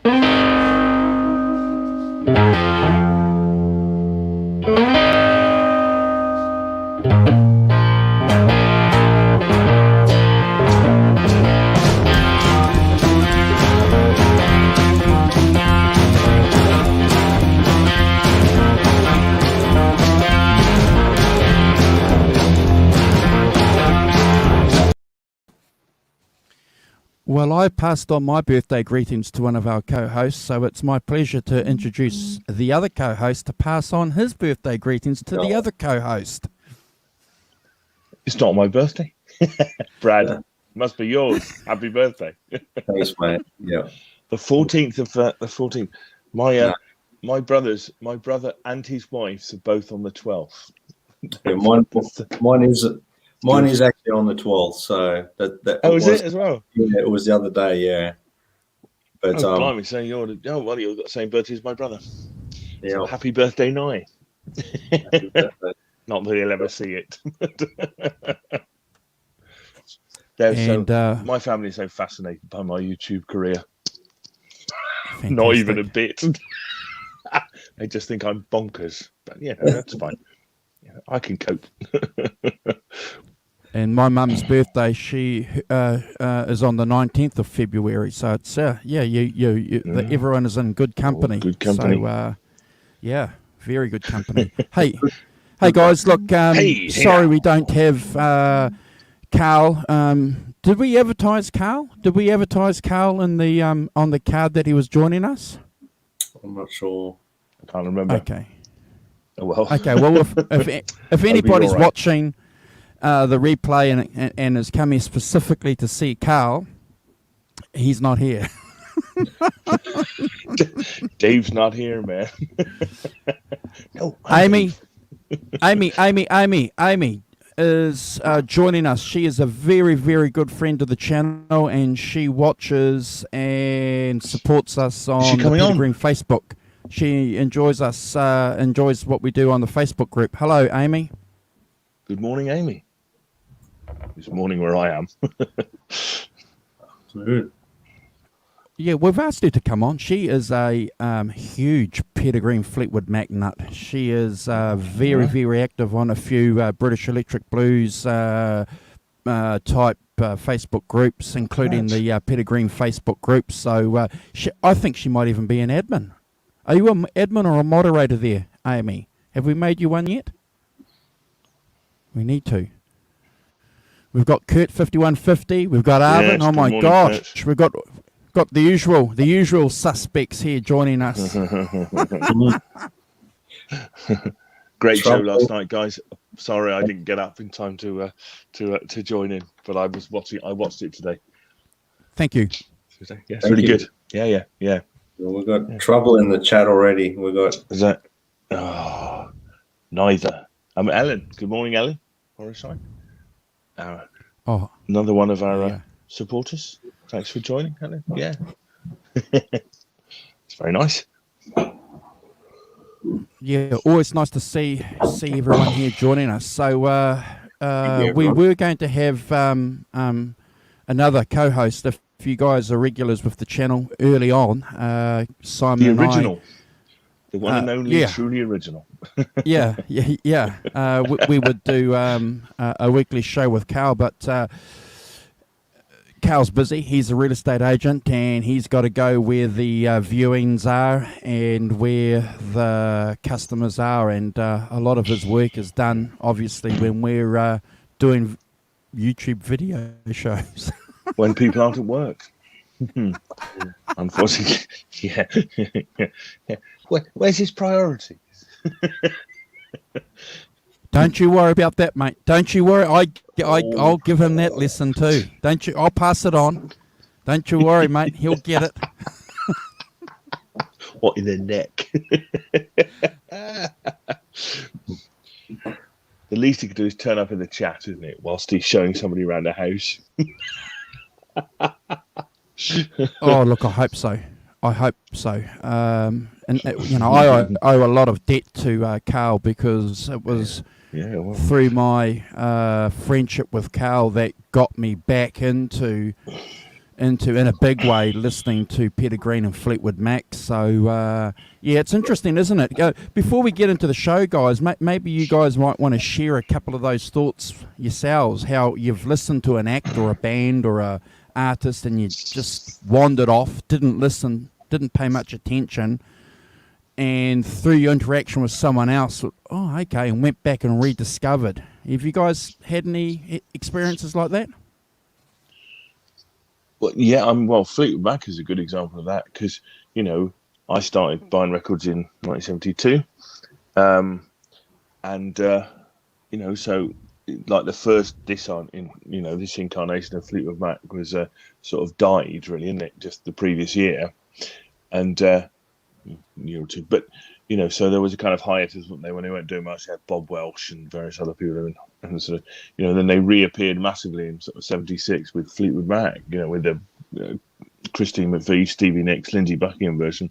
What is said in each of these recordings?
Well, I passed on my birthday greetings to one of our co-hosts, so it's my pleasure to introduce the other co-host to pass on his birthday greetings to the other co-host. It's not my birthday. Brad, must be yours. Happy birthday. Thanks, mate. Yeah. The 14th of the 14th. My brother and his wife are both on the 12th. Yeah, mine is actually on the 12th, so that was it as well? Yeah, it was the other day, yeah. But blimey, saying you've got the same birthday as my brother. Yeah. So happy birthday, Nye. Not that he'll ever see it. My family is so fascinated by my YouTube career. Fantastic. Not even a bit. They just think I'm bonkers. But yeah, that's fine. I can cope. And my mum's birthday, she is on the 19th of February. So it's everyone is in good company. Good company. So very good company. Hey guys, look. Sorry we don't have Carl. Did we advertise Carl? Did we advertise Carl in the on the card that he was joining us? I'm not sure. I can't remember. Okay. Oh, well. Okay. Well, if anybody's watching the replay and has come here specifically to see Carl, he's not here. Dave's not here, man. No, Amy is joining us. She is a very, very good friend of the channel, and she watches and supports us on the Green Facebook. She enjoys us, enjoys what we do on the Facebook group. Hello, Amy. Good morning, Amy. It's morning where I am. Yeah, we've asked her to come on. She is a huge Peter Fleetwood Mac nut. She is very, very active on a few British Electric Blues type Facebook groups, including the Peter Green Facebook group. So I think she might even be an admin. Are you an admin or a moderator there, Amy? Have we made you one yet? We need to. We've got Kurt 5150. We've got Arvin. Oh my gosh, Kurt. We've got the usual suspects here joining us. Great show last night, guys. Sorry I didn't get up in time to join in, but I watched it today. Thank you. Yeah, it's really good. Yeah. Well, we've got trouble in the chat already. Is that? Oh, neither. Ellen. Good morning, Ellen. Another one of our supporters. Thanks for joining, Ellen. Yeah. It's very nice. Yeah, always nice to see everyone here joining us. So we were going to have another co-host if you guys are regulars with the channel early on. Simon, the original, the one and only, truly original. Yeah. We would do a weekly show with Carl, but Carl's busy. He's a real estate agent, and he's got to go where the viewings are and where the customers are, and a lot of his work is done, obviously, when we're doing YouTube video shows. When people aren't at work. Unfortunately, yeah. Where's his priorities? Don't you worry about that, mate. Don't you worry. I'll give him that lesson too. Don't you? I'll pass it on. Don't you worry, mate. He'll get it. What, in the neck? The least he could do is turn up in the chat, isn't it? Whilst he's showing somebody around the house. Oh, look, I hope so. And I owe a lot of debt to Carl, because it was through my friendship with Carl that got me back into into in a big way listening to Peter Green and Fleetwood Mac. So yeah, it's interesting, isn't it? Before we get into the show, guys, maybe you guys might want to share a couple of those thoughts yourselves. How you've listened to an act or a band or a artist and you just wandered off, didn't listen, didn't pay much attention, and through your interaction with someone else, oh, okay, and went back and rediscovered. Have you guys had any experiences like that? Well, yeah, well, Fleetwood Mac is a good example of that because, you know, I started buying records in 1972. You know, so like the first this incarnation of Fleetwood Mac was sort of died, really, isn't it? Just the previous year. And, but, you know, so there was a kind of hiatus when they weren't doing much. They had Bob Welsh and various other people, and sort of, you know, then they reappeared massively in sort of '76 with Fleetwood Mac, you know, with the Christine McVie, Stevie Nicks, Lindsey Buckingham version.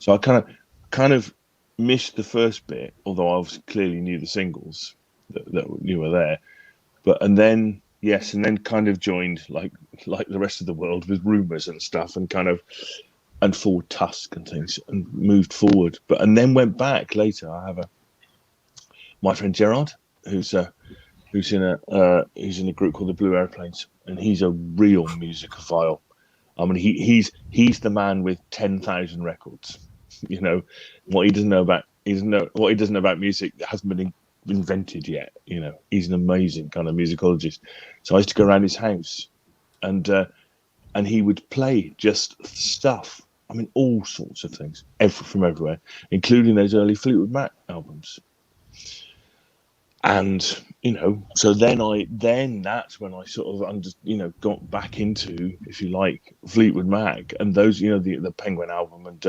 So I kind of missed the first bit, although I clearly knew the singles that you were there. And then kind of joined like the rest of the world with Rumours and stuff, and Forward Tusk and things, and moved forward. And then went back later. I have my friend Gerard, who's in a group called the Blue Airplanes, and he's a real musicophile. I mean, he's the man with 10,000 records. You know, what he doesn't know about music that hasn't been invented yet. You know, he's an amazing kind of musicologist. So I used to go around his house, and he would play just stuff. I mean, all sorts of things, from everywhere, including those early Fleetwood Mac albums. And, you know, so then that's when I sort of got back into, if you like, Fleetwood Mac and those, you know, the Penguin album and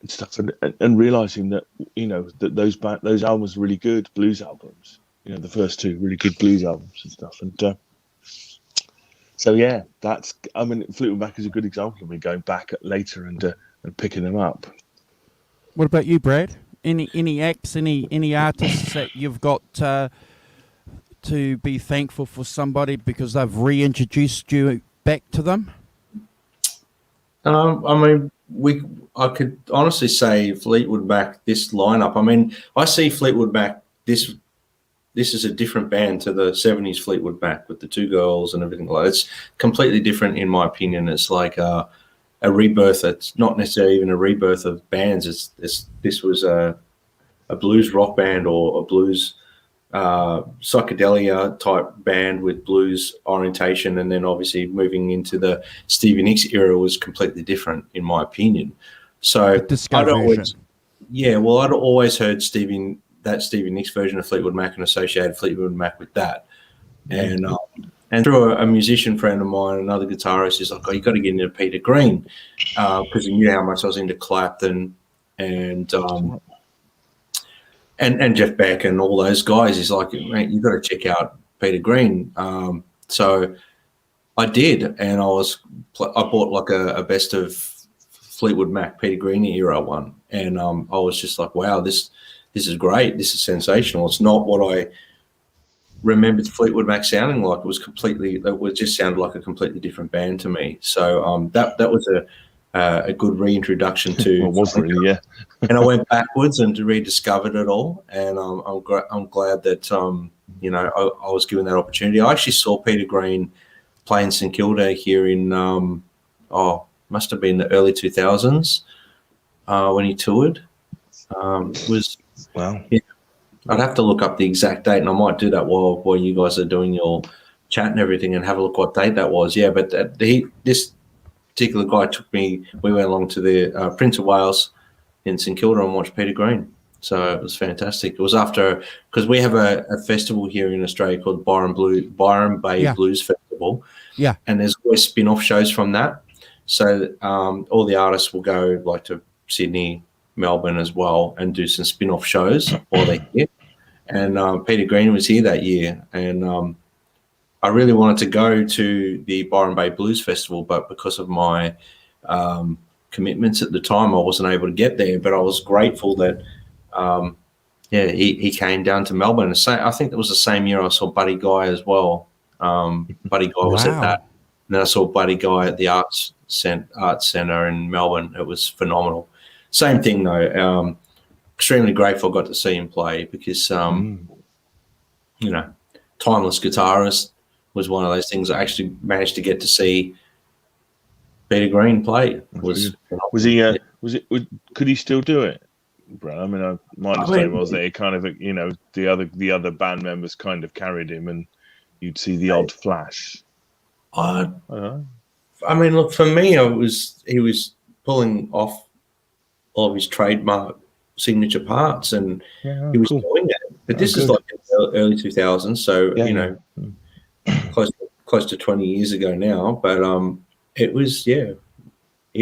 stuff, and realizing that, you know, that those albums were really good blues albums. You know, the first two really good blues albums and stuff. And so yeah, Fleetwood Mac is a good example of me going back later and picking them up. What about you, Brad? Any acts, any artists that you've got to be thankful for somebody because they've reintroduced you back to them? I mean, I could honestly say Fleetwood Mac, this lineup. I mean, I see Fleetwood Mac, this is a different band to the 70s Fleetwood Mac with the two girls and everything like that. It's completely different in my opinion. It's like a rebirth. It's not necessarily even a rebirth of bands. This was a blues rock band or a blues psychedelia type band with blues orientation, and then obviously moving into the Stevie Nicks era was completely different in my opinion. So I'd always heard Stevie Nicks version of Fleetwood Mac and associated Fleetwood Mac with that. And through a musician friend of mine, another guitarist, is like, oh, you got to get into Peter Green, because he knew how much I was into Clapton and Jeff Beck and all those guys. He's like, mate, you got to check out Peter Green. So I did, and I bought like a best of Fleetwood Mac Peter Green era one, and I was just like, wow, this is great. This is sensational. It's not what I remembered Fleetwood Mac sounding like. It just sounded like a completely different band to me. So that was a good reintroduction to. Well, was really, yeah. And I went backwards and rediscovered it all. And I'm glad that I was given that opportunity. I actually saw Peter Green play in St Kilda here in must have been the early 2000s when he toured. Wow. Yeah, I'd have to look up the exact date, and I might do that while you guys are doing your chat and everything, and have a look what date that was. Yeah, but this particular guy we went along to the Prince of Wales in St Kilda and watched Peter Green. So it was fantastic. It was after, because we have a festival here in Australia called Byron Bay Blues Festival. Yeah. And there's always spin-off shows from that. So all the artists will go like to Sydney, Melbourne as well, and do some spin-off shows while they're here. And Peter Green was here that year, and I really wanted to go to the Byron Bay Blues Festival, but because of my commitments at the time, I wasn't able to get there. But I was grateful that he came down to Melbourne. I think it was the same year I saw Buddy Guy as well. Buddy Guy was at And then I saw Buddy Guy at the Arts Centre in Melbourne. It was phenomenal. Same thing though. Extremely grateful I got to see him play because, you know, timeless guitarist was one of those things I actually managed to get to see Peter Green play. Could he still do it, Brad? I mean, my understanding was that he kind of, you know, the other band members kind of carried him, and you'd see the odd flash. I mean, look, for me, he was pulling off all of his trademark signature parts, and he was doing it. But this is like early 2000s, so you know, close to 20 years ago now. But it was, he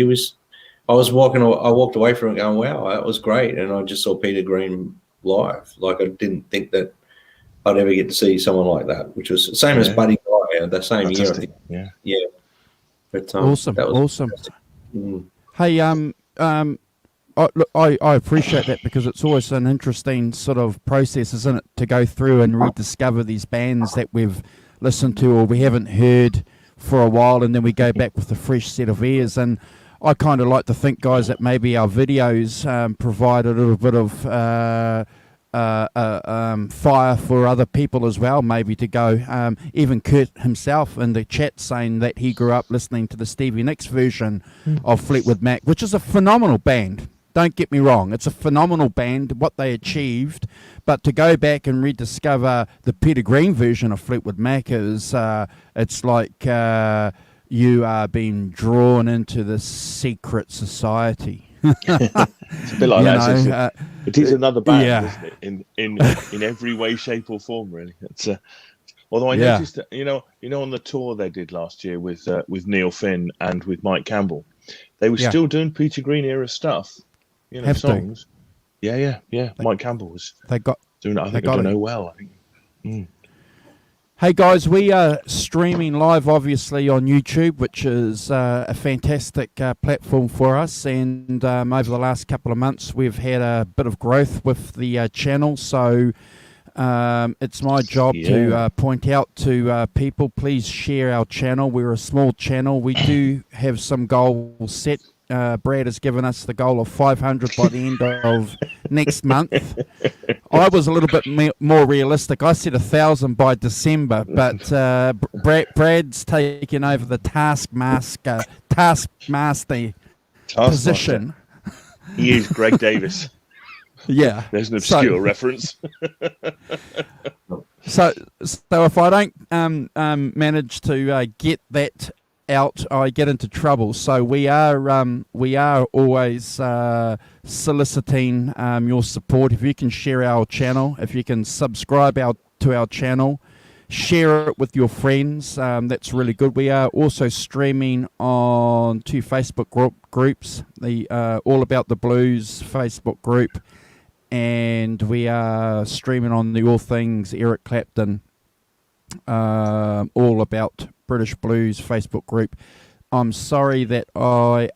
was. I walked away from it going, wow, that was great, and I just saw Peter Green live. Like I didn't think that I'd ever get to see someone like that, which was the same as Buddy Guy the same year. I think. Yeah. But awesome. Hey, I appreciate that because it's always an interesting sort of process, isn't it, to go through and rediscover these bands that we've listened to or we haven't heard for a while, and then we go back with a fresh set of ears. And I kind of like to think, guys, that maybe our videos provide a little bit of fire for other people as well, maybe to go. Even Kurt himself in the chat saying that he grew up listening to the Stevie Nicks version of Fleetwood Mac, which is a phenomenal band. Don't get me wrong, it's a phenomenal band, what they achieved, but to go back and rediscover the Peter Green version of Fleetwood Mac is, it's like you are being drawn into this secret society. It's a bit like that, isn't it? It is another band, isn't it? In every way, shape, or form, really. It's although I noticed that you know on the tour they did last year with Neil Finn and with Mike Campbell, they were still doing Peter Green era stuff. You know, songs. Yeah. Mike Campbell was. Doing it. I think they're doing well. I think. Hey guys, we are streaming live, obviously, on YouTube, which is a fantastic platform for us. And over the last couple of months, we've had a bit of growth with the channel. So it's my job to point out to people, please share our channel. We're a small channel. We do have some goals set. Brad has given us the goal of 500 by the end of next month. I was a little bit more realistic. I said 1,000 by December, but Brad's taken over the taskmaster position. He is Greg Davis. Yeah, there's an obscure reference. So if I don't manage to get that out, I get into trouble. So we are always soliciting your support. If you can share our channel, if you can subscribe to our channel, share it with your friends. That's really good. We are also streaming on 2 Facebook groups, the All About the Blues Facebook group, and we are streaming on the All Things Eric Clapton, All About British Blues Facebook group. I'm sorry that I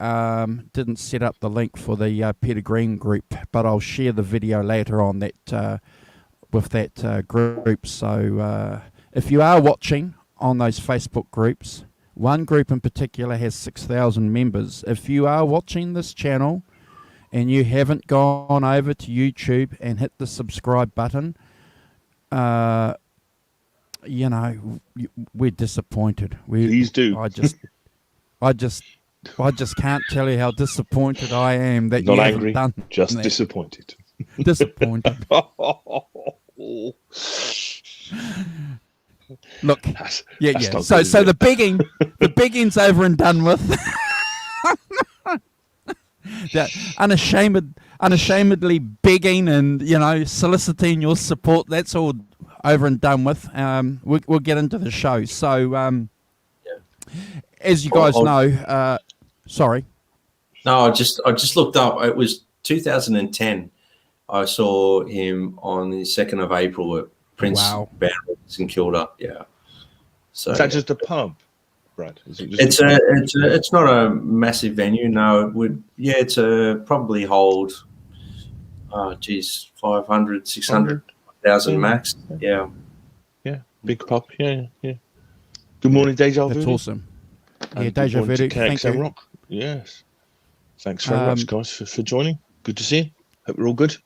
didn't set up the link for the Peter Green group, but I'll share the video later on that with that group. So if you are watching on those Facebook groups, one group in particular has 6,000 members. If you are watching this channel and you haven't gone over to YouTube and hit the subscribe button, you know, we're disappointed. Please do. I just can't tell you how disappointed I am that not you angry, haven't done just that. disappointed. Disappointed. Look, that's So the begging's over and done with. That unashamedly begging and, you know, soliciting your support, that's all over and done with. We'll get into the show. So as you guys know, sorry. No, I just looked up. It was 2010. I saw him on the 2nd of April at Prince Band in St Kilda. Yeah. So is that just a pub, Brad? Is it just it's not a massive venue. No, it would. Yeah, it's probably hold. 500, 600,000 max. Yeah. Yeah, big pub. Yeah. Good morning, Deja Vu. That's awesome. Yeah, And Deja good morning Vu. to Thank KXM you. Rock. Yes. Thanks very much, guys, for joining. Good to see you. Hope we're all good.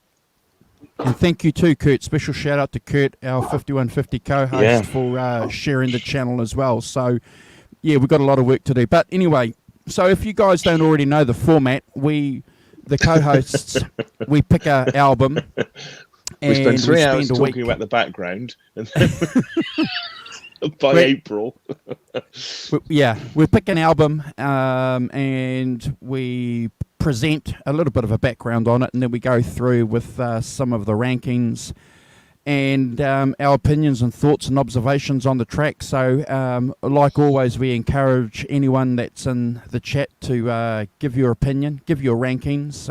And thank you too, Kurt. Special shout out to Kurt, our 5150 co-host, Yeah. for sharing the channel as well. So, yeah, we've got a lot of work to do. But anyway, so if you guys don't already know the format, the co-hosts, we pick an album. We spend 3 hours a talking week. about the background, and then by April. We pick an album and we present a little bit of a background on it, and then we go through with some of the rankings and our opinions and thoughts and observations on the track. So, like always, we encourage anyone that's in the chat to give your opinion, give your rankings.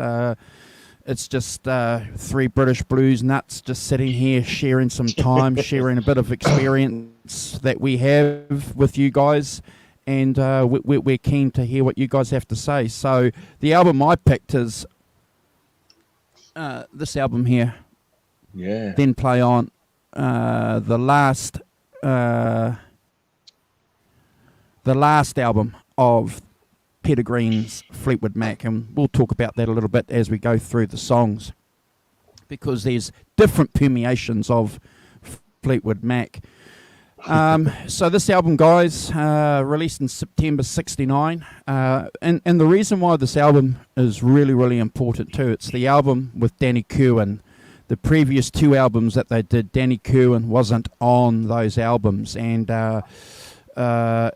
It's just 3 British blues nuts just sitting here sharing some time, sharing a bit of experience that we have with you guys, and we're keen to hear what you guys have to say. So the album I picked is this album here. Yeah. Then play on the last album of Peter Green's Fleetwood Mac, and we'll talk about that a little bit as we go through the songs, because there's different permeations of Fleetwood Mac. So this album, guys, released in September '69, and the reason why this album is really, really important too, it's the album with Danny Kirwan. The previous 2 albums that they did, Danny Kirwan wasn't on those albums, and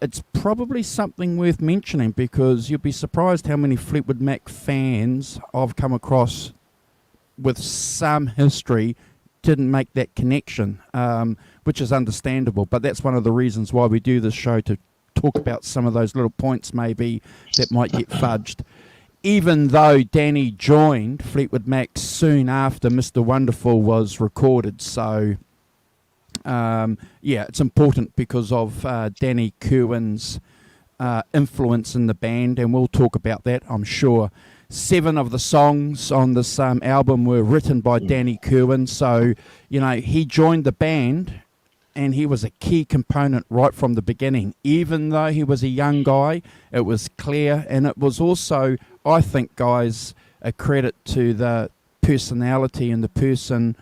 it's probably something worth mentioning, because you'll be surprised how many Fleetwood Mac fans I've come across with some history didn't make that connection, which is understandable. But that's one of the reasons why we do this show, to talk about some of those little points maybe that might get fudged. Even though Danny joined Fleetwood Mac soon after Mr. Wonderful was recorded. So, it's important because of Danny Kirwan's influence in the band, and we'll talk about that, I'm sure. 7 of the songs on this album were written by Danny Kirwan, so, he joined the band, and he was a key component right from the beginning. Even though he was a young guy, it was clear, and it was also, I think, guys, a credit to the personality and the person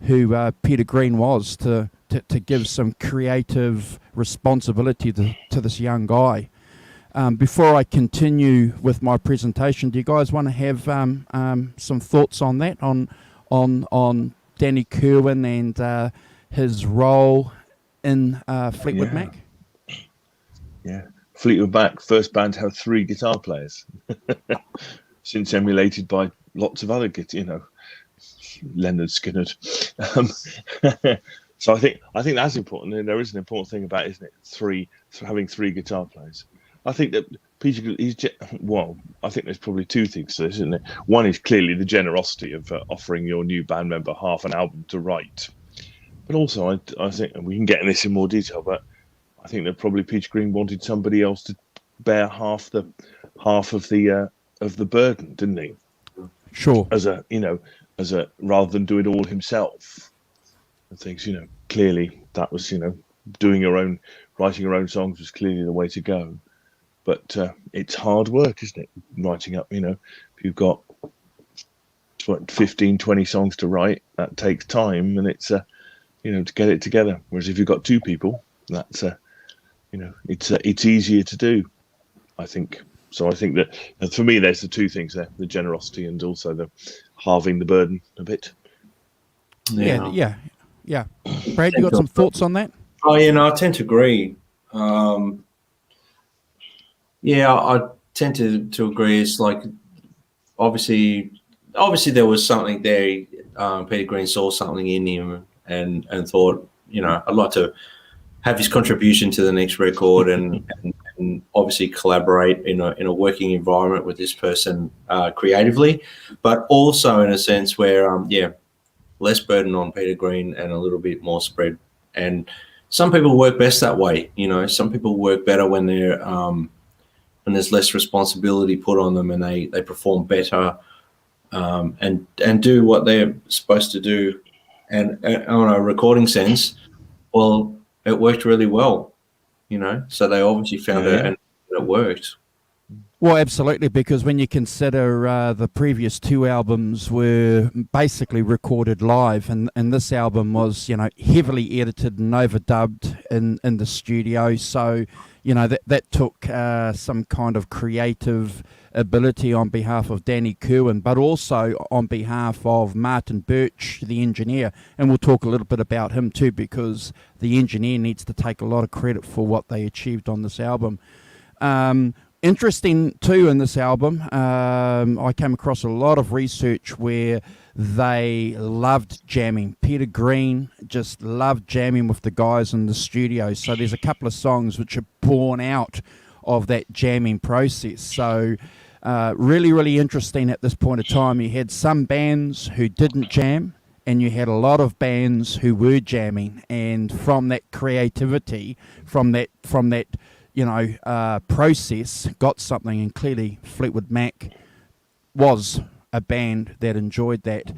who Peter Green was, to give some creative responsibility to this young guy. Before I continue with my presentation, do you guys want to have some thoughts on that, on Danny Kirwan and his role in Fleetwood Mac? Yeah. Fleetwood Mac, first band to have 3 guitar players, since emulated by lots of other Leonard Skinner. So I think that's important, and there is an important thing about, isn't it, having 3 guitar players. I think that Peter, I think there's probably 2 things to this, isn't there? One is clearly the generosity of offering your new band member half an album to write, but also I think, and we can get in this in more detail, but I think that probably Peter Green wanted somebody else to bear half of the burden, didn't he? Sure. As a rather than do it all himself. I think, clearly that was, writing your own songs was clearly the way to go. But it's hard work, isn't it? Writing up, if you've got 15, 20 songs to write, that takes time, and it's, to get it together. Whereas if you've got 2 people, that's, it's easier to do, I think. So I think that for me, there's the 2 things there: the generosity and also the halving the burden a bit. Yeah. Brad, you got some thoughts on that? Oh, I tend to agree. I tend to agree. It's like, obviously there was something there. Peter Green saw something in him and thought, I'd like to have his contribution to the next record, and obviously collaborate in a working environment with this person creatively, but also in a sense where less burden on Peter Green and a little bit more spread. And some people work best that way. Some people work better when they're when there's less responsibility put on them, and they perform better and do what they're supposed to do. And on a recording sense, well, it worked really well. So they obviously found a it worked. Well, absolutely, because when you consider the previous two albums were basically recorded live, and this album was, heavily edited and overdubbed in the studio, so, that took some kind of creative ability on behalf of Danny Kirwan, but also on behalf of Martin Birch, the engineer, and we'll talk a little bit about him too, because the engineer needs to take a lot of credit for what they achieved on this album. Interesting too in this album, I came across a lot of research where they loved jamming. Peter Green just loved jamming with the guys in the studio. So there's a couple of songs which are born out of that jamming process. So really, really interesting at this point of time. You had some bands who didn't jam, and you had a lot of bands who were jamming. And from that creativity, from that process, got something, and clearly Fleetwood Mac was a band that enjoyed that.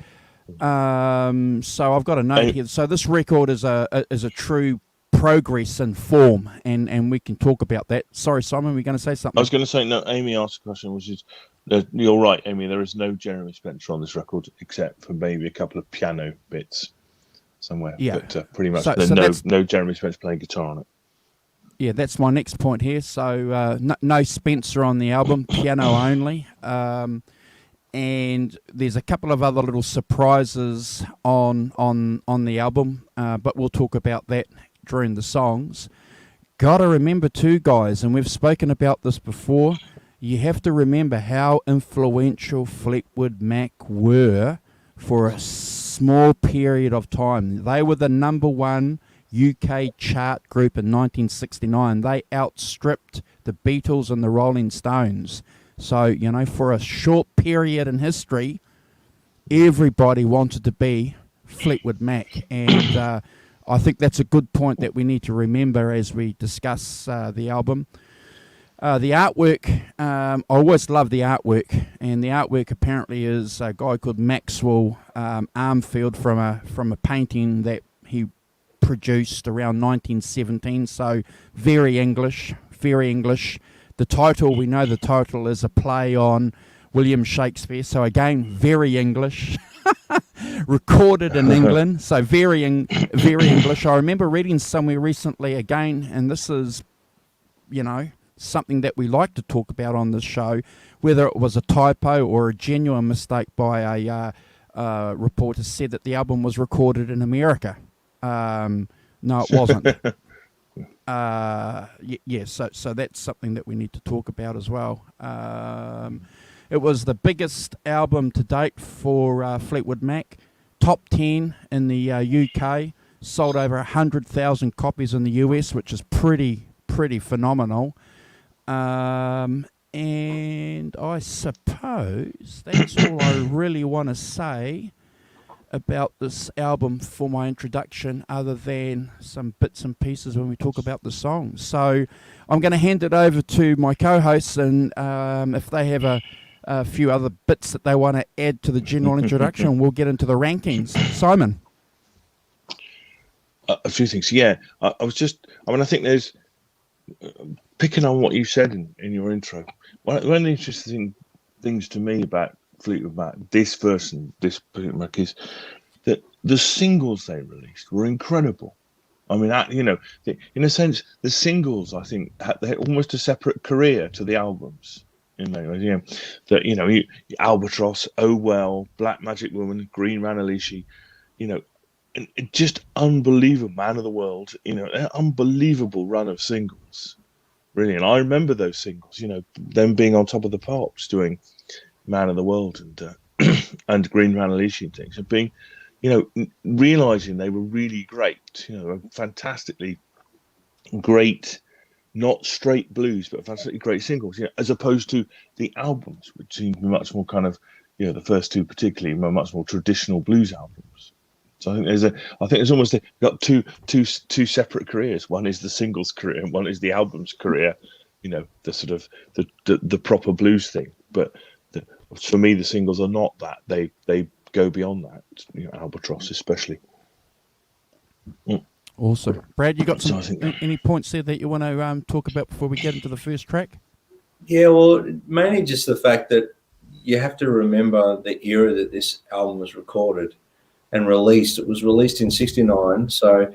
So I've got a note here. So this record is a true progress in form, and we can talk about that. Sorry, Simon, we're going to say something. I was going to say, no, Amy asked a question, which is, you're right, Amy, there is no Jeremy Spencer on this record, except for maybe a couple of piano bits somewhere. Yeah. But pretty much no Jeremy Spencer playing guitar on it. Yeah, that's my next point here. So no Spencer on the album, piano only. And there's a couple of other little surprises on the album, but we'll talk about that during the songs. Gotta remember too, guys, and we've spoken about this before, you have to remember how influential Fleetwood Mac were for a small period of time. They were the number one UK chart group in 1969. They outstripped the Beatles and the Rolling Stones. So, for a short period in history, everybody wanted to be Fleetwood Mac. And I think that's a good point that we need to remember as we discuss the album. The artwork, I always love the artwork. And the artwork apparently is a guy called Maxwell Armfield from a painting that he produced around 1917, so very English. The title, we know the title is a play on William Shakespeare, so again, very English. Recorded in England, so very English. I remember reading somewhere recently again, and this is, something that we like to talk about on this show, whether it was a typo or a genuine mistake by a reporter said that the album was recorded in America. No, it wasn't. So that's something that we need to talk about as well. It was the biggest album to date for Fleetwood Mac, top 10 in the UK, sold over 100,000 copies in the US, which is pretty phenomenal. And I suppose that's all I really want to say about this album for my introduction, other than some bits and pieces when we talk about the songs. So I'm going to hand it over to my co-hosts, and if they have a few other bits that they want to add to the general introduction, we'll get into the rankings. Simon? A few things, yeah. I think there's, picking on what you said in your intro, one of the interesting things to me about Fleetwood Mac, this version, this Fleetwood Mac, is that the singles they released were incredible. I mean, in a sense, the singles, I think, they had almost a separate career to the albums. Albatross, Oh Well, Black Magic Woman, Green Ranalishi, and just unbelievable, Man of the World, an unbelievable run of singles, really. And I remember those singles, them being on top of the pops, doing Man of the World and and Green Ranalishi and things, and being, realizing they were really great, fantastically great, not straight blues, but fantastically great singles, as opposed to the albums, which seem to be much more kind of, the first two particularly, much more traditional blues albums. So I think there's almost got two separate careers. One is the singles career, and one is the albums career. The sort of the proper blues thing, but. For me, the singles are not that. They go beyond that. Albatross especially. Awesome, Brad. You got any points there that you want to talk about before we get into the first track? Yeah, well, mainly just the fact that you have to remember the era that this album was recorded and released. It was released in '69, so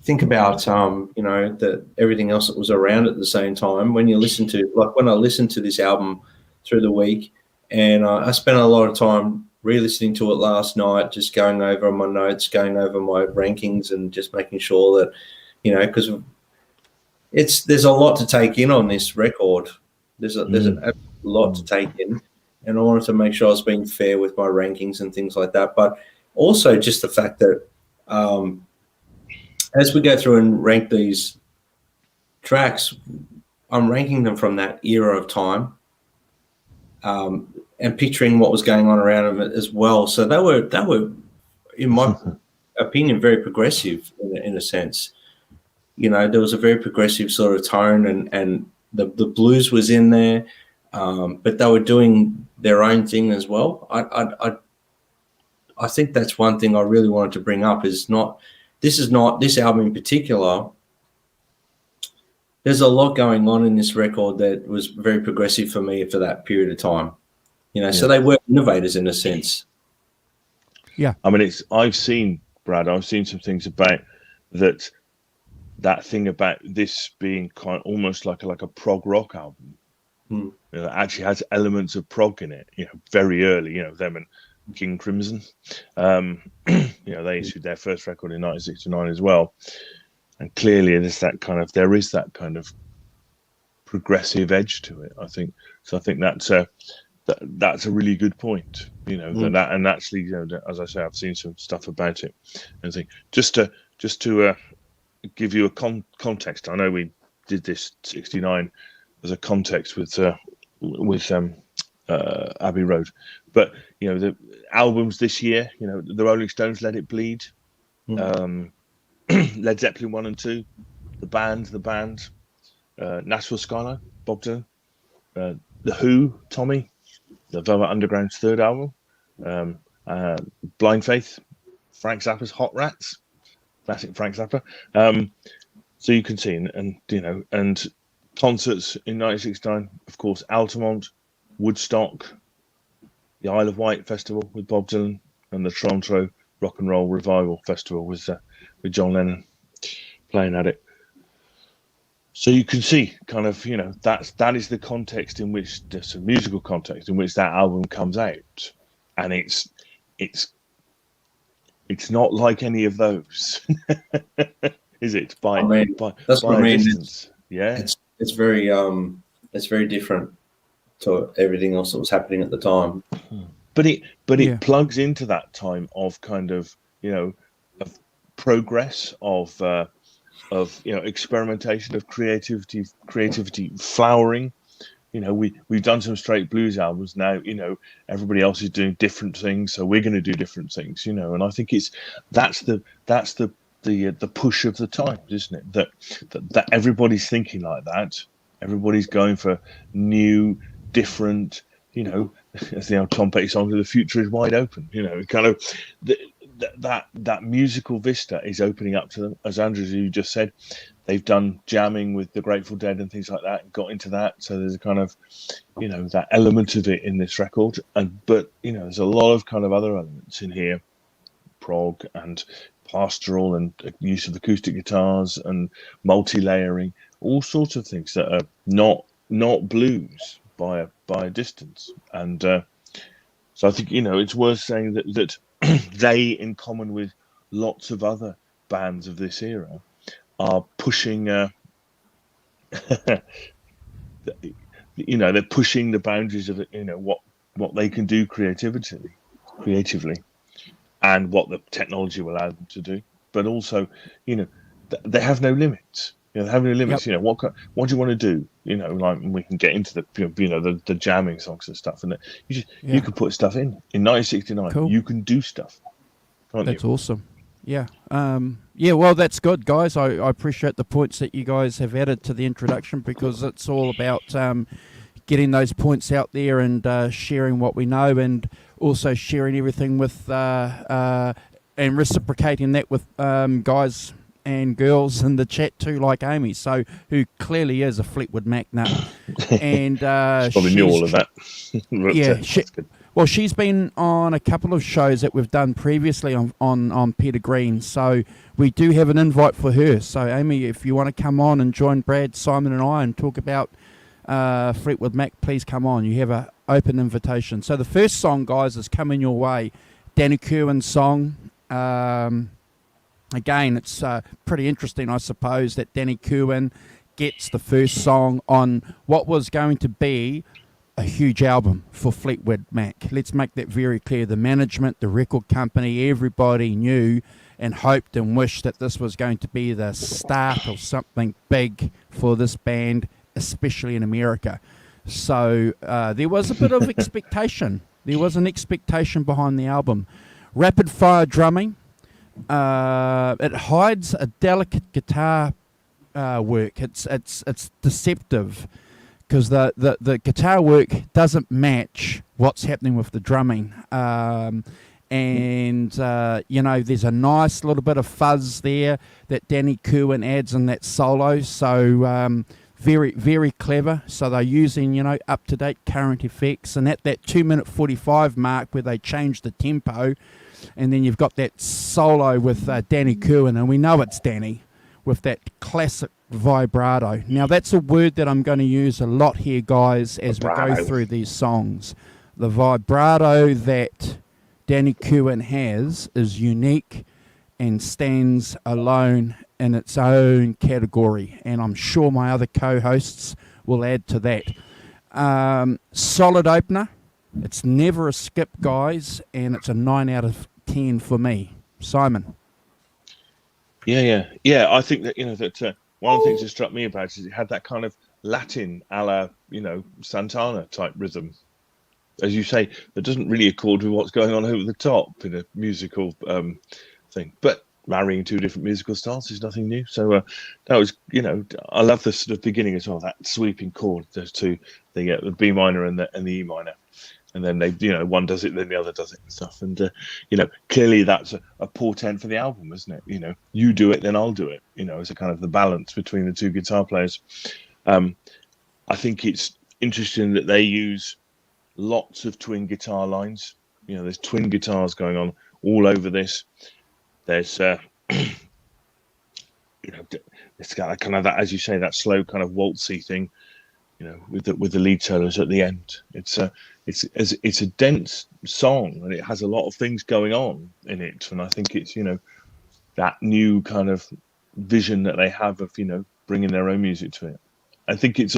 think about that everything else that was around at the same time. When you listen to, like, when I listened to this album through the week, and I spent a lot of time re-listening to it last night, just going over my notes, going over my rankings, and just making sure that, because there's a lot to take in on this record. There's a lot to take in, and I wanted to make sure I was being fair with my rankings and things like that. But also just the fact that as we go through and rank these tracks, I'm ranking them from that era of time, and picturing what was going on around them as well. So they were, in my opinion, very progressive in a sense. There was a very progressive sort of tone, and the blues was in there, but they were doing their own thing as well. I think that's one thing I really wanted to bring up is this album in particular. There's a lot going on in this record that was very progressive for me for that period of time. So they were innovators in a sense. Yeah. I mean, I've seen some things about that thing about this being kind of almost like a prog rock album. It actually has elements of prog in it, very early, them and King Crimson. They issued their first record in 1969 as well. And clearly there is that kind of progressive edge to it, I think. So I think that's a really good point, that and actually, as I say, I've seen some stuff about it. And I think just to give you a context, I know we did this 69 as a context with Abbey Road, but the albums this year, the Rolling Stones, Let It Bleed, Led Zeppelin 1 and 2, the band, Nashville Skyline, Bob Dylan, the Who, Tommy, the Velvet Underground's third album, Blind Faith, Frank Zappa's Hot Rats, classic Frank Zappa. So you can see, and concerts in 1969, of course, Altamont, Woodstock, the Isle of Wight Festival with Bob Dylan, and the Toronto Rock and Roll Revival Festival with John Lennon playing at it. So you can see, kind of, that is the context in which there's a musical context in which that album comes out, and it's not like any of those, is it? That's what I mean. Distance. Yeah, it's very different to everything else that was happening at the time. But it plugs into that time of kind of of progress, of experimentation, of creativity flowering. We've done some straight blues albums now. Everybody else is doing different things, so we're going to do different things. And I think that's the push of the times, isn't it? That everybody's thinking like that. Everybody's going for new, different. As the old Tom Petty song, "The future is wide open." Kind of that musical vista is opening up to them. As Andrew, you just said, they've done jamming with the Grateful Dead and things like that, and got into that. So there's a kind of, that element of it in this record. But there's a lot of kind of other elements in here, prog and pastoral and use of acoustic guitars and multi-layering, all sorts of things that are not blues by a distance. And so I think it's worth saying that they, in common with lots of other bands of this era, are pushing they're pushing the boundaries of what they can do creatively, and what the technology will allow them to do. But also, they have no limits. They have no limits. Yep. What do you want to do? Like, we can get into the jamming songs and stuff, and you can put stuff in 1969. Cool. You can do stuff. That's awesome. Yeah. Well, that's good, guys. I appreciate the points that you guys have added to the introduction, because it's all about getting those points out there and sharing what we know, and also sharing everything with and reciprocating that with guys and girls in the chat too, like Amy, who clearly is a Fleetwood Mac nut. and Probably knew all of that. But, yeah, that's good. well, she's been on a couple of shows that we've done previously on Peter Green, so we do have an invite for her. So, Amy, if you want to come on and join Brad, Simon, and I and talk about Fleetwood Mac, please come on. You have an open invitation. So the first song, guys, is coming your way. Danny Kirwan's song. Again, it's pretty interesting, I suppose, that Danny Kirwan gets the first song on what was going to be a huge album for Fleetwood Mac. Let's make that very clear. The management, the record company, everybody knew and hoped and wished that this was going to be the start of something big for this band, especially in America. So there was a bit of expectation. There was an expectation behind the album. Rapid fire drumming. It hides a delicate guitar work. It's deceptive because the guitar work doesn't match what's happening with the drumming. And there's a nice little bit of fuzz there that Danny Kirwan adds in that solo. So very, very clever. So they're using, up-to-date current effects. And at that 2-minute 45 mark where they change the tempo, and then you've got that solo with Danny Kirwan, and we know it's Danny, with that classic vibrato. Now, that's a word that I'm going to use a lot here, guys, as we go through these songs. The vibrato that Danny Kirwan has is unique and stands alone in its own category, and I'm sure my other co-hosts will add to that. Solid opener. It's never a skip, guys, and it's a 9 out of 10 for me. Simon. Yeah. I think that that one of the things that struck me about it is it had that kind of Latin, a la Santana type rhythm, as you say, that doesn't really accord with what's going on over the top in a musical thing. But marrying two different musical styles is nothing new. So that was, I love the sort of beginning as well. That sweeping chord, those two, the B minor and the E minor. And then they, one does it, then the other does it and stuff. And, clearly that's a portent for the album, isn't it? You do it, then I'll do it. It's a kind of the balance between the two guitar players. I think it's interesting that they use lots of twin guitar lines. There's twin guitars going on all over this. There's, it's got kind of that, as you say, that slow kind of waltzy thing. With the lead solos at the end. It's a dense song and it has a lot of things going on in it. And I think it's that new kind of vision that they have of bringing their own music to it. I think it's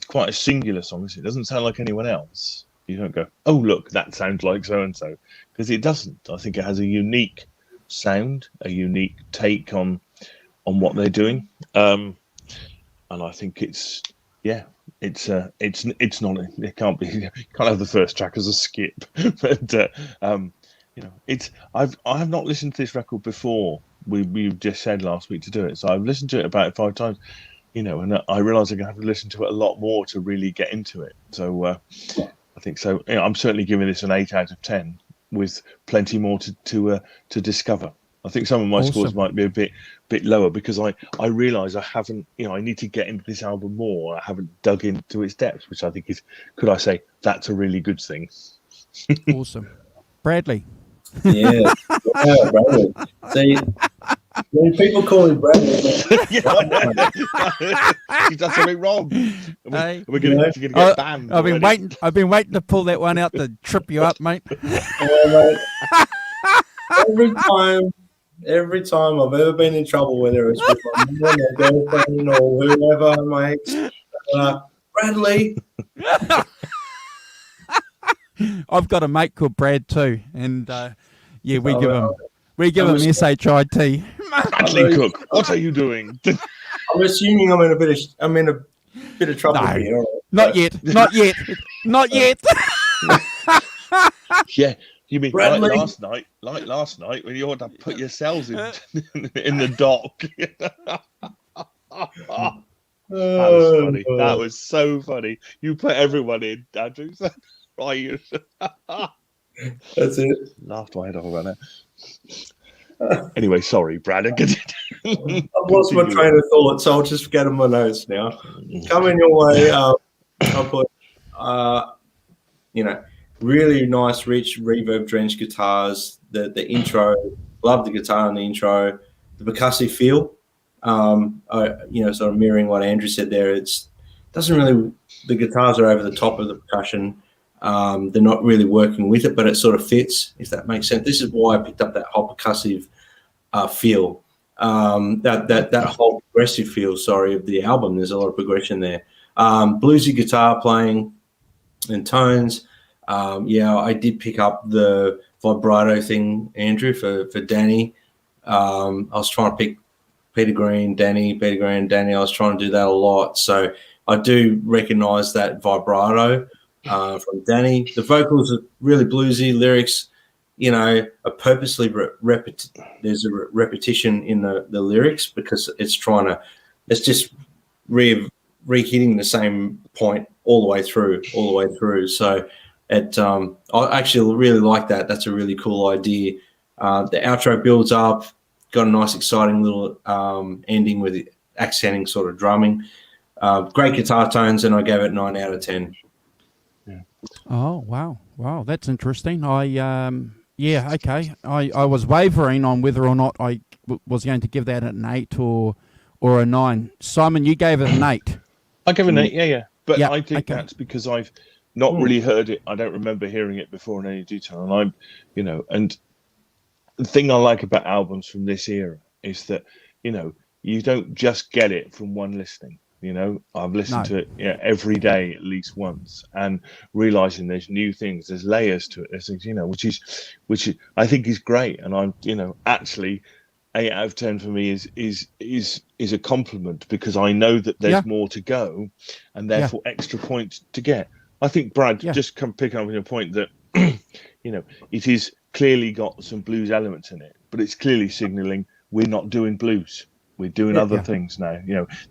quite a singular song. It doesn't sound like anyone else. You don't go, oh look, that sounds like so and so, because it doesn't. I think it has a unique sound, a unique take on what they're doing, and I think it's. Yeah, it's not. It can't be. You can't have the first track as a skip. But I have not listened to this record before. We just said last week to do it, so I've listened to it about 5 times. And I realise I'm going to have to listen to it a lot more to really get into it. So I think so. I'm certainly giving this an 8 out of 10, with plenty more to discover. I think some of my scores might be a bit lower because I realise I haven't, I need to get into this album more. I haven't dug into its depths, which I think is, could I say, that's a really good thing. Awesome. Bradley. Yeah, Bradley. See, when people call me Bradley, he's done something wrong. We're going to get banned. I've been waiting to pull that one out to trip you up, mate. Mate. Every time I've ever been in trouble, whether it's with my mum, my girlfriend, or whoever, my ex, Bradley. I've got a mate called Brad too, and we give him SHIT. Bradley Cook, what are you doing? I'm assuming I'm in a bit of trouble here. Right? Not yet. Yeah. You mean Bradley. like last night when you had to put yourselves in the dock? That was funny. That was so funny. You put everyone in, Andrew. Right. That's it. Laughed my head off about that. Anyway, sorry, Brad. I've lost my train of thought, so I'll just get on my notes now. Coming your way, I'll put, really nice, rich, reverb-drenched guitars. The intro, love the guitar in the intro. The percussive feel, sort of mirroring what Andrew said there. The guitars are over the top of the percussion. They're not really working with it, but it sort of fits, if that makes sense. This is why I picked up that whole percussive feel, that whole progressive feel, of the album. There's a lot of progression there. Bluesy guitar playing and tones. I did pick up the vibrato thing, Andrew, for Danny. I was trying to pick Peter Green, Danny. I was trying to do that a lot. So I do recognize that vibrato from Danny. The vocals are really bluesy. Lyrics, are purposely there's a repetition in the lyrics because it's just re-hitting the same point all the way through. So I actually really like that. That's a really cool idea. The outro builds up, got a nice exciting little ending with accenting sort of drumming. Great guitar tones, and I gave it 9 out of 10. Yeah. Oh, wow, that's interesting. Okay. I was wavering on whether or not I was going to give that an 8 or a 9. Simon, you gave it an 8. I gave it an 8, yeah. But I think okay. that's because I've not really heard it. I don't remember hearing it before in any detail. And and the thing I like about albums from this era is that, you don't just get it from one listening. I've listened to it every day at least once, and realizing there's new things, there's layers to it, there's things, which I think is great. And I'm, actually 8 out of 10 for me is a compliment, because I know that there's more to go, and therefore extra points to get. I think, Brad, just picking up on your point that, it is clearly got some blues elements in it, but it's clearly signaling we're not doing blues. We're doing other things now.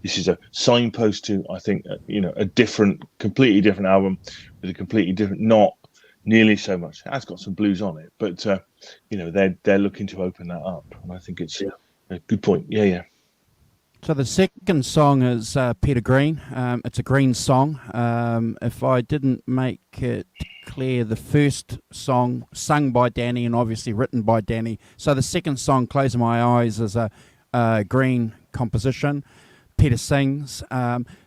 This is a signpost to, I think, a completely different album with a completely different, not nearly so much. It has got some blues on it, but they're looking to open that up, and I think it's a good point. Yeah. So the second song is Peter Green. It's a Green song. If I didn't make it clear, the first song sung by Danny and obviously written by Danny. So the second song, Closing My Eyes, is a Green composition. Peter sings.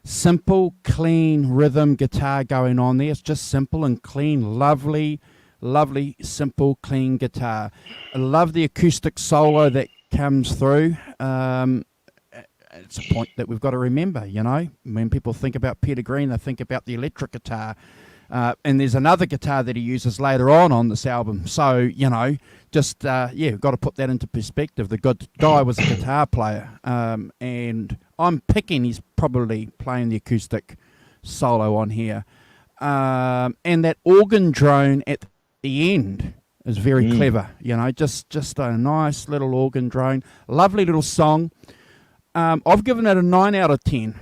Simple, clean rhythm guitar going on there. It's just simple and clean. Lovely, simple, clean guitar. I love the acoustic solo that comes through. It's a point that we've got to remember, when people think about Peter Green, they think about the electric guitar. And there's another guitar that he uses later on this album. So, we've got to put that into perspective. The good guy was a guitar player. And I'm picking he's probably playing the acoustic solo on here. And that organ drone at the end is very clever. Just a nice little organ drone. Lovely little song. I've given it a 9 out of 10.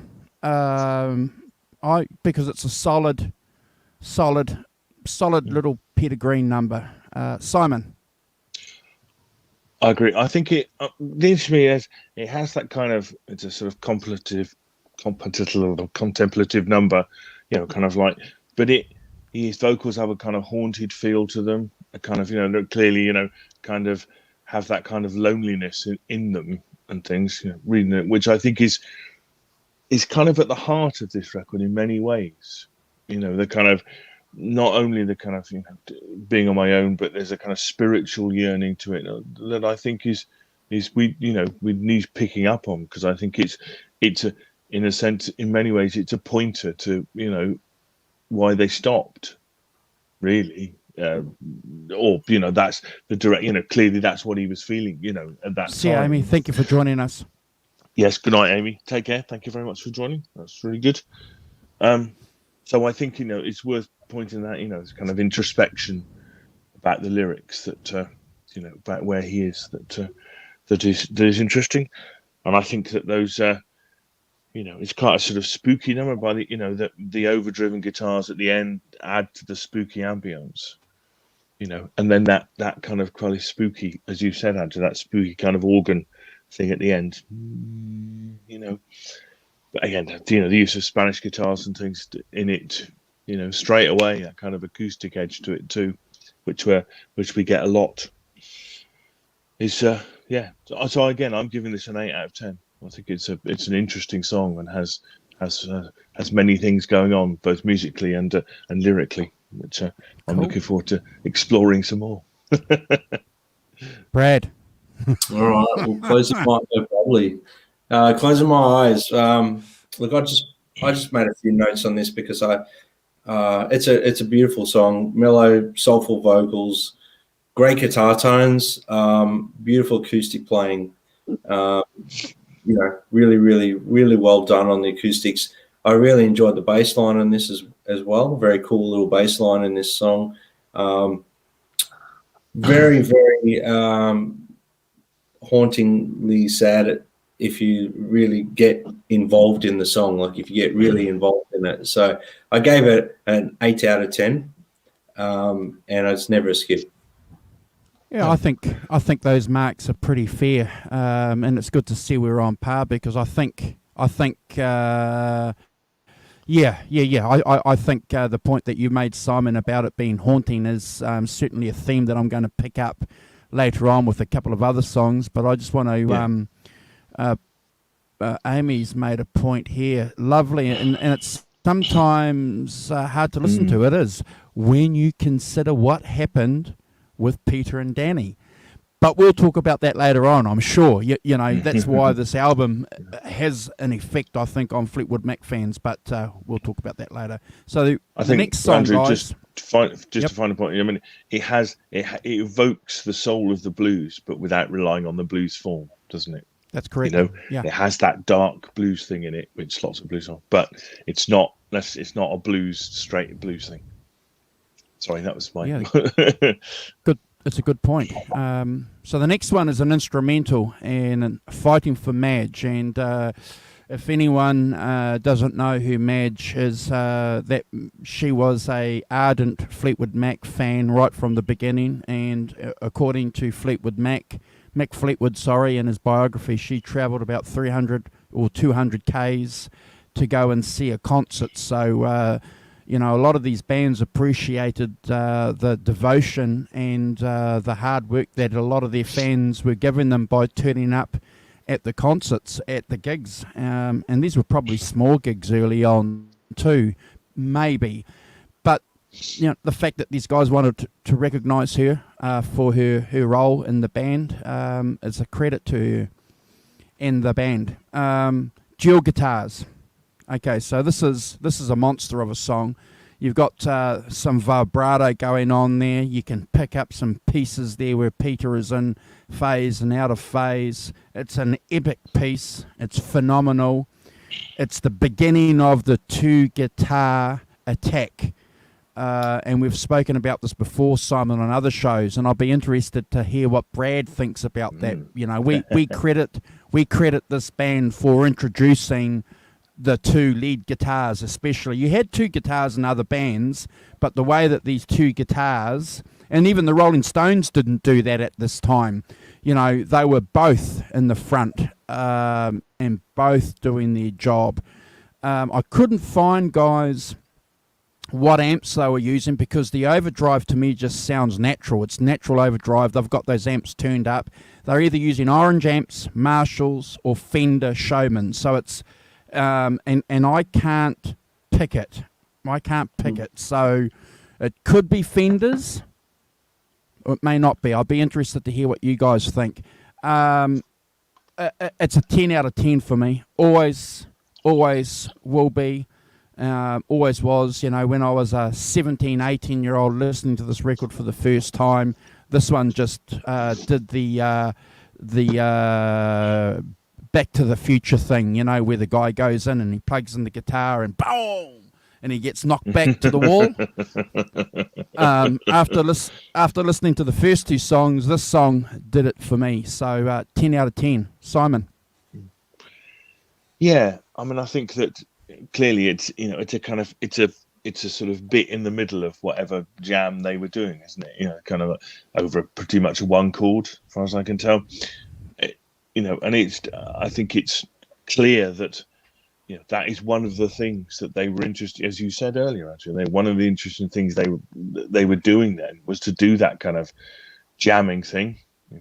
Because it's a solid little Peter Green number. Simon? I agree. I think it to me as it has that kind of, it's a sort of contemplative number, kind of like, but his vocals have a kind of haunted feel to them, a kind of, they're clearly, kind of have that kind of loneliness in them and things, reading it, which I think is kind of at the heart of this record in many ways. The kind of, not only the kind of, being on my own, but there's a kind of spiritual yearning to it that I think is we need picking up on, because I think it's a, in a sense, in many ways, it's a pointer to, why they stopped, really. Or that's the direct, clearly that's what he was feeling, at that time. Amy, thank you for joining us. Yes, good night, Amy. Take care. Thank you very much for joining. That's really good. So I think it's worth pointing that it's kind of introspection about the lyrics that about where he is that is interesting, and I think that those it's quite a sort of spooky number by the overdriven guitars at the end add to the spooky ambience. And then that kind of quite spooky, as you said, Andrew, that spooky kind of organ thing at the end. But again, the use of Spanish guitars and things in it, straight away, that kind of acoustic edge to it too, which we get a lot. Is yeah. So again, I'm giving this an 8 out of 10. I think it's an interesting song and has many things going on, both musically and lyrically, which I'm looking forward to exploring some more. Brad. All right, well, closing my eyes. Look, I just made a few notes on this because it's a beautiful song, mellow, soulful vocals, great guitar tones, beautiful acoustic playing. Really, really, really well done on the acoustics. I really enjoyed the bass line on this as well. Very cool little bass line in this song. Very, very hauntingly sad if you really get involved in the song, like if you get really involved in it. So I gave it an 8 out of 10, and it's never a skip. Yeah, I think those marks are pretty fair, and it's good to see we're on par because I think I think the point that you made, Simon, about it being haunting is certainly a theme that I'm going to pick up later on with a couple of other songs. But I just want to Amy's made a point here, lovely, and it's sometimes hard to listen to. It is when you consider what happened with Peter and Danny. But we'll talk about that later on, I'm sure. You know, that's why this album has an effect, I think, on Fleetwood Mac fans. But we'll talk about that later. So I think, next song, Andrew, guys. To find a point. I mean, it evokes the soul of the blues, but without relying on the blues form, doesn't it? That's correct. It has that dark blues thing in it, which lots of blues are, but it's not a straight blues thing. Sorry, that was my good. It's a good point. So the next one is an instrumental and Fighting for Madge. And if anyone doesn't know who Madge is, that she was a ardent Fleetwood Mac fan right from the beginning. And according to Mick Fleetwood, in his biography, she travelled about 300 or 200 Ks to go and see a concert. So a lot of these bands appreciated the devotion and the hard work that a lot of their fans were giving them by turning up at the concerts, at the gigs. And these were probably small gigs early on too, maybe. But, the fact that these guys wanted to recognise her for her role in the band is a credit to her and the band. Dual guitars. Okay, so this is a monster of a song. You've got some vibrato going on there. You can pick up some pieces there where Peter is in phase and out of phase. It's an epic piece. It's phenomenal. It's the beginning of the two guitar attack. And we've spoken about this before, Simon, on other shows, and I'll be interested to hear what Brad thinks about that. We credit this band for introducing the two lead guitars, especially. You had two guitars in other bands, but the way that these two guitars, and even the Rolling Stones didn't do that at this time. They were both in the front and both doing their job. I couldn't find, guys, what amps they were using because the overdrive to me just sounds natural. It's natural overdrive. They've got those amps turned up. They're either using Orange amps, Marshalls, or Fender Showman. So it's and I can't pick it. So it could be Fenders, or it may not be. I'll be interested to hear what you guys think. It's a 10 out of 10 for me. Always will be. Always was. When I was a 17, 18-year-old listening to this record for the first time, this one just did the Back to the Future thing, where the guy goes in and he plugs in the guitar and boom, and he gets knocked back to the wall. After listening to the first two songs, this song did it for me. So 10 out of 10. Simon. Yeah, I mean, I think that clearly it's a sort of bit in the middle of whatever jam they were doing, isn't it? Kind of over pretty much one chord, as far as I can tell. and I think it's clear that that is one of the things that they were interested, as you said earlier. Actually, one of the interesting things they were doing then was to do that kind of jamming thing.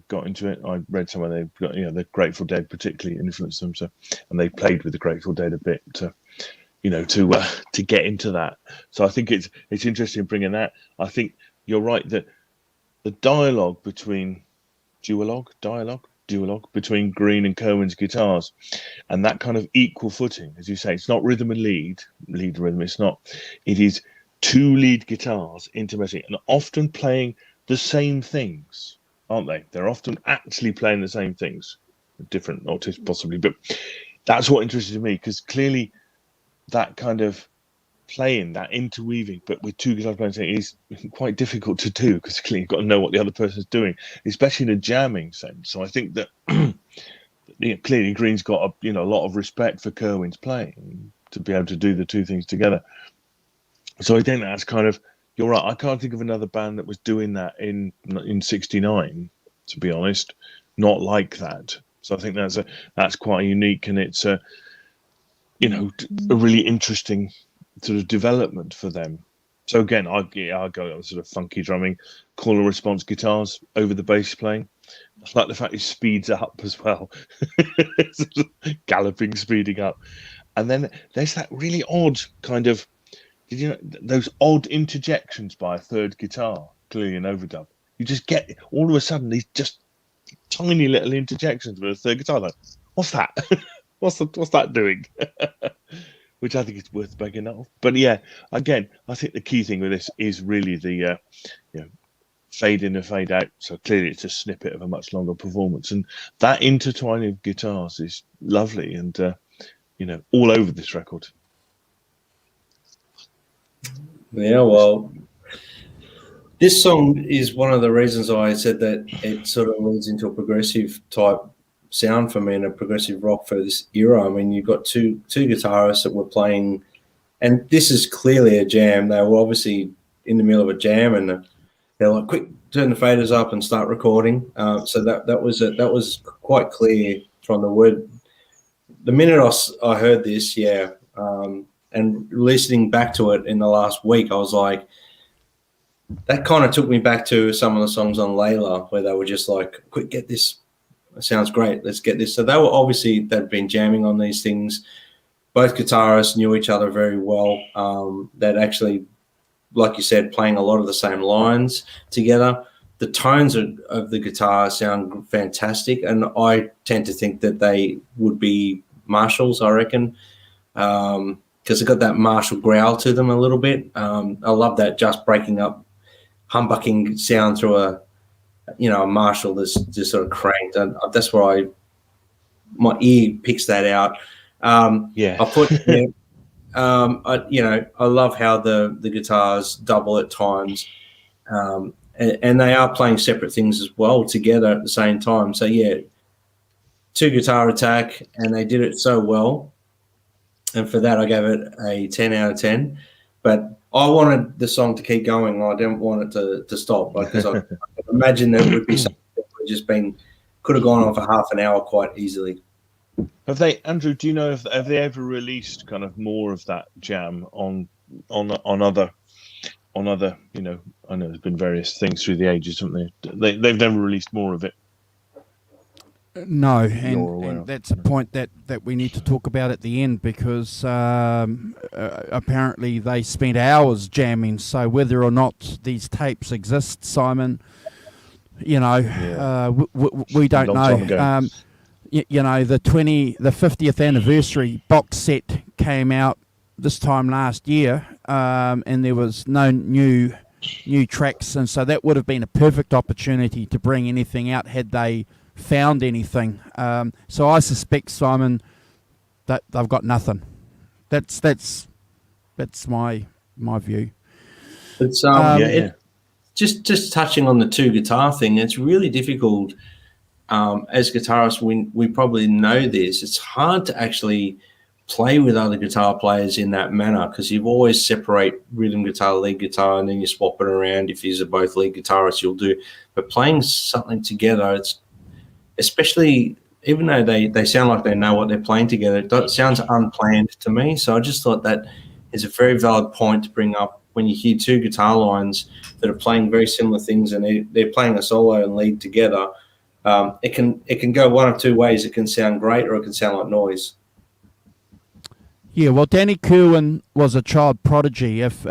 Got into it. I read somewhere they've got, the Grateful Dead particularly influenced them, and they played with the Grateful Dead a bit to get into that. So I think it's interesting bringing that. I think you're right that the dialogue between between Green and Kirwan's guitars, and that kind of equal footing, as you say, it's not rhythm and lead rhythm. It's not. It is two lead guitars intermixing and often playing the same things, aren't they? They're often actually playing the same things, different artists possibly, but that's what interested me, because clearly that kind of playing, that interweaving, but with two guitars playing, is quite difficult to do, because clearly you've got to know what the other person's doing, especially in a jamming sense. So I think that clearly Green's got a lot of respect for Kirwan's playing to be able to do the two things together. So I think that's kind of, you're right. I can't think of another band that was doing that in '69, to be honest, not like that. So I think that's quite unique, and it's a really interesting sort of development for them. So again, I'll go on sort of funky drumming, call and response guitars over the bass playing. I like the fact it speeds up as well, galloping, speeding up, and then there's that really odd kind of. Did you know those odd interjections by a third guitar, clearly an overdub? You just get all of a sudden these just tiny little interjections with a third guitar. Like, what's that? what's that doing? Which I think is worth making up. But yeah, again, I think the key thing with this is really the fade in and fade out. So clearly it's a snippet of a much longer performance, and that intertwining of guitars is lovely, and all over this record. Yeah, well, this song is one of the reasons I said that it sort of leads into a progressive type sound for me and a progressive rock for this era. I mean, you've got two guitarists that were playing, and this is clearly a jam. They were obviously in the middle of a jam, and they're like, "Quick, turn the faders up and start recording." So that was quite clear from the word. The minute I heard this, and listening back to it in the last week, I was like, that kind of took me back to some of the songs on Layla, where they were just like, "Quick, get this. It sounds great. Let's get this." So they'd been jamming on these things. Both guitarists knew each other very well. They'd actually, like you said, playing a lot of the same lines together. The tones of the guitar sound fantastic, and I tend to think that they would be Marshalls, I reckon, because they've got that Marshall growl to them a little bit. I love that just breaking up, humbucking sound through a Marshall that's just sort of cranked. And that's where my ear picks that out. I put, I love how the guitars double at times, and they are playing separate things as well together at the same time. So yeah, two guitar attack, and they did it so well. And for that, I gave it a 10 out of 10. But I wanted the song to keep going. I didn't want it to stop, because I imagine that would be something that would could have gone on for half an hour quite easily. Have they, Andrew? Do you know if have they ever released kind of more of that jam on other? I know there's been various things through the ages, haven't they? They've never released more of it. No, and that's a point that we need to talk about at the end, because apparently they spent hours jamming. So whether or not these tapes exist, Simon, we don't know. The 50th anniversary box set came out this time last year, and there was no new tracks, and so that would have been a perfect opportunity to bring anything out had they found anything. So I suspect, Simon, that they've got nothing. That's my view. It's just touching on the two guitar thing. It's really difficult. As guitarists, we probably know this. It's hard to actually play with other guitar players in that manner, because you always separate rhythm guitar, lead guitar, and then you swap it around. If you're both lead guitarists, you'll do. But playing something together, it's especially even though they sound like they know what they're playing together, it sounds unplanned to me. So I just thought that is a very valid point to bring up when you hear two guitar lines that are playing very similar things and they're playing a solo and lead together. It can go one of two ways. It can sound great or it can sound like noise. Yeah, well, Danny Kirwan was a child prodigy. If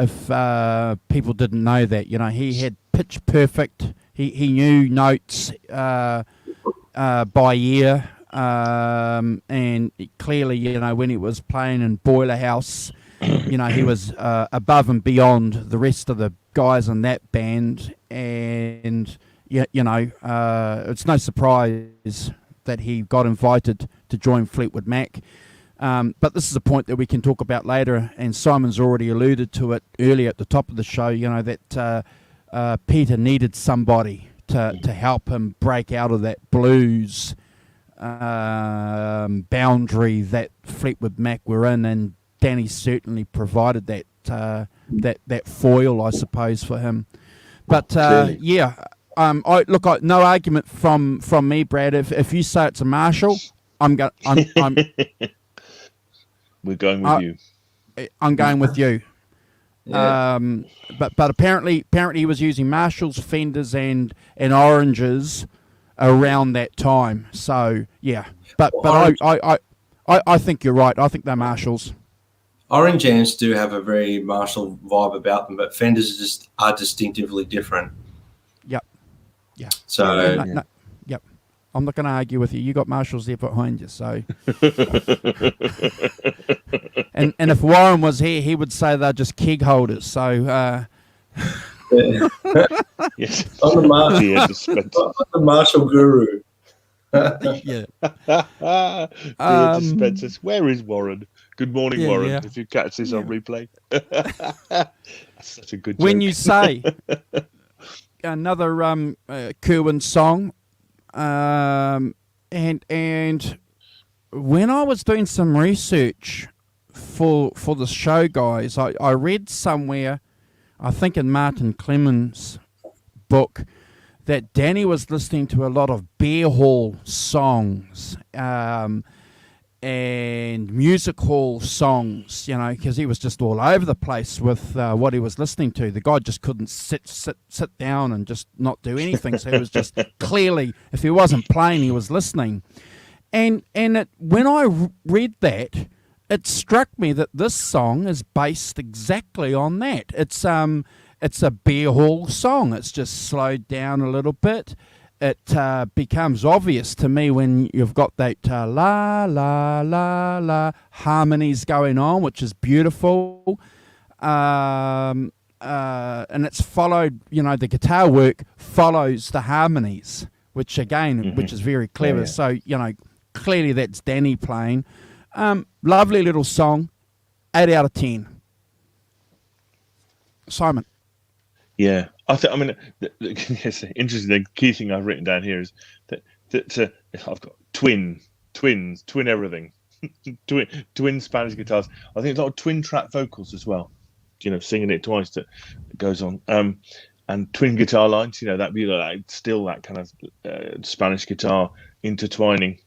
people didn't know that, he had pitch perfect. He knew notes by ear, and clearly, when he was playing in Boiler House, he was above and beyond the rest of the guys in that band. And it's no surprise that he got invited to join Fleetwood Mac. But this is a point that we can talk about later, and Simon's already alluded to it earlier at the top of the show, that Peter needed somebody to help him break out of that blues boundary that Fleetwood Mac were in, and Danny certainly provided that foil, I suppose, for him. But no argument from me, Brad. If you say it's a Marshall, I'm We're going with you. I'm going with you. Yeah. But apparently he was using Marshalls, Fenders, and Oranges around that time. So yeah, but I think you're right. I think they're Marshalls. Orange amps do have a very Marshall vibe about them, but Fenders are distinctively different. Yep. Yeah. So no. Yep. I'm not going to argue with you. You got Marshalls there behind you, so. and if Warren was here, he would say they're just keg holders. So. Yes. I'm the Marshall guru. Yeah. Dear dispensers, where is Warren? Good morning, Warren. Yeah. If you catch this on replay, that's such a good joke. When you say another Kirwan song. And when I was doing some research for the show, guys, I read somewhere, I think in Martin Clemens' book, that Danny was listening to a lot of beer hall songs and music hall songs, because he was just all over the place with what he was listening to. The guy just couldn't sit down and just not do anything. So he was just clearly, if he wasn't playing, he was listening. And when I read that, it struck me that this song is based exactly on that. It's a beer hall song. It's just slowed down a little bit. It becomes obvious to me when you've got that la, la, la, la harmonies going on, which is beautiful. And it's followed, the guitar work follows the harmonies, which again, which is very clever. So, clearly that's Danny playing. Lovely little song, 8 out of 10. Simon. Yeah, interesting. The key thing I've written down here is that I've got twins, everything, twin Spanish guitars. I think a lot of twin track vocals as well. Singing it twice that goes on. And twin guitar lines. That'd be still that kind of Spanish guitar intertwining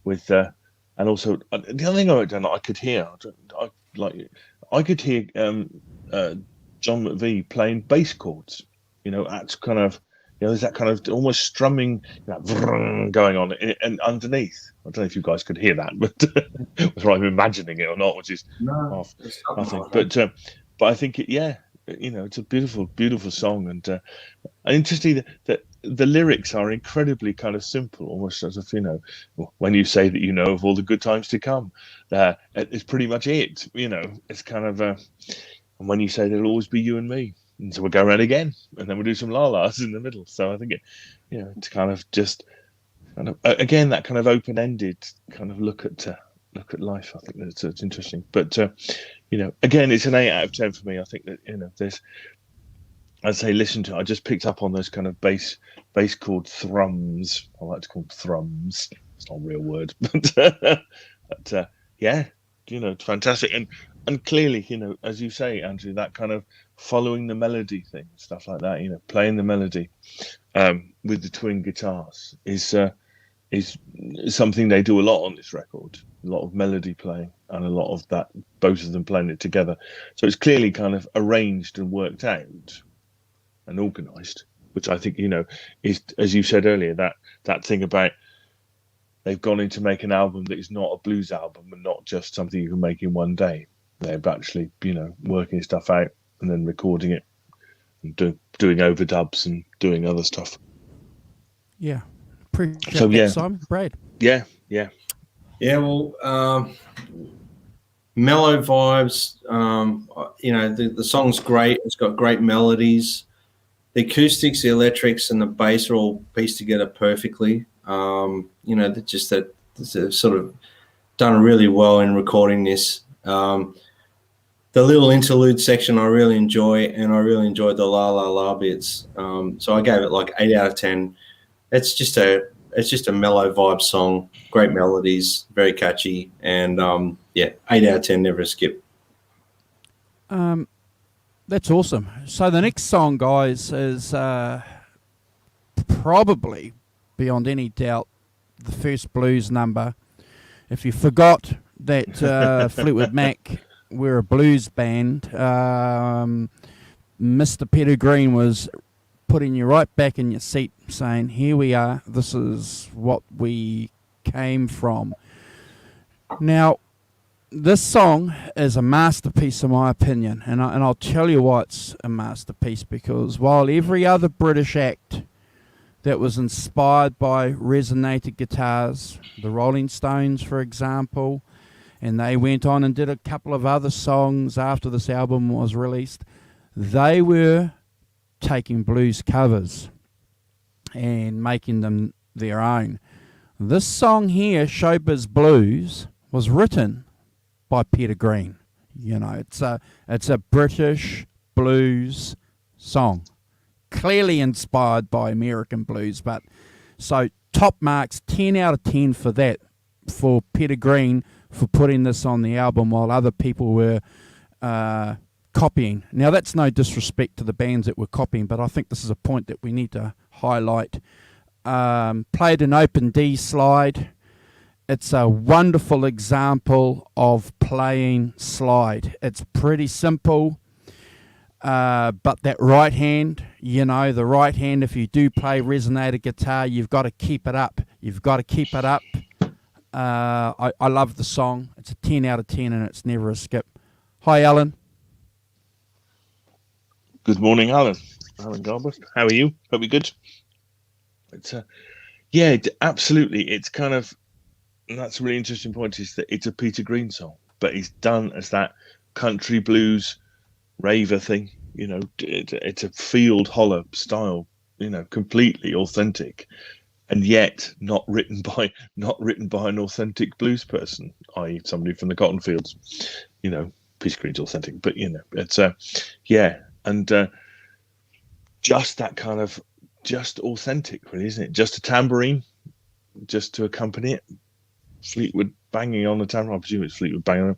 with, and also the other thing I wrote down that I could hear, I could hear John McVie playing bass chords, at kind of, there's that kind of almost strumming going on and underneath. I don't know if you guys could hear that, but whether I'm imagining it or not, which is half nothing. But I think it's a beautiful, beautiful song, and interesting that the lyrics are incredibly kind of simple, almost as if when you say that of all the good times to come, it's pretty much it. It's kind of. And when you say there'll always be you and me, and so we'll go around again, and then we'll do some la-las in the middle. So I think it's kind of just again that kind of open-ended kind of look at life. I think that's interesting. But again, it's an 8 out of 10 for me. I think that there's, I'd say, I just picked up on those kind of bass chord thrums. I like to call them thrums. It's not a real word, but it's fantastic. And clearly, as you say, Andrew, that kind of following the melody thing, stuff like that, playing the melody with the twin guitars is is something they do a lot on this record. A lot of melody playing and a lot of that, both of them playing it together. So it's clearly kind of arranged and worked out and organised, which I think, is, as you said earlier, that thing about they've gone in to make an album that is not a blues album and not just something you can make in one day. They've actually, working stuff out and then recording it and doing overdubs and doing other stuff. Yeah. Appreciate that, Simon. Brad. Yeah. Well, mellow vibes. The song's great. It's got great melodies. The acoustics, the electrics, and the bass are all pieced together perfectly. They've sort of done really well in recording this. The little interlude section I really enjoy, and I really enjoyed the la la la bits. So I gave it like 8 out of 10. It's just a mellow vibe song, great melodies, very catchy, and 8 out of 10, never a skip. That's awesome. So the next song, guys, is probably beyond any doubt the first blues number. If you forgot that Fleetwood Mac were a blues band, Mr. Peter Green was putting you right back in your seat saying, here we are, this is what we came from. Now, this song is a masterpiece in my opinion, and I'll tell you why it's a masterpiece, because while every other British act that was inspired by resonator guitars, the Rolling Stones for example, and they went on and did a couple of other songs after this album was released, they were taking blues covers and making them their own. This song here, Showbiz Blues, was written by Peter Green. It's a British blues song, clearly inspired by American blues, but so top marks, 10 out of 10 for that, for Peter Green for putting this on the album while other people were copying. Now, that's no disrespect to the bands that were copying, but I think this is a point that we need to highlight. Played an open D slide. It's a wonderful example of playing slide. It's pretty simple, but that right hand, the right hand, if you do play resonator guitar, you've got to keep it up. I love the song. It's a 10 out of 10 and it's never a skip. Hi, Alan. Good morning, Alan. Alan Garbutt. How are you? Hope you're good. It's absolutely. It's kind of, and that's a really interesting point, is that it's a Peter Green song, but it's done as that country blues raver thing. It's a field holler style, completely authentic, and yet not written by an authentic blues person, i.e. somebody from the cotton fields. Peter Green's authentic, but it's and just that kind of just authentic, really, isn't it? Just a tambourine, just to accompany it. Fleetwood banging on the tambourine. I presume it's Fleetwood banging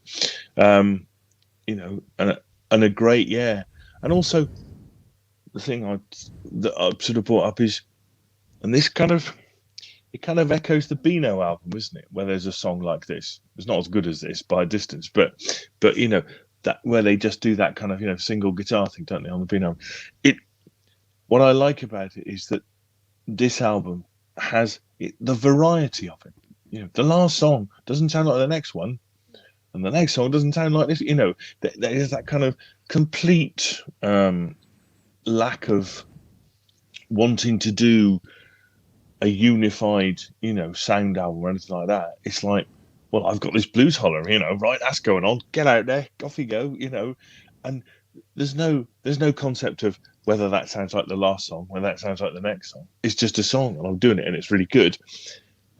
on. And a great, and also the thing that I sort of brought up is, and this kind of echoes the Beano album, isn't it? Where there's a song like this. It's not as good as this by a distance, but that where they just do that kind of single guitar thing, don't they, on the Beano? What I like about it is that this album has the variety of it. The last song doesn't sound like the next one, and the next song doesn't sound like this. There is that kind of complete lack of wanting to do a unified, sound album or anything like that. It's like, well, I've got this blues holler, right? That's going on. Get out there, off you go, And there's no concept of whether that sounds like the last song, whether that sounds like the next song. It's just a song, and I'm doing it, and it's really good.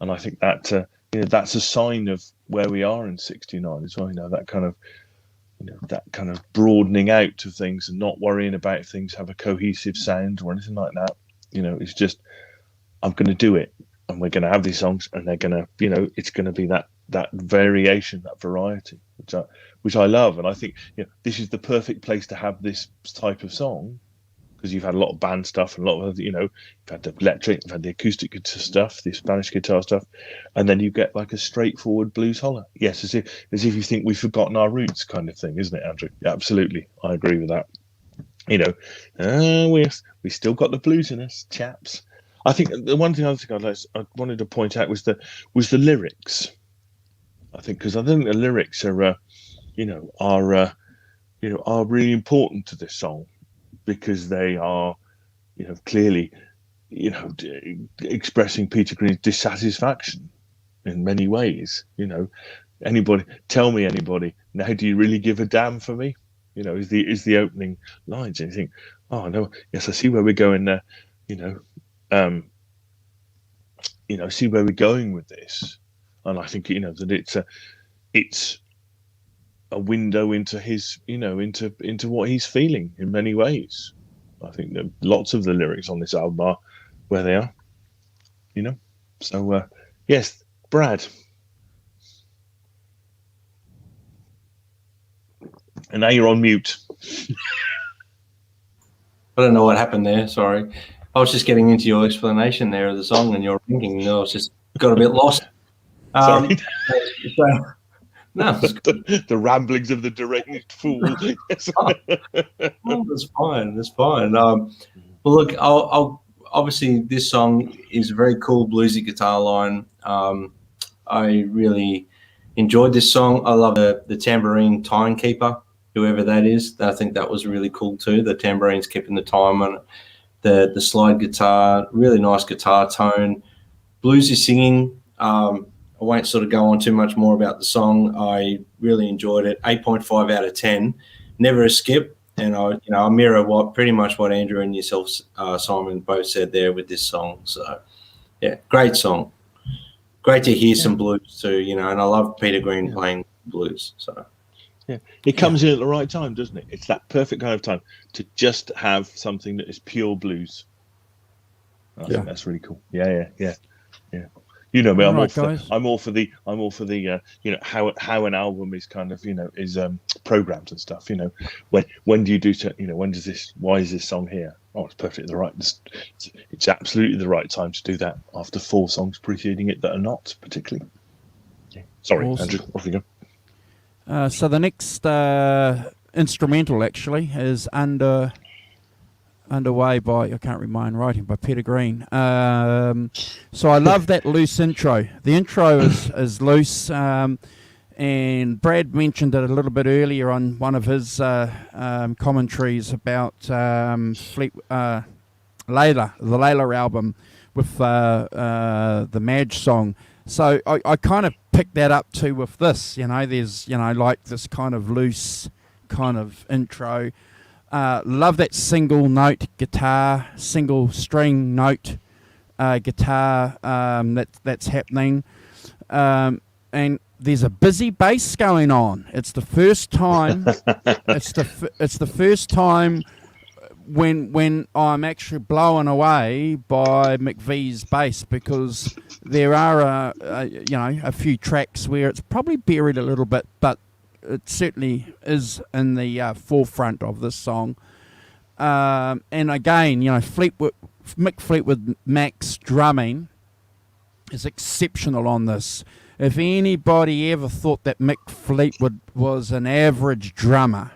And I think that that's a sign of where we are in '69 as well. That kind of that kind of broadening out of things and not worrying about if things have a cohesive sound or anything like that. It's just, I'm going to do it, and we're going to have these songs, and they're going to, it's going to be that variation, that variety, which I love. And I think this is the perfect place to have this type of song, because you've had a lot of band stuff and a lot of, you know, you've had the electric, you've had the acoustic guitar stuff, the Spanish guitar stuff, and then you get like a straightforward blues holler. Yes, as if you think we've forgotten our roots, kind of thing, isn't it, Andrew? Yeah, absolutely, I agree with that. You know, we still got the blues in us, chaps. I think the one thing I wanted to point out was the lyrics. I think because I think the lyrics are, are really important to this song, because they are, clearly, expressing Peter Green's dissatisfaction in many ways. Tell me anybody, now do you really give a damn for me? Is the opening lines, and you think, oh no, yes, I see where we're going there. See where we're going with this, and I think that it's a window into his, into what he's feeling in many ways. I think that lots of the lyrics on this album are where they are, So yes, Brad. And now you're on mute. I don't know what happened there. Sorry. I was just getting into your explanation there of the song and your ranking. And I was just got a bit lost. Sorry. No, the ramblings of the deranged fool. That's fine. That's fine. Well, look, I'll obviously this song is a very cool bluesy guitar line. I really enjoyed this song. I love the tambourine timekeeper, whoever that is. I think that was really cool too. The tambourine's keeping the time on it. The slide guitar, really nice guitar tone. Bluesy singing. I won't sort of go on too much more about the song. I really enjoyed it. 8.5 out of 10. Never a skip. And I mirror pretty much what Andrew and yourself, Simon, both said there with this song. So yeah, great song. Great to hear some blues too, and I love Peter Green playing blues. So yeah, it comes in at the right time, doesn't it? It's that perfect kind of time to just have something that is pure blues. I think that's really cool. Yeah. You know me, I'm all for the how an album is kind of is programmed and stuff. When do you do why is this song here? Oh, it's perfectly the right. It's absolutely the right time to do that after 4 songs preceding it that are not particularly. Yeah. Sorry, awesome. Andrew, off you go. So the next instrumental actually is underway by, I can't read my own writing, by Peter Green. So I love that loose intro. The intro is loose, and Brad mentioned it a little bit earlier on one of his commentaries about Layla, the Layla album with the Madge song. So I kind of picked that up too with this. There's like this kind of loose kind of intro. Love that single note guitar, single string note guitar that's happening, and there's a busy bass going on. It's the first time. it's the first time when I'm actually blown away by McVie's bass, because there are a few tracks where it's probably buried a little bit, but it certainly is in the forefront of this song. And again, Mick Fleetwood Mac's drumming is exceptional on this. If anybody ever thought that Mick Fleetwood was an average drummer,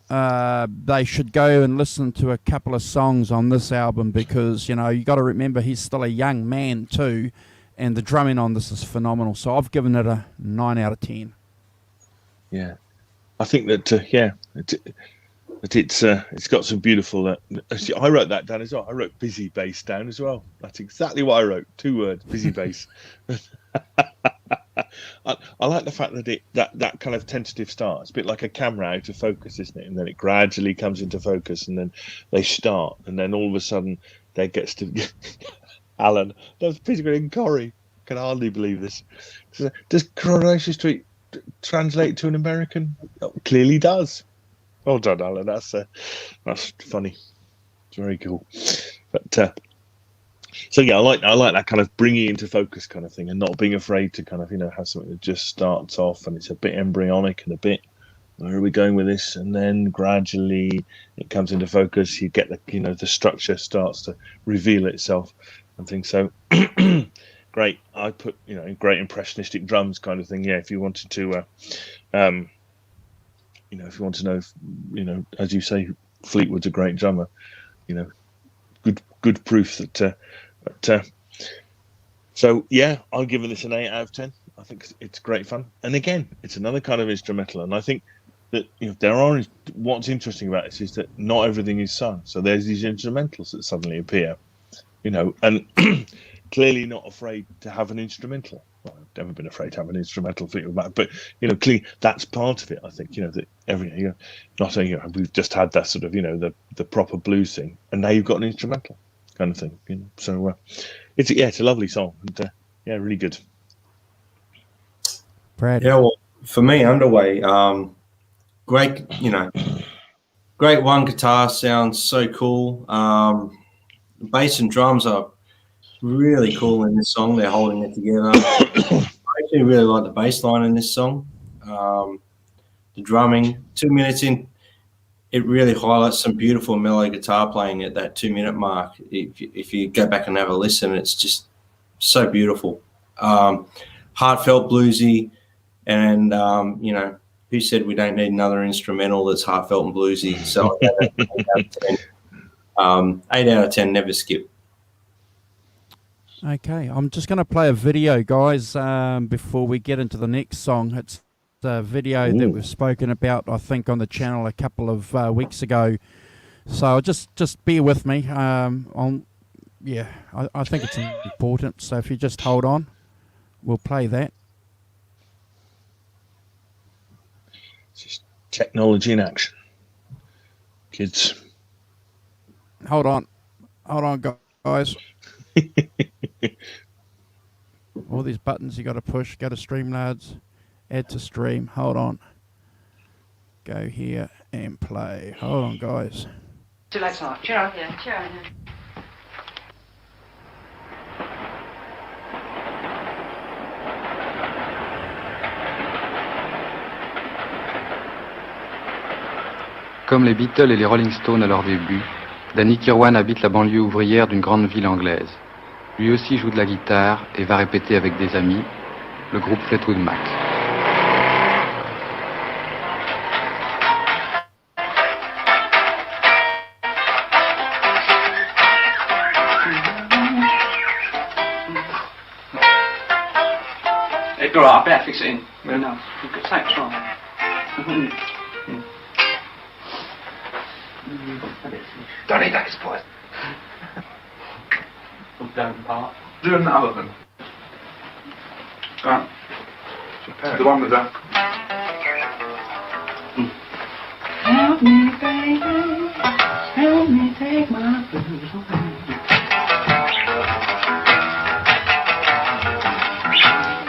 they should go and listen to a couple of songs on this album, because you got to remember he's still a young man too, and the drumming on this is phenomenal. So I've given it a 9 out of 10. Yeah, I think that it's got some beautiful. I wrote that down as well. I wrote busy bass down as well. That's exactly what I wrote. 2 words: busy bass. I like the fact that that kind of tentative start. It's a bit like a camera out of focus, isn't it? And then it gradually comes into focus, and then they start, and then all of a sudden there gets to Alan. That's Peter Green Corrie. Can hardly believe this. Does Coronation Street translate to an American? Oh, clearly does. Well done, Alan. That's funny. It's very cool. But so yeah, I like that kind of bringing into focus kind of thing, and not being afraid to kind of have something that just starts off and it's a bit embryonic and a bit where are we going with this? And then gradually it comes into focus. You get the structure starts to reveal itself and things. So great. I put great impressionistic drums kind of thing. Yeah, if you wanted to, if you want to know, as you say, Fleetwood's a great drummer. Good proof that. So yeah, I'll give this an 8 out of 10. I think it's great fun, and again, it's another kind of instrumental. And I think that what's interesting about this is that not everything is sung. So there's these instrumentals that suddenly appear, and clearly not afraid to have an instrumental. Well, I've never been afraid to have an instrumental Fleetwood Mac, but clearly that's part of it. I think that everything, not only we've just had that sort of the proper blues thing, and now you've got an instrumental kind of thing. So it's a lovely song, and really good. Brad. Yeah, well, for me, Underway, great, great one guitar, sounds so cool. Bass and drums are really cool in this song. They're holding it together. I actually really like the bass line in this song. The drumming, 2 minutes in, it really highlights some beautiful mellow guitar playing at that 2 minute mark. If you go back and have a listen, it's just so beautiful. Heartfelt, bluesy, and who said we don't need another instrumental that's heartfelt and bluesy? So 8 out of 10, never skip. Okay, I'm just going to play a video, guys, before we get into the next song. It's the video that we've spoken about, I think, on the channel a couple of weeks ago. So just bear with me. I think it's important. So if you just hold on, we'll play that. It's just technology in action, kids. Hold on, guys. All these buttons you got to push. Go to Streamlabs, add to stream. Hold on. Go here and play. Hold on, guys. Too late tonight. Cheer up. Yeah, sure. Comme les Beatles et les Rolling Stones à leur début, Danny Kirwan habite la banlieue ouvrière d'une grande ville anglaise. Lui aussi joue de la guitare et va répéter avec des amis, le groupe Fleetwood Mac. It's all right, I better fix it in. Well, no, you've got safe, right? Don't need that, boys. Down part. Do another then. Right. The one with that. Help me, baby. Help me take my blues away.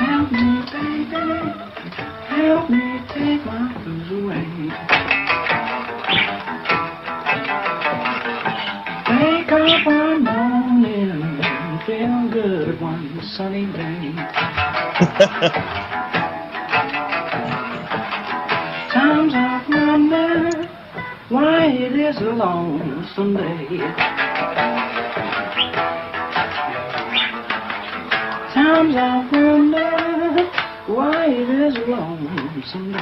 Help me, baby. Help me take my blues away. Wake up one morning, feel good one sunny day. Times of wonder why it is a lonesome day. Times of wonder why it is a lonesome day.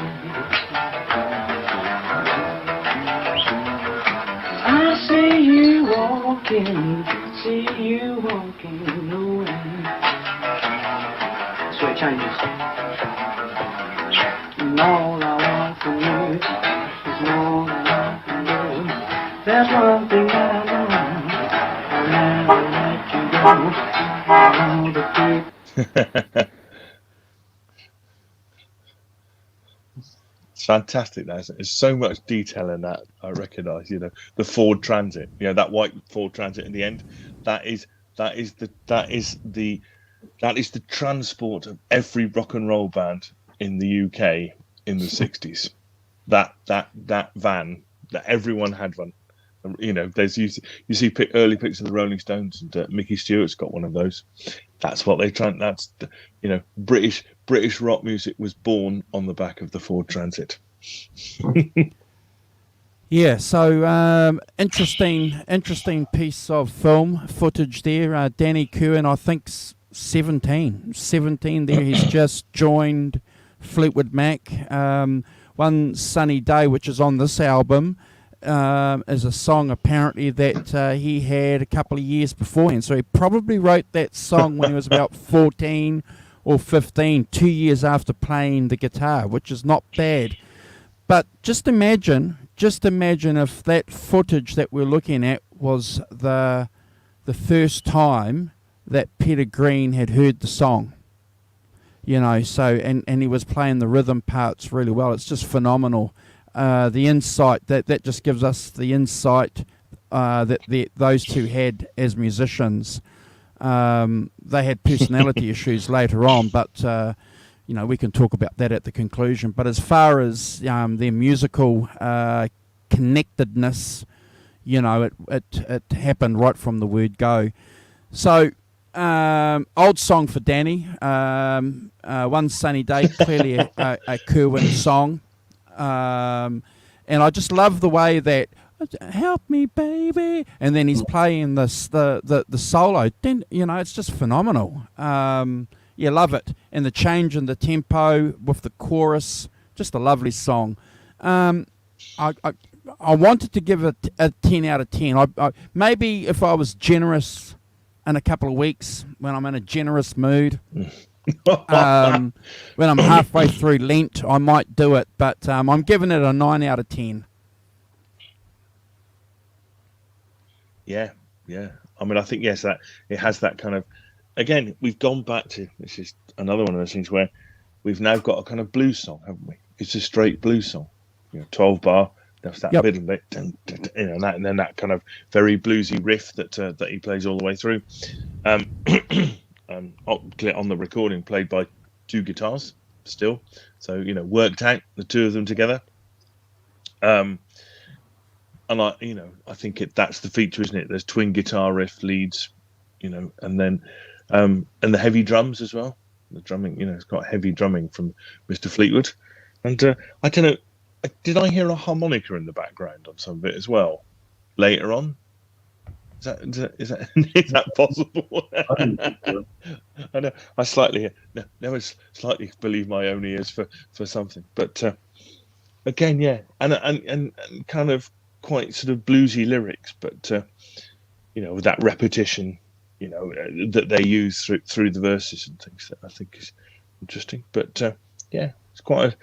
I see you walking away. So it changes. And all I want from you is all I can do. There's one thing that I know, I'll never let you go. I know the It's fantastic, that isn't it? There's so much detail in that. I recognise, the Ford Transit, that white Ford Transit in the end. That is the transport of every rock and roll band in the UK in the 60s. That van, that everyone had one. There's you see early pictures of the Rolling Stones, and Mickey Stewart's got one of those. That's what they try. That's British rock music was born on the back of the Ford Transit. Yeah, so interesting piece of film footage there. Danny Kirwan, I think 17 there. He's just joined Fleetwood Mac. One Sunny Day, which is on this album, is a song apparently that he had a couple of years beforehand. So he probably wrote that song when he was about 14 or 15, 2 years after playing the guitar, which is not bad. But just imagine if that footage that we're looking at was the first time that Peter Green had heard the song. So and he was playing the rhythm parts really well. It's just phenomenal. The insight that just gives us the insight that those two had as musicians. They had personality issues later on, but we can talk about that at the conclusion. But as far as their musical connectedness, it happened right from the word go. So, old song for Danny. One Sunny Day, clearly a Kirwan song. And I just love the way that "Help me, baby," and then he's playing the solo. Then it's just phenomenal. Love it, and the change in the tempo with the chorus, just a lovely song. I wanted to give it a 10 out of 10. Maybe if I was generous in a couple of weeks, when I'm in a generous mood, when I'm halfway through Lent, I might do it. But I'm giving it a 9 out of 10. Yeah. I mean, I think, yes, that it has that kind of, again, we've gone back to, this is another one of those things where we've now got a kind of blues song, haven't we? It's a straight blues song, 12 bar, that's that middle bit, and then that kind of very bluesy riff that he plays all the way through. On the recording, played by two guitars still, so worked out the two of them together. And I think that's the feature, isn't it? There's twin guitar riff leads, and then and the heavy drums as well. The drumming, it's got heavy drumming from Mr. Fleetwood. And I don't know, did I hear a harmonica in the background on some of it as well later on? Is that possible? I know I never slightly believe my own ears for something, but again, yeah, and kind of quite sort of bluesy lyrics, but with that repetition, that they use through the verses and things, that I think is interesting. But it's quite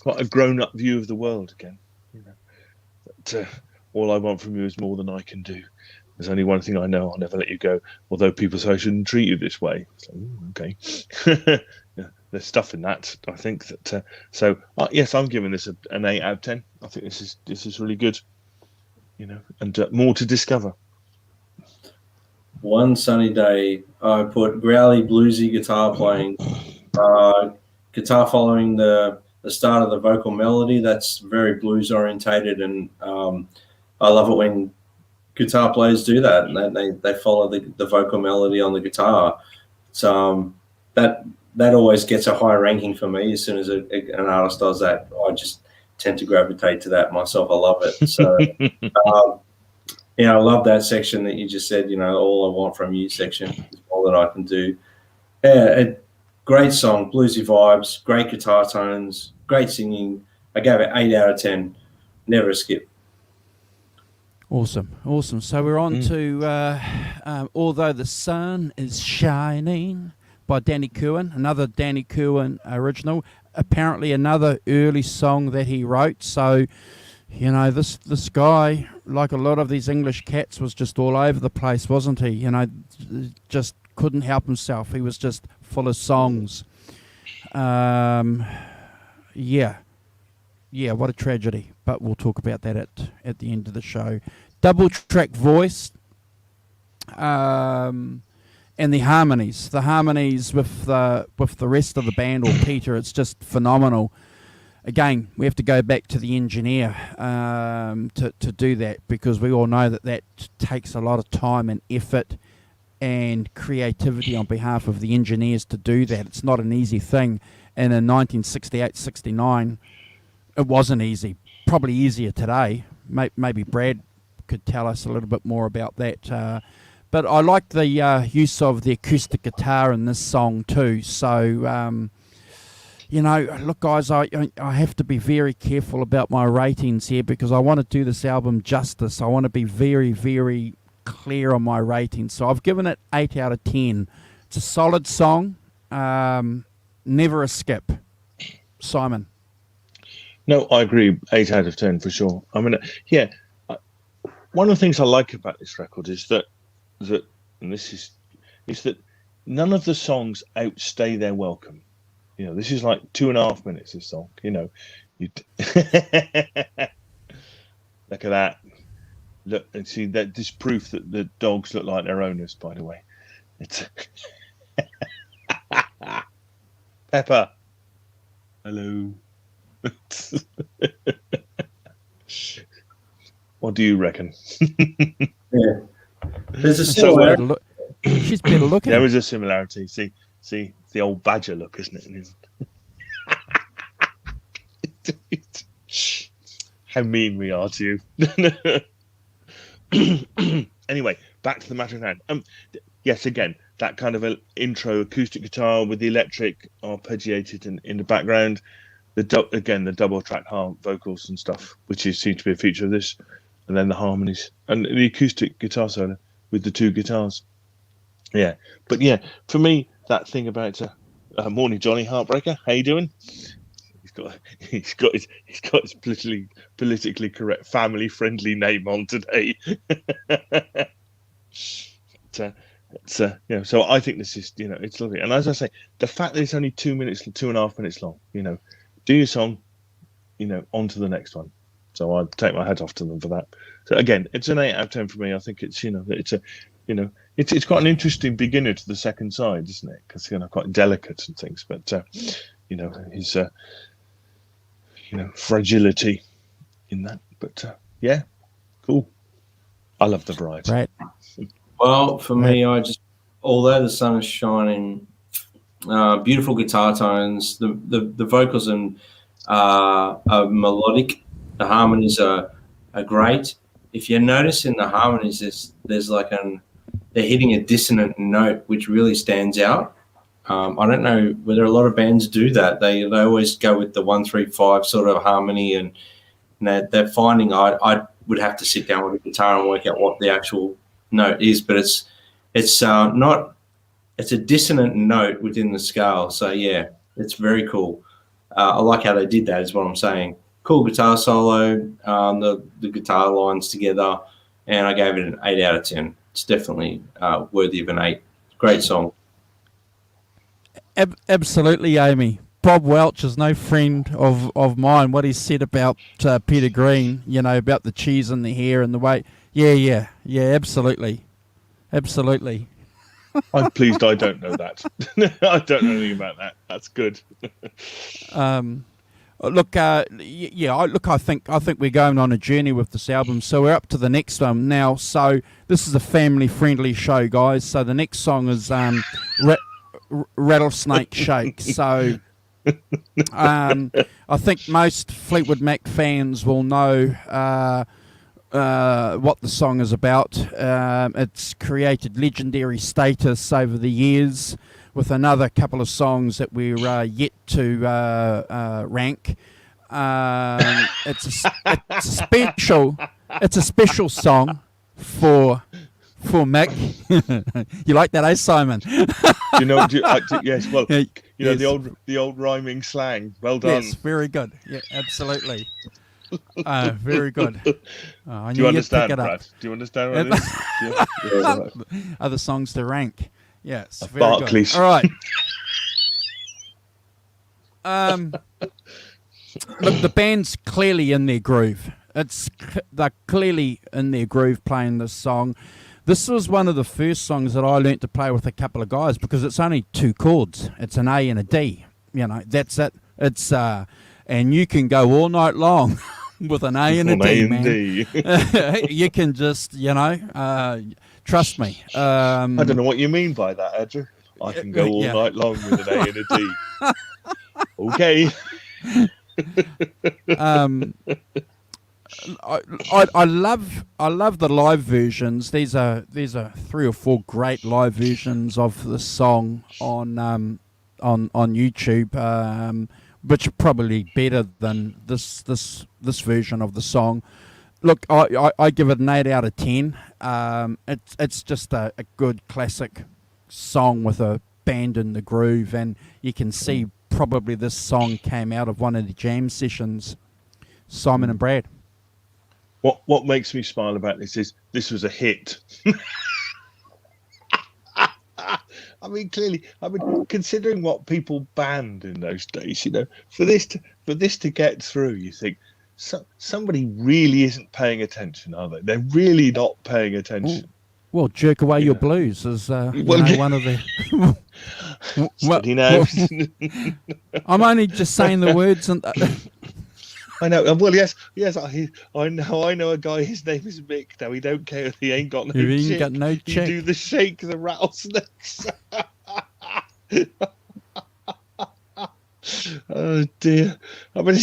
a grown-up view of the world again. That all I want from you is more than I can do. There's only one thing I know: I'll never let you go. Although people say I shouldn't treat you this way. So, okay. There's stuff in that, I think, that yes, I'm giving this an 8 out of 10. I think this is really good, and more to discover. One Sunny Day, I put growly bluesy guitar playing, guitar following the start of the vocal melody. That's very blues orientated, and I love it when guitar players do that, and they follow the vocal melody on the guitar. So that always gets a high ranking for me. As soon as an artist does that, I just tend to gravitate to that myself. I love it. So, I love that section that you just said, all I want from you section is all that I can do. Yeah, a great song, bluesy vibes, great guitar tones, great singing. I gave it 8 out of 10. Never a skip. Awesome. So we're on to Although the Sun is Shining by Danny Kirwan, another Danny Kirwan original, apparently another early song that he wrote. So, this guy, like a lot of these English cats, was just all over the place, wasn't he? Just couldn't help himself. He was just full of songs. Yeah, what a tragedy. But we'll talk about that at the end of the show. Double track voice, and the harmonies with the rest of the band or Peter. It's just phenomenal. Again, we have to go back to the engineer to do that, because we all know that takes a lot of time and effort and creativity on behalf of the engineers to do that. It's not an easy thing. And in 1968-69, it wasn't easy. Probably easier today. Maybe Brad could tell us a little bit more about that. But I like the use of the acoustic guitar in this song too. So, look, guys, I have to be very careful about my ratings here because I want to do this album justice. I want to be very, very clear on my ratings. So I've given it 8 out of 10. It's a solid song. Never a skip. Simon. No, I agree. 8 out of 10 for sure. I mean, yeah. One of the things I like about this record is that none of the songs outstay their welcome. This is like 2.5 minutes. This song, look at that. Look and see that. This proof that the dogs look like their owners. By the way, it's Pepper. Hello. What do you reckon? Yeah. There's a similarity. She's better looking. There is a similarity. See, it's the old badger look, isn't it? How mean we are to you. Anyway, back to the matter at hand. Yes, again, that kind of an intro acoustic guitar with the electric arpeggiated in the background. The double track vocals and stuff, which seems to be a feature of this, and then the harmonies and the acoustic guitar solo with the 2 guitars. Yeah, but yeah, for me, that thing about morning Johnny Heartbreaker. How you doing? He's got his politically correct, family friendly name on today. So I think this is it's lovely, and as I say, the fact that it's only 2.5 minutes long, do your song, on to the next one. So I'd take my hat off to them for that. So again, it's an 8 out of 10 for me. I think it's it's quite an interesting beginner to the second side, isn't it? Because quite delicate and things, but his fragility in that. But yeah, cool. I love the variety. Right. Well, for me, although the sun is shining, beautiful guitar tones, the vocals are melodic, the harmonies are great. If you notice in the harmonies, there's like they're hitting a dissonant note which really stands out. I don't know whether a lot of bands do that. They always go with the 1-3-5 sort of harmony, and they're finding I would have to sit down with a guitar and work out what the actual note is, but it's not. It's a dissonant note within the scale. So yeah, it's very cool. I like how they did that. Is what I'm saying. Cool guitar solo, the guitar lines together, and I gave it an 8 out of 10. It's definitely worthy of an 8. Great song. Absolutely, Amy. Bob Welch is no friend of mine. What he said about Peter Green, about the cheese and the hair and the way. Yeah, absolutely. I'm pleased I don't know that. I don't know anything about that. That's good. Look, I think we're going on a journey with this album. So we're up to the next one now. So this is a family-friendly show, guys. So the next song is Rattlesnake Shake. So I think most Fleetwood Mac fans will know what the song is about. It's created legendary status over the years, with another couple of songs that we're yet to rank. It's a special song for Mick. You like that, Simon? Yes. Well, yes. the old rhyming slang. Well done. Yes, very good. Yeah, absolutely. Very good. Do you understand, Brad? Do you understand what it is? Other songs to rank. Yes, very Barclays. good. All right. Look, the band's clearly in their groove. They're clearly in their groove playing this song. This was one of the first songs that I learnt to play with a couple of guys because it's only 2 chords. It's an A and a D. That's it. It's and you can go all night long with an A and a D, man. You can just, trust me. I don't know what you mean by that, Andrew. I can go all night long with an A and a D. Okay. I love the live versions. These are 3 or 4 great live versions of the song on YouTube, which are probably better than this version of the song. Look, I give it an 8 out of 10. It's just a good classic song with a band in the groove, and you can see probably this song came out of one of the jam sessions, Simon and Brad. What makes me smile about this is this was a hit. I mean, clearly, considering what people banned in those days, for this to get through, you think somebody really isn't paying attention, are they? They're really not paying attention. Well, Jerk Away Your Blues is one of the. Steady now. I'm only just saying the words and. I know. Well, yes. I know a guy. His name is Mick. Now he don't care if he ain't got no. He ain't chick. got no chick. You do the shake, the rattlesnakes. Oh dear. I mean,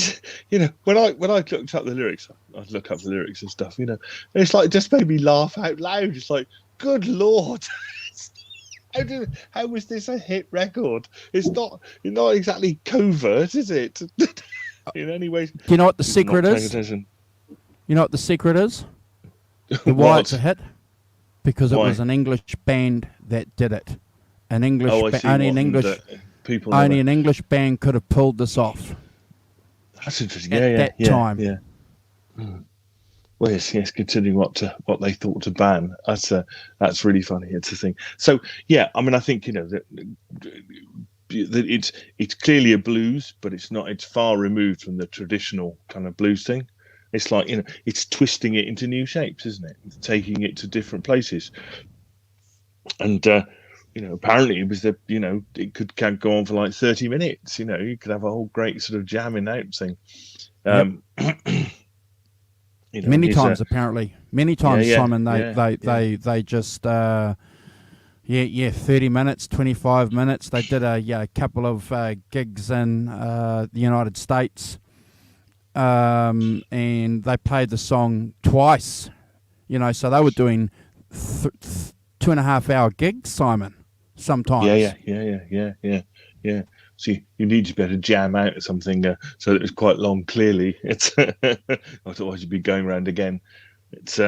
when I looked up the lyrics, I'd look up the lyrics and stuff. And it's like it just made me laugh out loud. It's like, good Lord. How was this a hit record? It's not exactly covert, is it? In any way. Do you know what the secret is? Attention. You know what the secret is? Why it's a hit? Because it was an English band that did it. An English only an English band could have pulled this off. That's interesting. At that time. Yeah. Well, yes. Considering what they thought to ban, that's really funny. It's a thing. So yeah, I mean, I think that it's clearly a blues, but it's not. It's far removed from the traditional kind of blues thing. It's like it's twisting it into new shapes, isn't it? It's taking it to different places. And apparently it was it can go on for like 30 minutes. You could have a whole great sort of jamming out thing. Many times, Simon. They just 30 minutes, 25 minutes. They did a couple of gigs in the United States, and they played the song twice. So they were doing 2.5 hour gigs, Simon. Sometimes. Yeah. So you need to be able to jam out something so that it's quite long. Clearly, it's otherwise you'd be going around again. It's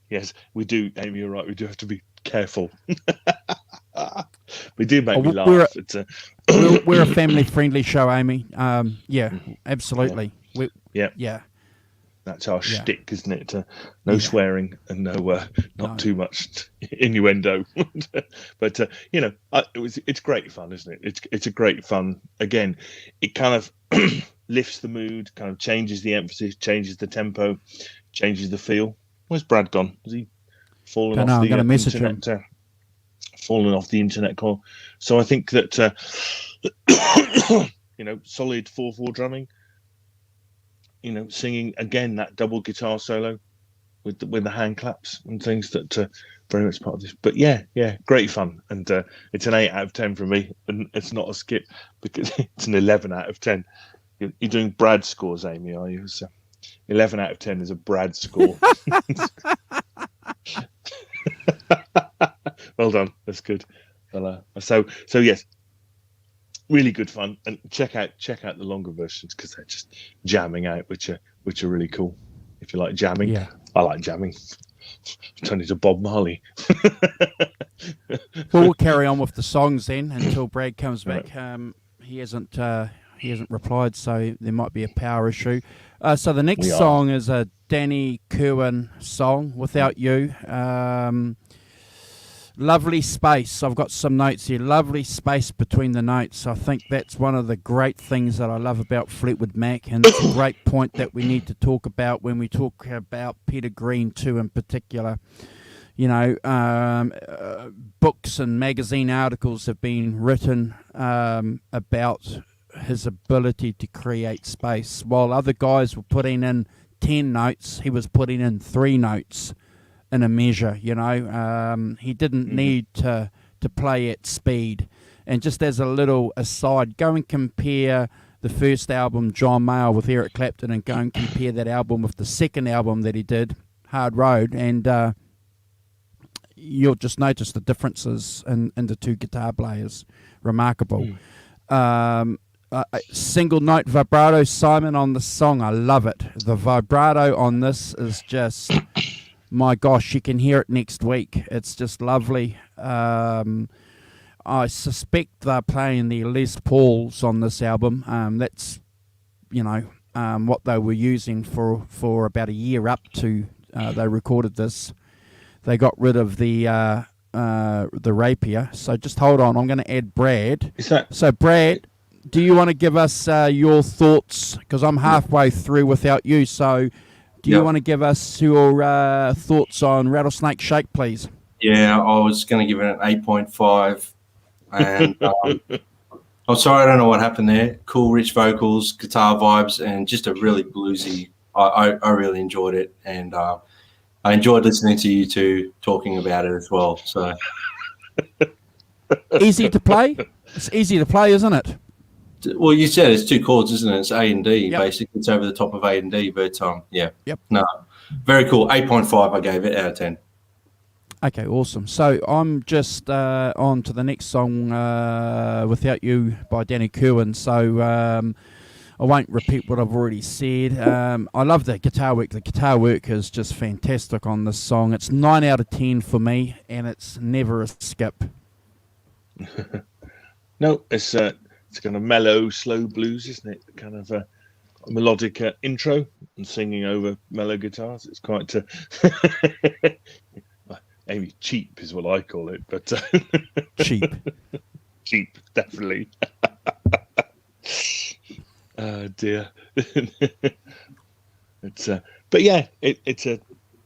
yes, we do. Amy, you're right. We do have to be careful. We do make me laugh. We're a family-friendly show, Amy. Absolutely. Yeah. That's our shtick, isn't it? No swearing and not too much innuendo. But it's great fun, isn't it? It's a great fun. Again, it kind of lifts the mood, kind of changes the emphasis, changes the tempo, changes the feel. Where's Brad gone? Has he fallen off the internet? Fallen off the internet call. So I think that solid 4/4 drumming. Singing again that double guitar solo with the hand claps and things that very much part of this. But yeah, great fun, and it's an 8 out of 10 for me, and it's not a skip because it's an 11 out of 10. You're doing Brad scores, Amy, are you? So 11 out of 10 is a Brad score. Well done, that's good. Well, so yes. Really good fun, and check out the longer versions because they're just jamming out, which are really cool. If you like jamming, I like jamming. Turn into Bob Marley. Well, we'll carry on with the songs then until Brad comes back. He hasn't replied, so there might be a power issue. So the next song is a Danny Kirwan song, "Without You." Lovely space. I've got some notes here. Lovely space between the notes. I think that's one of the great things that I love about Fleetwood Mac, and it's a great point that we need to talk about when we talk about Peter Green too in particular. Books and magazine articles have been written about his ability to create space. While other guys were putting in 10 notes, he was putting in 3 notes in a measure. He didn't need to play at speed. And just as a little aside, go and compare the first album, John Mayall, with Eric Clapton, and go and compare that album with the second album that he did, Hard Road, and you'll just notice the differences in the two guitar players. Remarkable. Single note vibrato, Simon, on the song. I love it. The vibrato on this is just, my gosh, you can hear it next week. It's just lovely. I suspect they're playing the Les Pauls on this album. That's, what they were using for about a year up to they recorded this. They got rid of the rapier. So just hold on. I'm going to add Brad. So Brad, do you want to give us your thoughts? Because I'm halfway through without you. So do you want to give us your thoughts on Rattlesnake Shake, please? Yeah, I was going to give it an 8.5. And I'm sorry, I don't know what happened there. Cool, rich vocals, guitar vibes, and just a really bluesy. I really enjoyed it, and I enjoyed listening to you two talking about it as well. So easy to play. It's easy to play, isn't it? Well, you said it's two chords, isn't it? It's A and D. Yep. Basically, it's over the top of A and D. But yeah. Yep. No, very cool. 8.5. I gave it out of 10. Okay, awesome. So I'm just on to the next song, Without You by Danny Kirwan. So I won't repeat what I've already said. I love the guitar work. The guitar work is just fantastic on this song. It's 9 out of 10 for me, and it's never a skip. No, it's kind of mellow, slow blues, isn't it? Kind of a melodic intro and singing over mellow guitars. It's quite maybe cheap is what I call it, but cheap, definitely. Oh dear. It's but yeah, it's a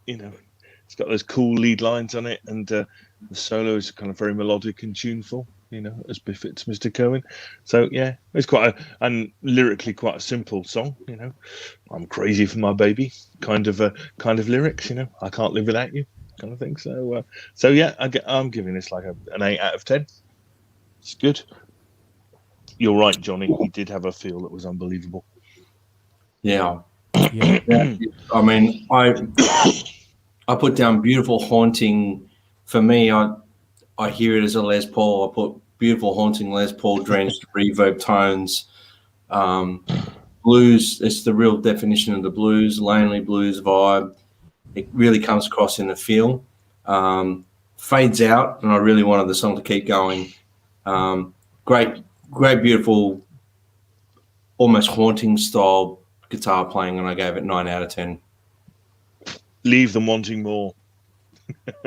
it's got those cool lead lines on it, and the solo is kind of very melodic and tuneful, as befits Mr. Kirwan. So yeah, it's quite and lyrically quite a simple song. I'm crazy for my baby, kind of lyrics. I can't live without you, kind of thing. So yeah, I'm giving this like an 8 out of 10. It's good. You're right, Johnny. He did have a feel that was unbelievable. Yeah. I mean, I put down beautiful haunting. For me, I hear it as a Les Paul. I put beautiful haunting Les Paul drenched reverb tones. Blues, it's the real definition of the blues, lonely blues vibe. It really comes across in the feel. Fades out, and I really wanted the song to keep going. Great, beautiful, almost haunting style guitar playing, and I gave it 9 out of 10. Leave them wanting more.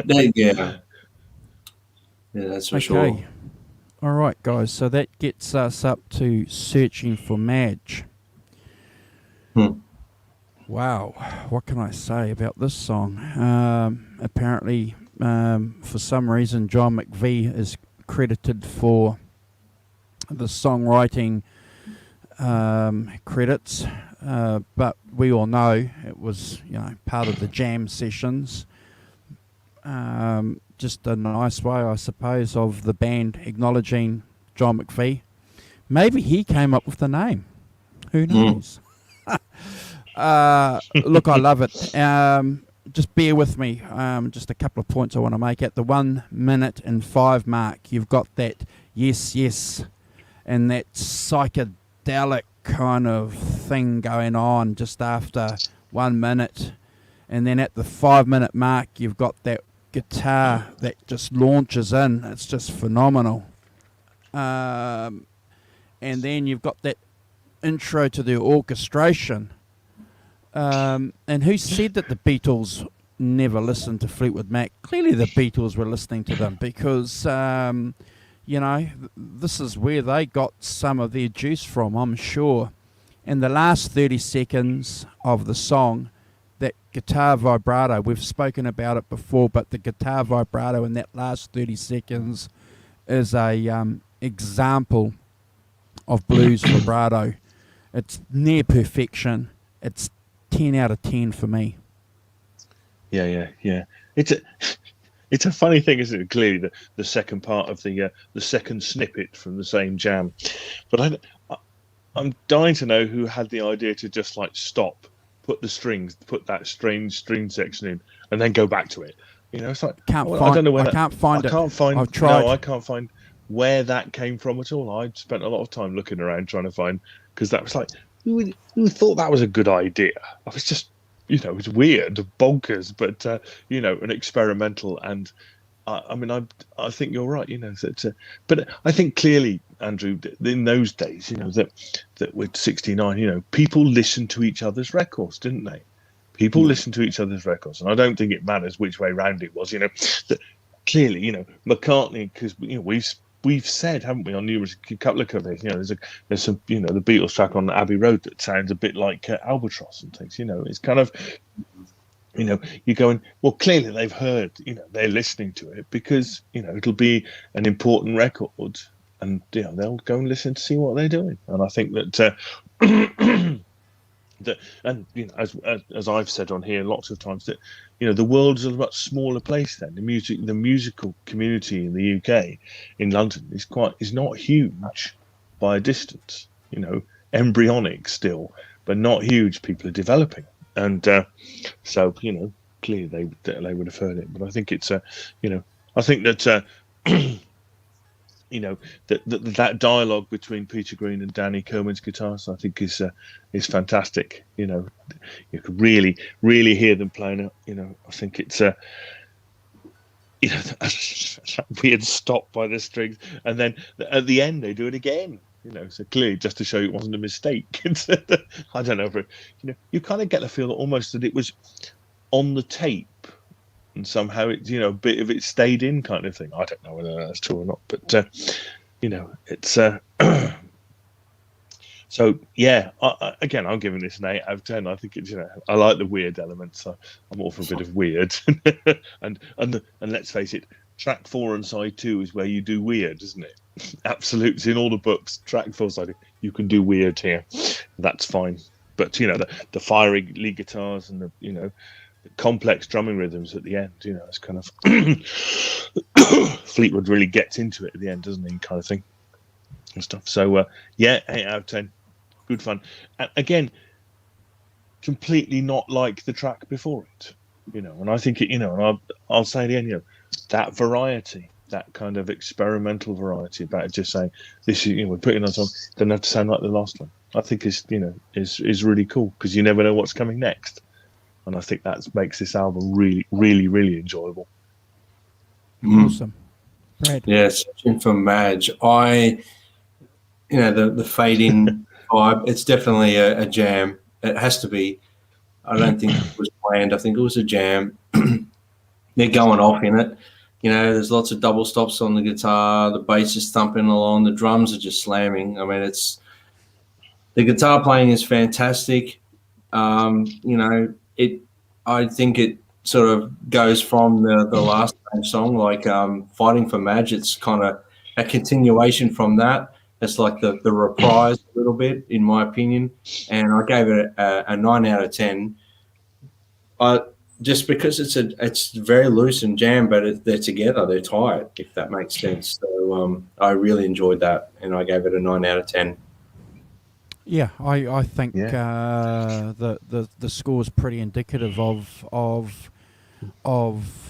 Yeah, that's for sure. All right, guys. So that gets us up to Searching for Madge. Wow, what can I say about this song? Apparently, for some reason, John McVie is credited for the songwriting credits, but we all know it was part of the jam sessions. Just a nice way, I suppose, of the band acknowledging John McVie. Maybe he came up with the name. Who knows? Look, I love it. Just bear with me. Just a couple of points I want to make. At the 1 minute and 5 mark, you've got that yes, and that psychedelic kind of thing going on just after 1 minute. And then at the 5 minute mark, you've got that guitar that just launches in. It's just phenomenal. And then you've got that intro to the orchestration. And who said that the Beatles never listened to Fleetwood Mac? Clearly the Beatles were listening to them, because this is where they got some of their juice from, I'm sure. And the last 30 seconds of the song, that guitar vibrato, we've spoken about it before, but the guitar vibrato in that last 30 seconds is a example of blues vibrato. It's near perfection. It's 10 out of 10 for me. Yeah. it's a funny thing, isn't it? Clearly, the second part of the second snippet from the same jam, but I'm dying to know who had the idea to just like stop, put that strange string section in, and then go back to it. You know, it's like I don't know where I can't find it. I've tried. No, I can't find where that came from at all. I spent a lot of time looking around trying to find, because that was like, who thought that was a good idea? I was just, you know, it's weird, bonkers, but you know, an experimental. And I mean, I think you're right. You know, but I think clearly, Andrew, in those days, you know, that with 69, you know, people listened to each other's records, didn't they? People listened to each other's records, and I don't think it matters which way round it was. You know, that clearly, you know, McCartney, because you know we've said, haven't we, on numerous couple of covers, you know, there's some, you know, the Beatles track on Abbey Road that sounds a bit like Albatross and things. You know, it's kind of, you know, you're going, well, clearly they've heard, you know, they're listening to it because, you know, it'll be an important record, and you know, they'll go and listen to see what they're doing. And I think that. And you know, as I've said on here lots of times, that you know, the world's a much smaller place then. The musical community in the UK, in London, is not huge by a distance. You know, embryonic still, but not huge. People are developing, and so you know, clearly they would have heard it. But I think it's you know, I think that. You know, that dialogue between Peter Green and Danny Kerwin's guitars, I think is fantastic. You know, you could really hear them playing it. You know, I think it's you know, that weird stop by the strings, and then at the end they do it again. You know, so clearly just to show it wasn't a mistake. I don't know, but you know, you kind of get the feel almost that it was on the tape. And somehow it, you know, a bit of it stayed in, kind of thing. I don't know whether that's true or not, but you know, it's so yeah. Again, I'm giving this an 8 out of 10. I think it's, you know, I like the weird elements. So I'm all for a bit of weird, and let's face it, track 4 and side 2 is where you do weird, isn't it? Absolutely, it's in all the books. Track 4 side 2, you can do weird here. That's fine. But you know, the fiery lead guitars and the, you know, complex drumming rhythms at the end, you know, it's kind of Fleetwood really gets into it at the end, doesn't he, kind of thing and stuff. So yeah, 8 out of 10, good fun. And again, completely not like the track before it, you know. And I think it, you know, and I'll say again, you know, that variety, that kind of experimental variety about just saying this is, you know, we're putting on something, doesn't have to sound like the last one. I think is, you know, is really cool, because you never know what's coming next. And I think that makes this album really enjoyable. Awesome. Right. Yeah, searching for Madge. You know, the fade in vibe, it's definitely a jam. It has to be. I don't think it was planned. I think it was a jam. They're going off in it. You know, there's lots of double stops on the guitar. The bass is thumping along. The drums are just slamming. I mean, the guitar playing is fantastic. You know, I think it sort of goes from the last song, like Fighting for Madge. It's kind of a continuation from that. It's like the reprise a little bit, in my opinion. And I gave it a 9 out of 10. Just because it's very loose and jam, but they're together, they're tight, if that makes sense. So I really enjoyed that, and I gave it a 9 out of 10. Yeah, I think the score is pretty indicative of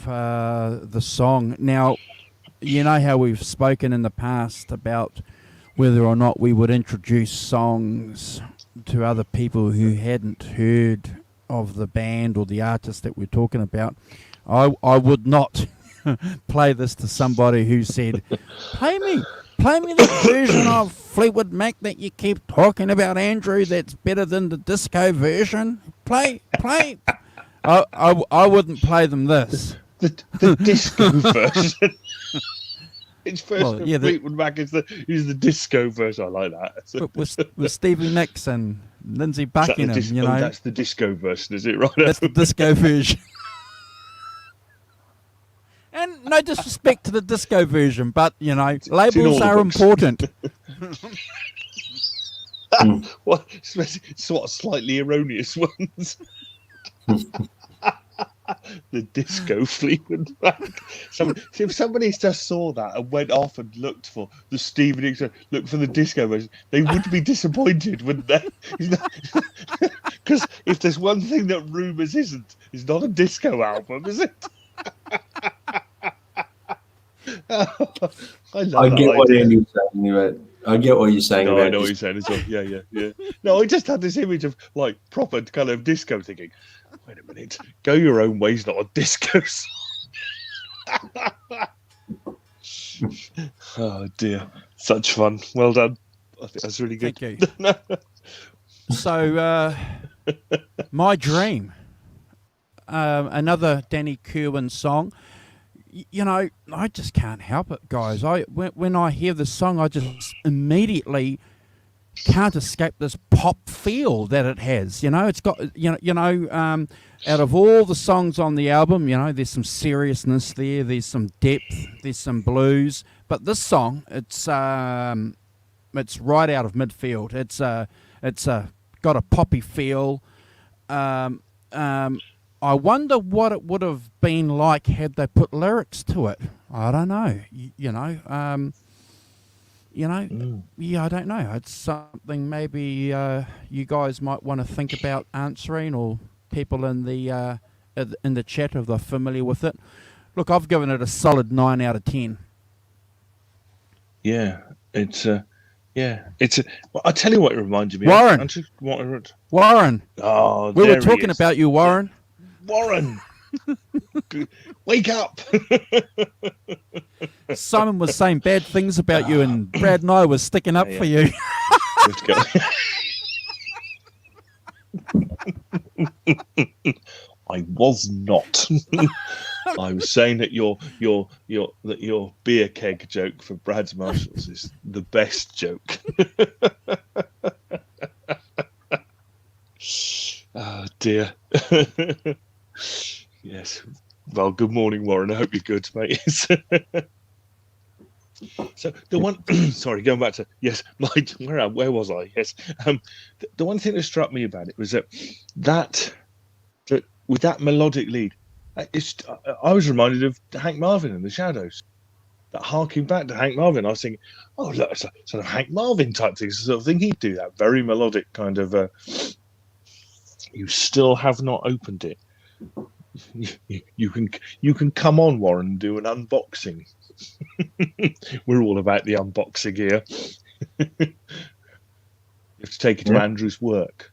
the song. Now, you know how we've spoken in the past about whether or not we would introduce songs to other people who hadn't heard of the band or the artist that we're talking about. I would not play this to somebody who said, play me the version of Fleetwood Mac that you keep talking about, Andrew, that's better than the disco version. Play. I wouldn't play them this. The disco version. Its version of Fleetwood Mac is the disco version. I like that. with Stevie Nicks and Lindsey Buckingham, you know. That's the disco version, is it, right? That's the disco version. And no disrespect to the disco version, but, you know, labels are important. What slightly erroneous ones. The disco Fleetwood Mac. If somebody just saw that and went off and looked for the Stevie Nicks, looked for the disco version, they would be disappointed, wouldn't they? Because if there's one thing that Rumours isn't, it's not a disco album, is it? I get what Andy's saying about. I get what you're saying. No, about I know what you're saying as well. Yeah. No, I just had this image of like proper kind of disco, thinking, wait a minute, Go Your Own Way's not a disco song. Oh dear, such fun. Well done. I think that's really good. Thank you. So, My Dream, another Danny Kirwan song. You know, I just can't help it, guys. When I hear this song, I just immediately can't escape this pop feel that it has. You know, it's got out of all the songs on the album, you know, there's some seriousness there, there's some depth, there's some blues, but this song, it's right out of midfield. It's got a poppy feel. I wonder what it would have been like had they put lyrics to it. I don't know. Yeah, I don't know. It's something maybe you guys might want to think about answering, or people in the chat if they're familiar with it. Look, I've given it a solid 9 out of 10. Yeah, it's well, I tell you what it reminded me Warren. of. Warren. Oh, we were talking about you, Warren. Warren, wake up! Simon was saying bad things about you, and Brad and I was sticking up for you. Let's go. I was not. I was saying that your beer keg joke for Brad's Marshalls is the best joke. Oh dear. Yes. Well, good morning, Warren. I hope you're good, mate. So the one, sorry, going back to where was I? Yes, the one thing that struck me about it was that with that melodic lead, I was reminded of Hank Marvin and the Shadows. That harking back to Hank Marvin, I was thinking, oh look, it's a sort of Hank Marvin type thing. So I sort of think he'd do that very melodic kind of. You still have not opened it. You can come on, Warren, and do an unboxing. We're all about the unboxing here. You have to take it to Andrew's work.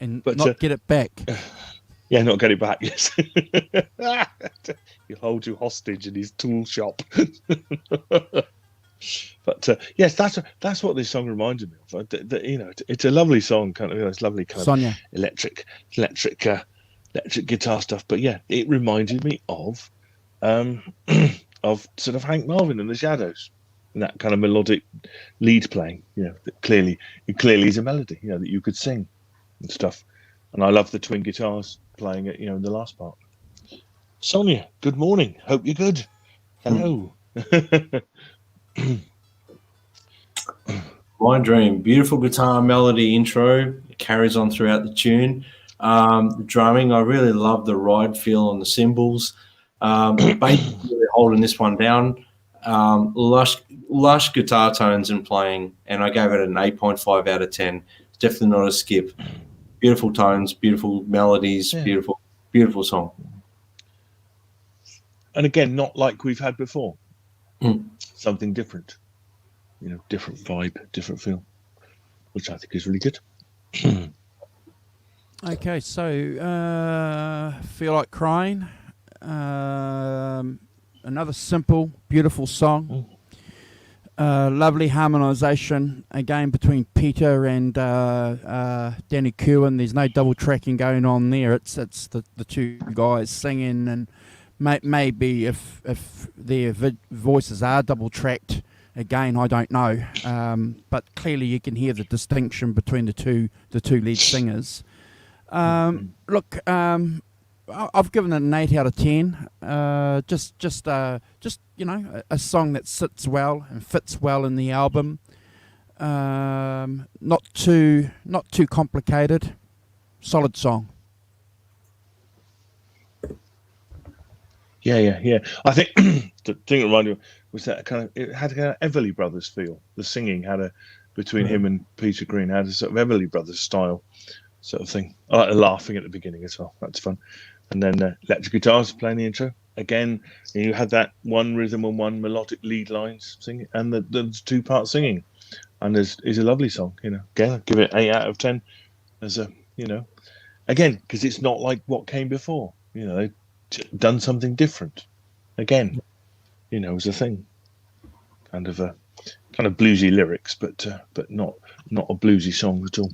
And not get it back. Yeah, not get it back, yes. He'll hold you hostage in his tool shop. But yes, that's what this song reminded me of. It's a lovely song, kind of, it's lovely kind Sonia. of electric guitar stuff. But yeah, it reminded me of sort of Hank Marvin and the Shadows, and that kind of melodic lead playing. You know, that clearly is a melody. You know, that you could sing and stuff. And I love the twin guitars playing it. You know, in the last part. Sonia, good morning. Hope you're good. Hello. My Dream, beautiful guitar melody intro. It carries on throughout the tune. The drumming, I really love the ride feel on the cymbals. Basically really holding this one down. Lush guitar tones and playing, and I gave it an 8.5 out of 10. It's definitely not a skip. Beautiful tones, beautiful melodies, beautiful song. And again, not like we've had before. Something different. You know, different vibe, different feel, which I think is really good. Okay, so Feel Like Crying. Another simple, beautiful song. Lovely harmonisation again between Peter and Danny Kirwan. There's no double tracking going on there. It's the two guys singing, and maybe if their voices are double tracked, again I don't know. But clearly you can hear the distinction between the two lead singers. Look, I've given it an 8 out of 10. Just you know, a song that sits well and fits well in the album. Not too complicated. solid song. Yeah. I think the thing that reminded me was that it had a Everly Brothers feel. The singing had between him and Peter Green had a sort of Everly Brothers style sort of thing. I like the laughing at the beginning as well. That's fun. And then electric guitars playing the intro. Again, you had that one rhythm and one melodic lead lines singing, and the 2-part singing. And it's a lovely song, Again, I'll give it 8 out of 10 as again, because it's not like what came before. They've done something different. Again, as a thing. Kind of bluesy lyrics, but not a bluesy song at all.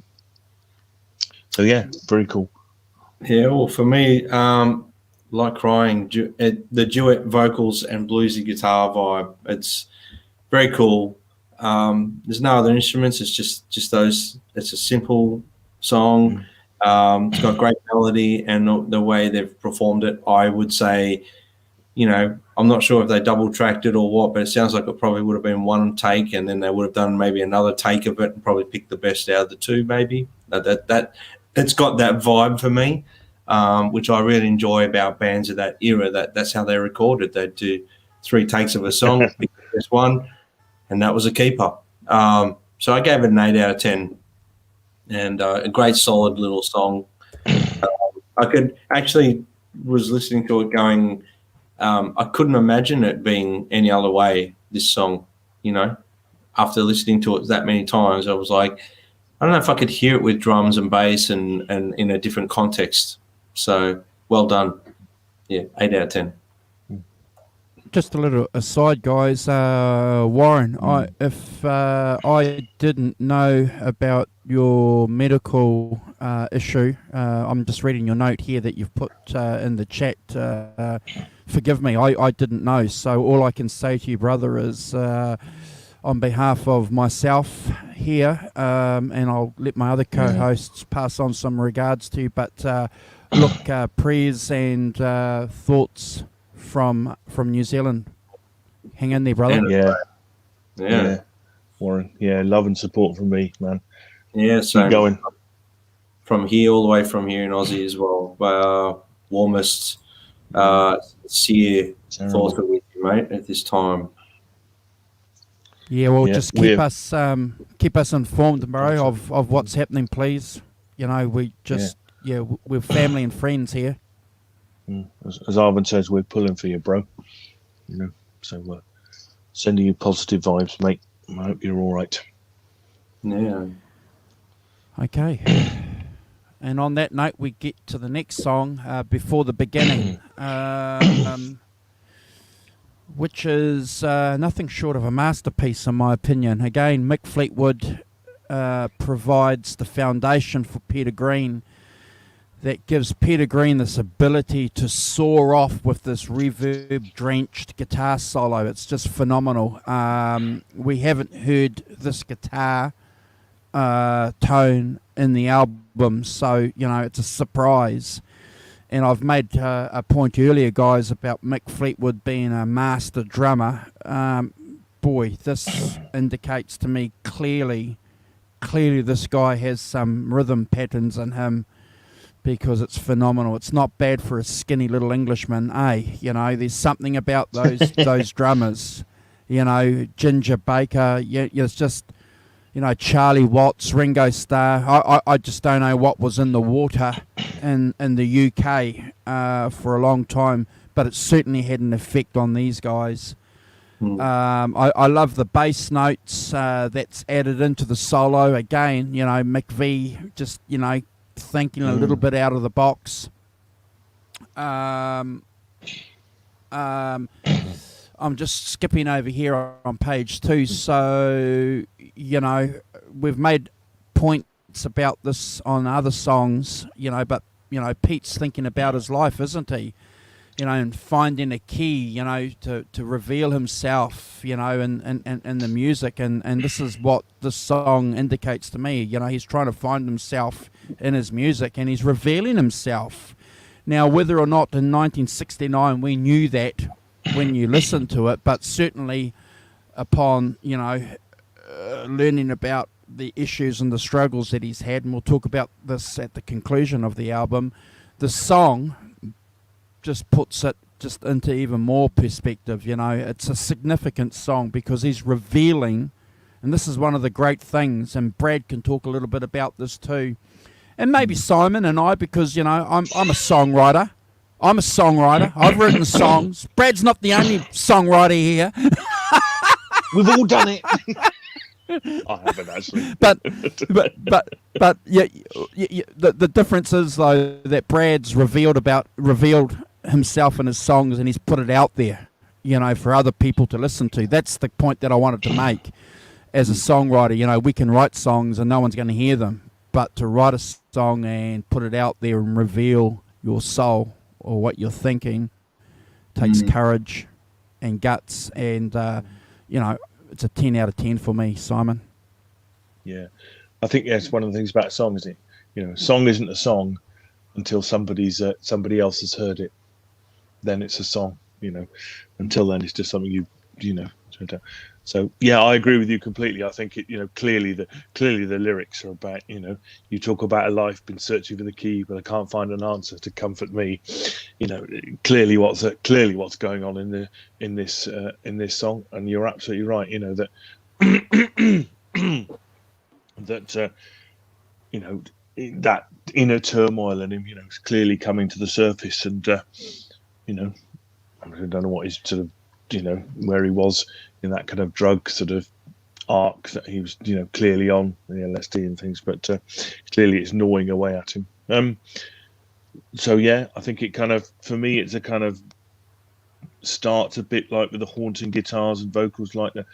So yeah, very cool. Yeah, well, for me, like Crying, the duet vocals and bluesy guitar vibe, it's very cool. There's no other instruments. It's just those. It's a simple song. It's got great melody, and the way they've performed it, I would say, I'm not sure if they double tracked it or what, but it sounds like it probably would have been one take, and then they would have done maybe another take of it and probably picked the best out of the two. Maybe that it's got that vibe for me, which I really enjoy about bands of that era. That's how they recorded. They'd do 3 takes of a song, pick the best one, and that was a keeper. So I gave it an 8 out of 10, and a great solid little song. I could actually was listening to it going, I couldn't imagine it being any other way, this song, after listening to it that many times. I was like, I don't know if I could hear it with drums and bass and in a different context. So well done. Yeah, 8 out of 10. Just a little aside, guys. Warren, if I didn't know about your medical issue, I'm just reading your note here that you've put in the chat. Forgive me, I didn't know. So all I can say to you, brother, is on behalf of myself here, and I'll let my other co-hosts pass on some regards to you. But look, prayers and thoughts from New Zealand. Hang in there, brother. Yeah. Warren. Yeah, love and support from me, man. Yeah, so keep going. From here, all the way from here in Aussie as well. Warmest, sincere thoughts with you, mate, at this time. Yeah, well, just keep us informed, bro, of what's happening, please. We just we're family and friends here. As Arvin says, we're pulling for you, bro. So sending you positive vibes, mate. I hope you're all right. Yeah. Okay. And on that note, we get to the next song, Before the Beginning, which is nothing short of a masterpiece, in my opinion. Again, Mick Fleetwood provides the foundation for Peter Green that gives Peter Green this ability to soar off with this reverb-drenched guitar solo. It's just phenomenal. We haven't heard this guitar tone in the album, so it's a surprise. And I've made a point earlier, guys, about Mick Fleetwood being a master drummer. Boy, this indicates to me clearly this guy has some rhythm patterns in him, because it's phenomenal. It's not bad for a skinny little Englishman, there's something about those drummers. Ginger Baker, it's just, Charlie Watts, Ringo Starr. I just don't know what was in the water in the UK for a long time, but it certainly had an effect on these guys. I love the bass notes that's added into the solo. Again, Mick V just, thinking a little bit out of the box. I'm just skipping over here on page 2. So, we've made points about this on other songs, but, Pete's thinking about his life, isn't he? And finding a key, to reveal himself, in the music. And this is what this song indicates to me. He's trying to find himself in his music, and he's revealing himself. Now, whether or not in 1969 we knew that when you listen to it, but certainly upon, learning about the issues and the struggles that he's had, and we'll talk about this at the conclusion of the album. The song just puts it just into even more perspective. You know, it's a significant song because he's revealing, and this is one of the great things, and Brad can talk a little bit about this too, and maybe Simon and I, because, you know, I'm a songwriter. I've written songs. Brad's not the only songwriter here. We've all done it. I haven't actually. But yeah, the difference is though that Brad's revealed himself in his songs, and he's put it out there, you know, for other people to listen to. That's the point that I wanted to make. As a songwriter, you know, we can write songs and no one's going to hear them, but to write a song and put it out there and reveal your soul or what you're thinking takes courage and guts, and you know, it's a 10 out of 10 for me, Simon. Yeah, I think it's one of the things about a song, isn't it? You know, a song isn't a song until somebody else has heard it. Then it's a song. You know, until then it's just something you know. So yeah, I agree with you completely. I think it, you know, clearly the lyrics are about, you know, you talk about a life been searching for the key, but I can't find an answer to comfort me. You know, clearly what's going on in this song, and you're absolutely right. You know that that you know, that inner turmoil in him, you know, is clearly coming to the surface, and you know, I don't know what he's sort of, you know, where he was in that kind of drug sort of arc that he was, you know, clearly on the LSD and things, but clearly it's gnawing away at him. So yeah, I think it kind of, for me, it's a kind of starts a bit like with the haunting guitars and vocals, like the,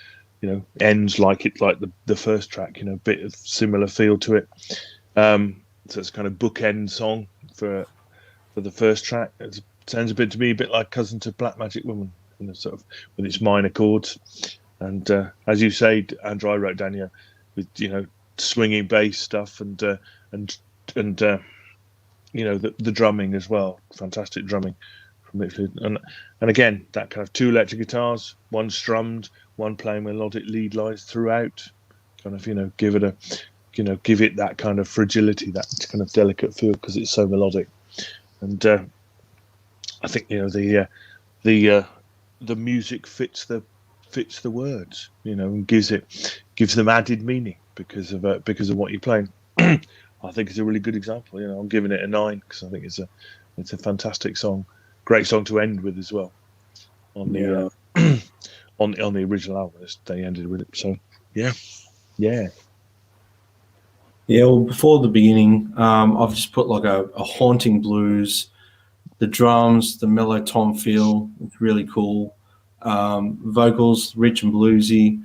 you know, ends like the first track, you know, a bit of similar feel to it. So it's kind of bookend song for the first track. It sounds a bit like Cousin to Black Magic Woman, you know, sort of with its minor chords, and as you say, Andrew, I wrote down here with, you know, swinging bass stuff, and you know, the drumming as well, fantastic drumming from Fleetwood, and again that kind of two electric guitars, one strummed, one playing melodic lead lines throughout, kind of, you know, give it that kind of fragility, that kind of delicate feel, because it's so melodic, and I think, you know, the music fits the words, you know, and gives them added meaning because of what you're playing. I think it's a really good example. You know, I'm giving it a 9 because I think it's a fantastic song, great song to end with as well. On the on the original album, they ended with it. So yeah. Well, before the beginning, I've just put like a haunting blues. The drums, the mellow tom feel, it's really cool. Vocals, rich and bluesy.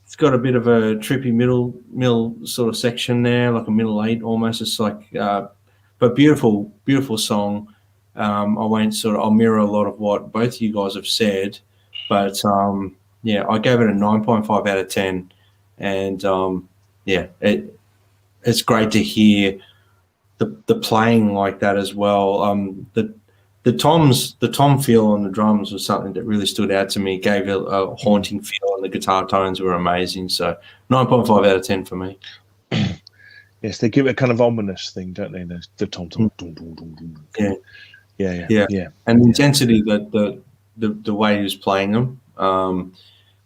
It's got a bit of a trippy middle sort of section there, like a middle 8 almost. It's like, but beautiful song. I'll mirror a lot of what both of you guys have said, but yeah, I gave it a 9.5 out of 10, and yeah, it's great to hear the playing like that as well. The tom feel on the drums was something that really stood out to me. Gave it a haunting feel, and the guitar tones were amazing. So 9.5 out of 10 for me. Yes, they give it a kind of ominous thing, don't they? The tom. Yeah. And the intensity, that the way he was playing them,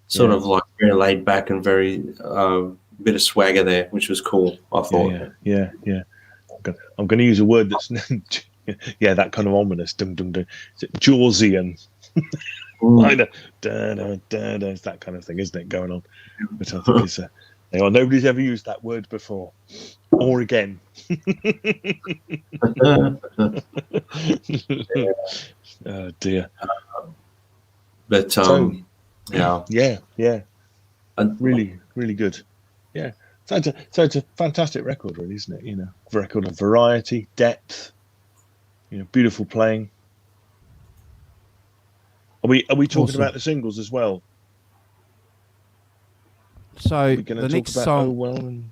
sort of like very laid back and very bit of swagger there, which was cool, I thought. Yeah. I'm going to use a word that's that kind of ominous, dum dum dum. Jawsian, kind of, it's that kind of thing, isn't it, going on? But I think it's nobody's ever used that word before, or again. Oh dear. But yeah, really, really good. Yeah. So it's a fantastic record, really, isn't it? You know, a record of variety, depth, you know, beautiful playing. Are we talking Awesome. about the singles as well? So We're the next song, Oh Well and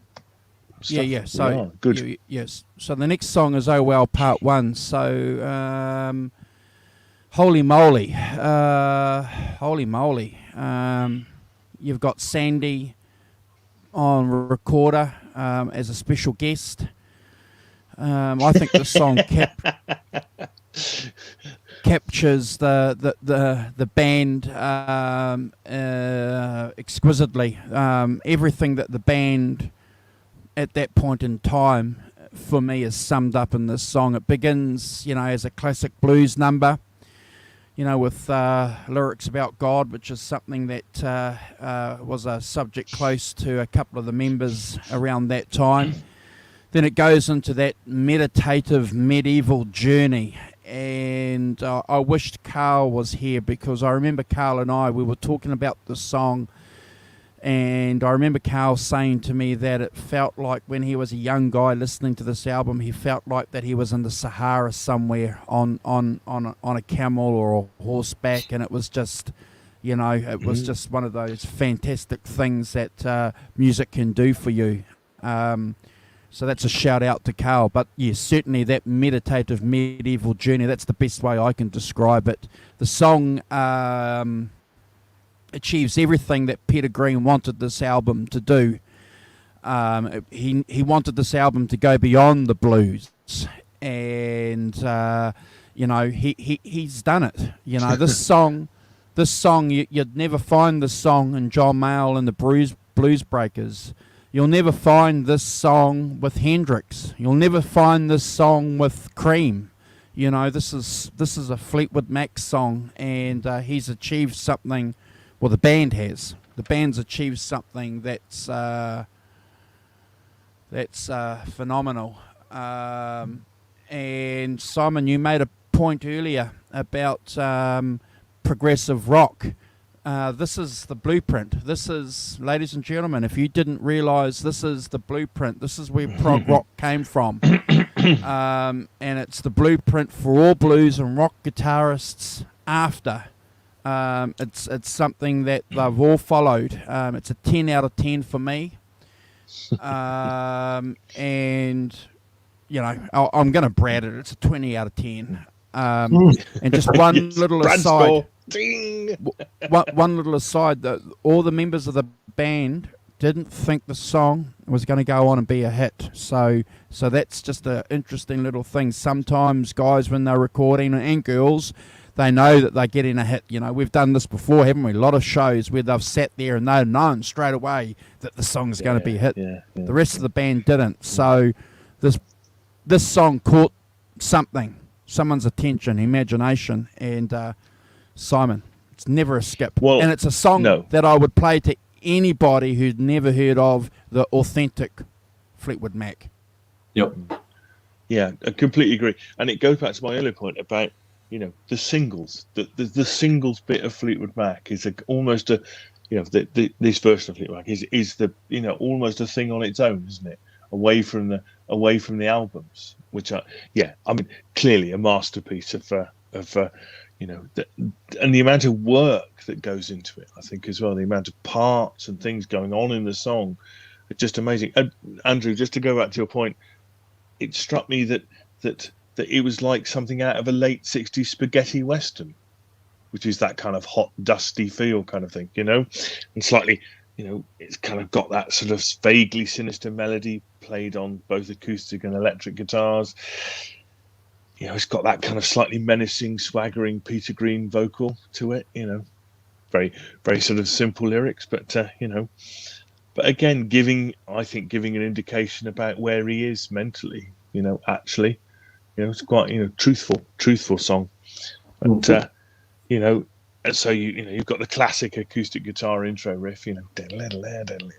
stuff? yeah. So good. yes. So the next song is Oh Well Part 1. So holy moly. You've got Sandy on recorder as a special guest. I think the song captures the band exquisitely. Everything that the band at that point in time for me is summed up in this song. It begins, as a classic blues number, with lyrics about God, which is something that was a subject close to a couple of the members around that time. Then it goes into that meditative medieval journey, and I wished Carl was here, because I remember Carl and we were talking about the song, and I remember Carl saying to me that it felt like when he was a young guy listening to this album, he felt like that he was in the Sahara somewhere on a camel or a horseback, and it was just, it was just one of those fantastic things that music can do for you. So that's a shout out to Carl. But yes, certainly that meditative medieval journey, that's the best way I can describe it. The song achieves everything that Peter Green wanted this album to do. He wanted this album to go beyond the blues, and he's done it. This song you'd never find this song in John Mayall and the Blues Breakers. You'll never find this song with Hendrix. You'll never find this song with Cream. This is a Fleetwood Mac song, and he's achieved something. Well, the band has. The band's achieved something that's phenomenal. And Simon, you made a point earlier about progressive rock. This is the blueprint. This is, ladies and gentlemen, if you didn't realise, this is the blueprint. This is where prog rock came from. And it's the blueprint for all blues and rock guitarists after. It's something that they've all followed. It's a 10 out of 10 for me. And, I'm going to brand it. It's a 20 out of 10. And just one little aside. One little aside, that all the members of the band didn't think the song was going to go on and be a hit. So that's just an interesting little thing. Sometimes guys, when they're recording, and girls, they know that they're getting a hit. We've done this before, haven't we? A lot of shows where they've sat there and they've known straight away that the song's going to be a hit. The rest of the band didn't. So this song caught someone's attention, imagination, and Simon, it's never a skip. Well, and it's a song that I would play to anybody who'd never heard of the authentic Fleetwood Mac. Yep. Yeah, I completely agree. And it goes back to my earlier point about, the singles. The singles bit of Fleetwood Mac is almost a, this version of Fleetwood Mac is the, almost a thing on its own, isn't it? Away from the albums, which are, clearly a masterpiece of and the amount of work that goes into it, I think, as well, the amount of parts and things going on in the song, are just amazing. Andrew, just to go back to your point, it struck me that it was like something out of a late 60s spaghetti western, which is that kind of hot, dusty feel kind of thing, and slightly, it's kind of got that sort of vaguely sinister melody played on both acoustic and electric guitars. It's got that kind of slightly menacing, swaggering Peter Green vocal to it, very, very sort of simple lyrics, but, but again, giving an indication about where he is mentally, actually, it's quite, truthful song. But, and so you've got the classic acoustic guitar intro riff,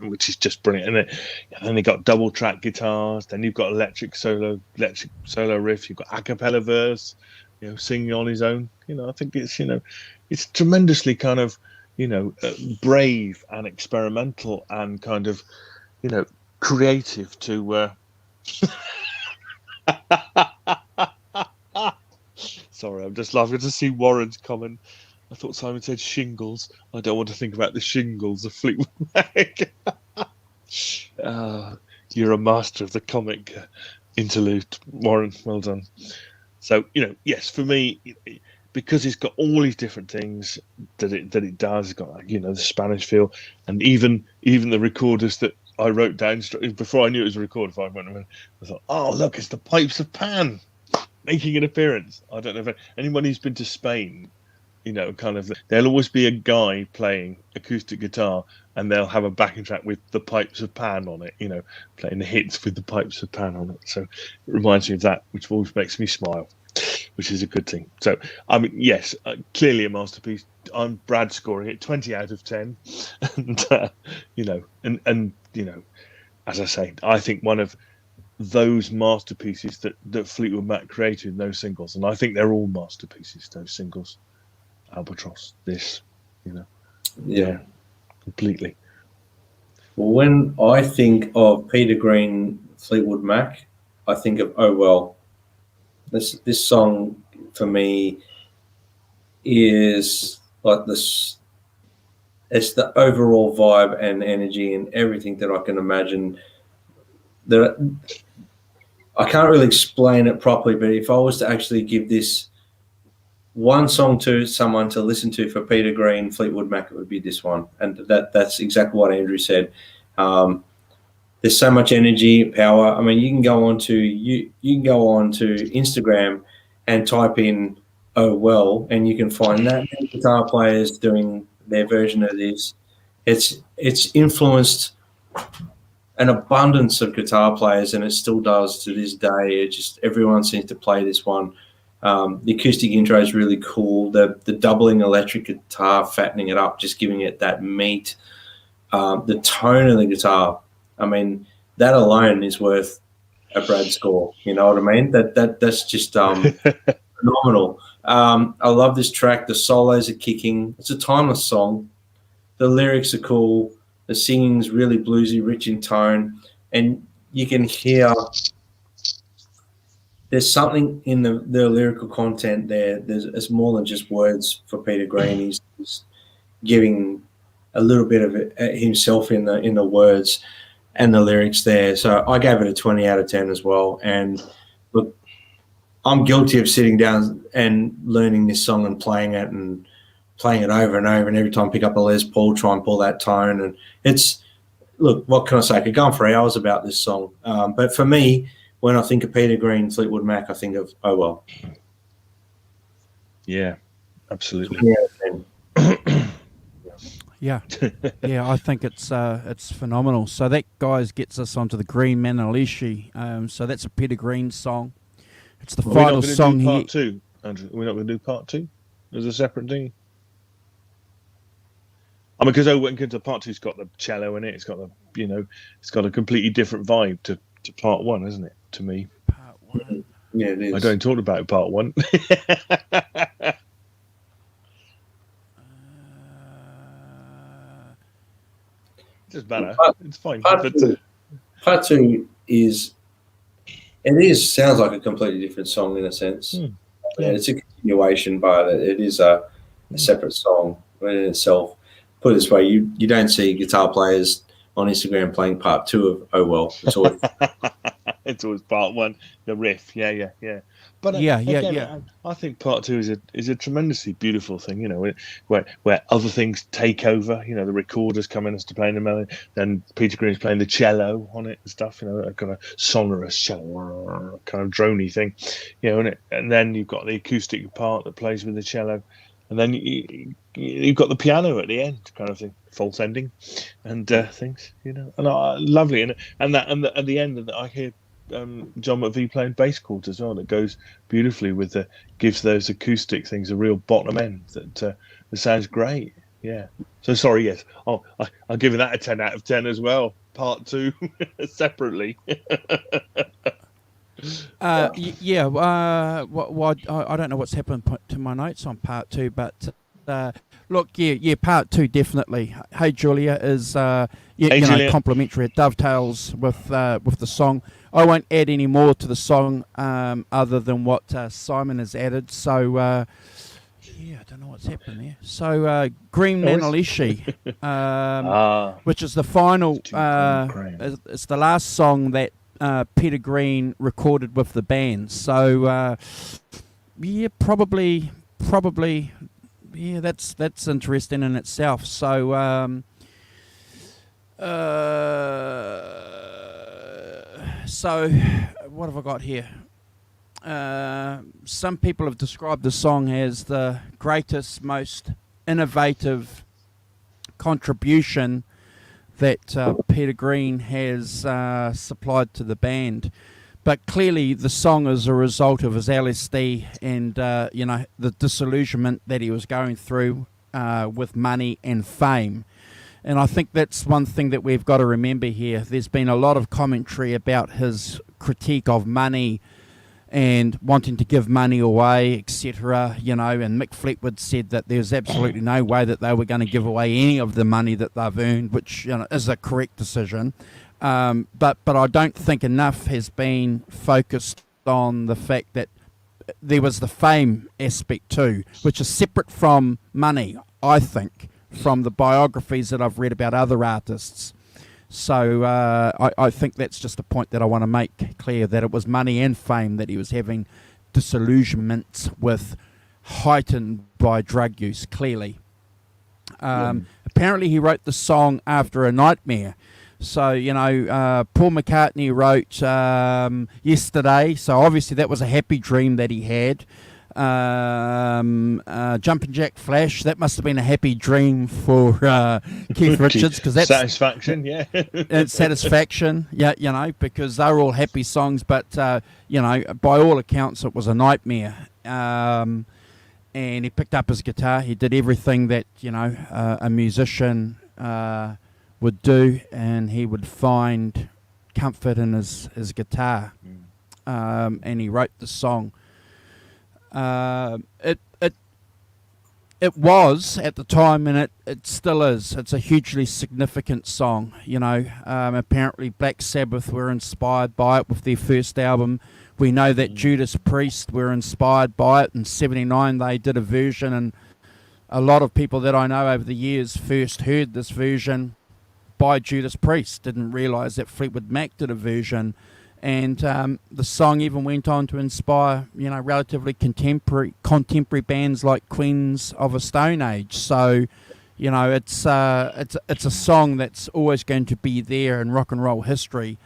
which is just brilliant, isn't it? And then you've got double track guitars. Then you've got electric solo riff. You've got a cappella verse, singing on his own. I think it's it's tremendously kind of brave and experimental and kind of creative to. Sorry, I'm just laughing to see Warren's comment. I thought Simon said shingles. I don't want to think about the shingles of Fleetwood Mac. You're a master of the comic interlude, Warren. Well done. So, yes, for me, because it's got all these different things that it does. It's got, like, the Spanish feel, and even the recorders that I wrote down before I knew it was a recorder. I thought, oh look, it's the pipes of Pan making an appearance. I don't know if anyone who's been to Spain, there'll always be a guy playing acoustic guitar, and they'll have a backing track with the pipes of Pan on it. Playing the hits with the pipes of Pan on it. So it reminds me of that, which always makes me smile, which is a good thing. So, I mean, yes, clearly a masterpiece. I'm Brad scoring it 20 out of 10. And, as I say, I think one of those masterpieces that Fleetwood Mac created in those singles, and I think they're all masterpieces, those singles. Albatross, this, Yeah. Completely. Well, when I think of Peter Green, Fleetwood Mac, I think of Oh Well. This song for me is like this. It's the overall vibe and energy and everything that I can imagine. I can't really explain it properly, but if I was to actually give this one song to someone to listen to for Peter Green, Fleetwood Mac, it would be this one. And that's exactly what Andrew said. There's so much energy, power. I mean, you can go on to Instagram and type in "Oh Well," and you can find that many guitar players doing their version of this. It's influenced an abundance of guitar players, and it still does to this day. It just everyone seems to play this one. The acoustic intro is really cool. The doubling electric guitar, fattening it up, just giving it that meat. The tone of the guitar. I mean, that alone is worth a Brad score. You know what I mean? That's just phenomenal. I love this track. The solos are kicking. It's a timeless song. The lyrics are cool. The singing's really bluesy, rich in tone, and you can hear there's something in the lyrical content there. It's more than just words for Peter Green. He's giving a little bit of it himself in the words and the lyrics there. So I gave it a 20 out of 10 as well. And look, I'm guilty of sitting down and learning this song and playing it over and over. And every time I pick up a Les Paul, try and pull that tone. And look, what can I say? I could go on for hours about this song. But for me, when I think of Peter Green, Fleetwood Mac, I think of Oh Well. Yeah, absolutely. Yeah, I think it's phenomenal. So that, guys, gets us onto the Green Manalishi. So that's a Peter Green song. It's the final song here. Part two, Andrew. We're not going to do part two as a separate thing. I mean, because part two's got the cello in it. It's got it's got a completely different vibe to part one, isn't it? To me, Part one. Yeah, it is. I don't talk about part one. It doesn't matter. It's fine. Part two sounds like a completely different song in a sense. Yeah, it's a continuation, but it is a separate song in itself. Put it this way, you don't see guitar players on Instagram playing part two of Oh Well. It's always it's always part one, the riff. Yeah. But yeah. I think part two is a tremendously beautiful thing. Where other things take over. The recorders come in as to playing the melody, then Peter Green's playing the cello on it and stuff. A kind of sonorous cello, kind of droney thing. And then you've got the acoustic part that plays with the cello, and then you've got the piano at the end, kind of thing, false ending, and things. And lovely, and at the end, I hear John McVie playing bass chords as well. That goes beautifully with gives those acoustic things a real bottom end that sounds great. Yeah. So sorry. Yes. I'll give that a 10 out of 10 as well. Part two, separately. I don't know what's happened to my notes on part two, but look, part two definitely. Hey Julia is Julia. complimentary. It dovetails with the song. I won't add any more to the song other than what Simon has added. So I don't know what's happened there. So Green Manalishi, which is the final. It's the last song that Peter Green recorded with the band. So probably probably, yeah, that's interesting in itself. So, so what have I got here? Some people have described the song as the greatest, most innovative contribution that Peter Green has supplied to the band. But clearly the song is a result of his LSD and, the disillusionment that he was going through with money and fame. And I think that's one thing that we've got to remember here. There's been a lot of commentary about his critique of money and wanting to give money away, etc. And Mick Fleetwood said that there's absolutely no way that they were going to give away any of the money that they've earned, which is a correct decision. But I don't think enough has been focused on the fact that there was the fame aspect too, which is separate from money, I think, from the biographies that I've read about other artists. So I think that's just a point that I want to make clear, that it was money and fame that he was having disillusionments with, heightened by drug use, clearly. Apparently he wrote the song after a nightmare. So, Paul McCartney wrote Yesterday, so obviously that was a happy dream that he had. Jumpin' Jack Flash, that must have been a happy dream for Keith Richards, because that's Satisfaction, yeah. It's Satisfaction, yeah, because they were all happy songs, but by all accounts it was a nightmare. And he picked up his guitar. He did everything that a musician would do, and he would find comfort in his guitar. And he wrote the song. It was at the time, and it still is. It's a hugely significant song. Apparently Black Sabbath were inspired by it with their first album. We know that Judas Priest were inspired by it. In '79 they did a version, and a lot of people that I know over the years first heard this version by Judas Priest, didn't realise that Fleetwood Mac did a version. And the song even went on to inspire, relatively contemporary bands like Queens of a Stone Age. So, it's a song that's always going to be there in rock and roll history.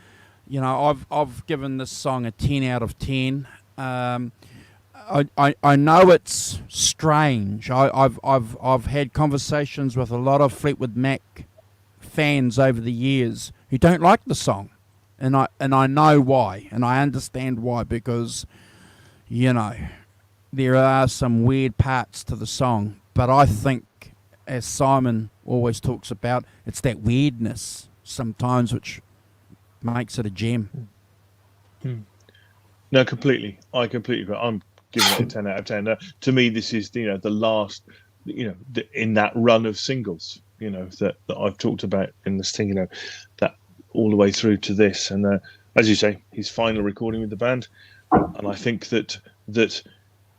I've given this song a 10 out of 10. I know it's strange. I've had conversations with a lot of Fleetwood Mac fans over the years who don't like the song. And I know why, and I understand why, because, there are some weird parts to the song. But I think, as Simon always talks about, it's that weirdness sometimes which makes it a gem. No, completely. I completely agree. I'm giving it a 10 out of 10. To me, this is, the last, in that run of singles, that I've talked about in this thing, that all the way through to this, and as you say, his final recording with the band, and I think that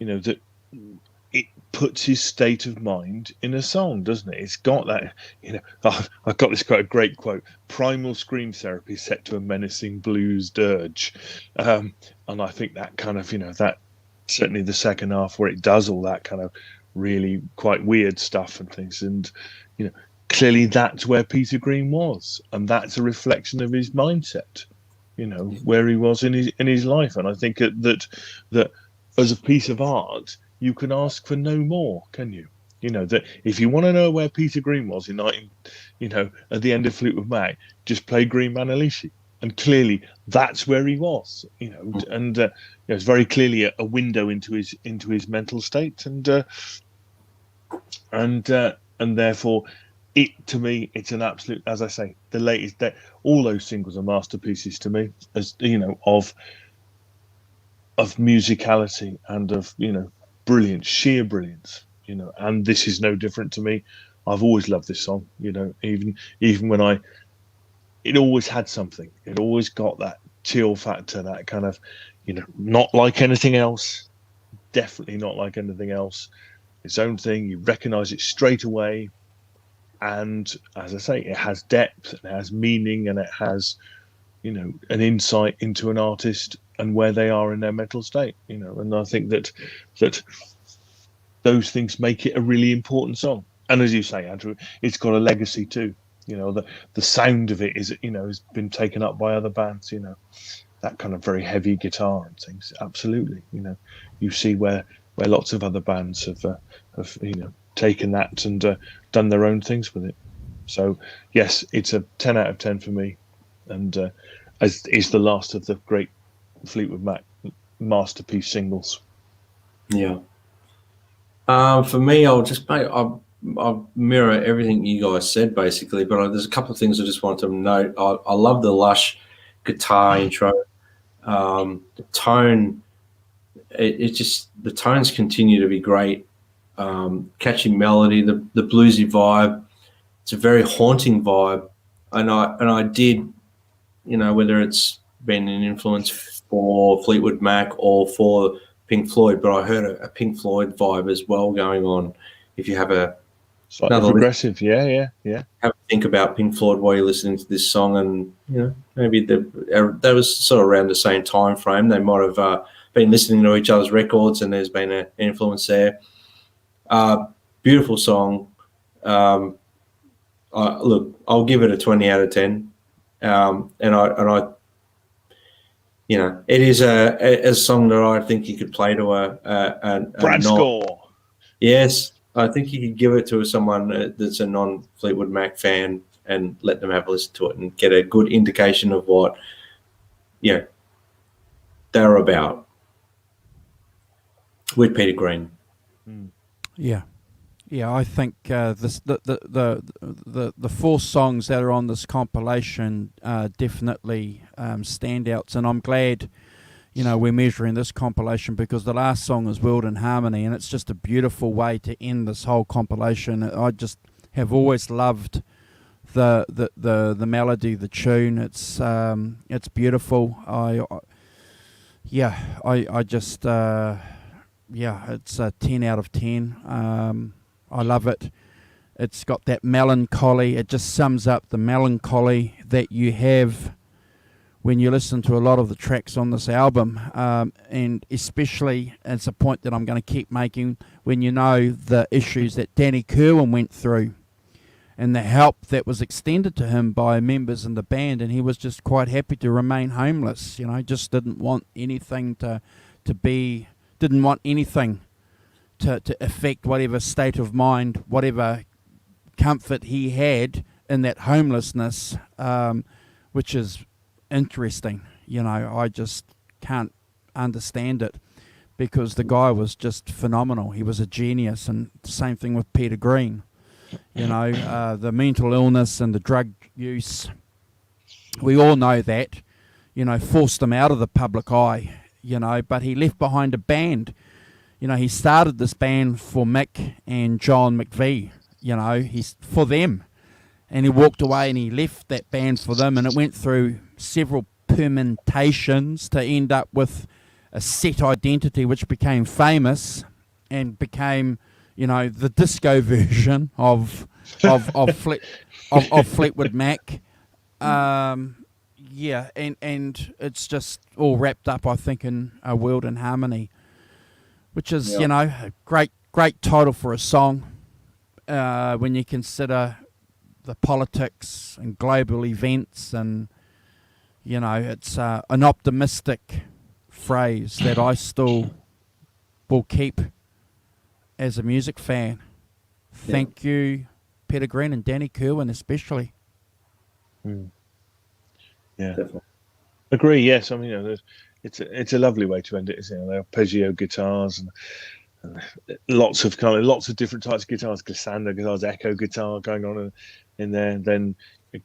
it puts his state of mind in a song, doesn't it? It's got that, I've got this quite a great quote: "Primal scream therapy set to a menacing blues dirge," and I think that kind of, that certainly the second half where it does all that kind of really quite weird stuff and things, and clearly that's where Peter Green was, and that's a reflection of his mindset, where he was in his life. And I think that as a piece of art, you can ask for no more, can you? That if you want to know where Peter Green was at the end of Fleetwood Mac, just play Green Manalishi, and clearly that's where he was, and it's very clearly a window into his mental state, and therefore, to me, it's an absolute, as I say, the latest. All those singles are masterpieces to me, as of musicality and of brilliance, sheer brilliance. And this is no different to me. I've always loved this song. Even when it always had something. It always got that chill factor, that kind of, not like anything else. Definitely not like anything else. Its own thing. You recognise it straight away. And as I say, it has depth, and it has meaning, and it has, an insight into an artist and where they are in their mental state. And I think that those things make it a really important song. And as you say, Andrew, it's got a legacy too. You know, the sound of it is, you know, has been taken up by other bands. You know, that kind of very heavy guitar and things. Absolutely, you know, you see where lots of other bands have you know, taken that and done their own things with it. So yes, it's a 10 out of 10 for me, and as is the last of the great Fleetwood Mac masterpiece singles. Yeah. For me, I'll mirror everything you guys said basically, but there's a couple of things I just wanted to note. I love the lush guitar intro. The tone, it just, the tones continue to be great. Catchy melody, the bluesy vibe. It's a very haunting vibe, and I did, you know, whether it's been an influence for Fleetwood Mac or for Pink Floyd, but I heard a Pink Floyd vibe as well going on. If you have Slightly progressive, yeah. have a think about Pink Floyd while you're listening to this song, and you know, maybe that was sort of around the same time frame. They might have been listening to each other's records, and there's been an influence there. Beautiful song. Look, I'll give it a 20 out of 10. And I, you know, it is a song that I think you could play to a Brad Score. Yes, I think you could give it to someone that's a non-Fleetwood Mac fan and let them have a listen to it and get a good indication of what, you know, they're about with Peter Green. Yeah. Yeah, I think the 4 songs that are on this compilation definitely standouts, and I'm glad, you know, we're measuring this compilation because the last song is World in Harmony, and it's just a beautiful way to end this whole compilation. I just have always loved the melody, the tune. It's beautiful. It's a 10 out of 10. I love it. It's got that melancholy. It just sums up the melancholy that you have when you listen to a lot of the tracks on this album. And especially, it's a point that I'm going to keep making, when you know the issues that Danny Kirwan went through and the help that was extended to him by members in the band, and he was just quite happy to remain homeless. You know, just didn't want anything to affect whatever state of mind, whatever comfort he had in that homelessness, which is interesting. You know, I just can't understand it, because the guy was just phenomenal. He was a genius, and the same thing with Peter Green. You know, the mental illness and the drug use, we all know that, you know, forced him out of the public eye, you know, but he left behind a band. You know, he started this band for Mick and John McVie, you know, he's for them. And he walked away and he left that band for them, and it went through several permutations to end up with a set identity which became famous and became, you know, the disco version of Fleetwood Mac. Yeah, and it's just all wrapped up, I think, in A World in Harmony, which is, you know, a great title for a song when you consider the politics and global events, and, you know, it's an optimistic phrase that I still will keep as a music fan. Thank you, Peter Green and Danny Kirwan especially. Yeah, Definitely. agree. Yes, I mean, you know, it's a lovely way to end it. You know, they have Arpeggio guitars and lots of different types of guitars, glissando guitars, echo guitar going on in there. And then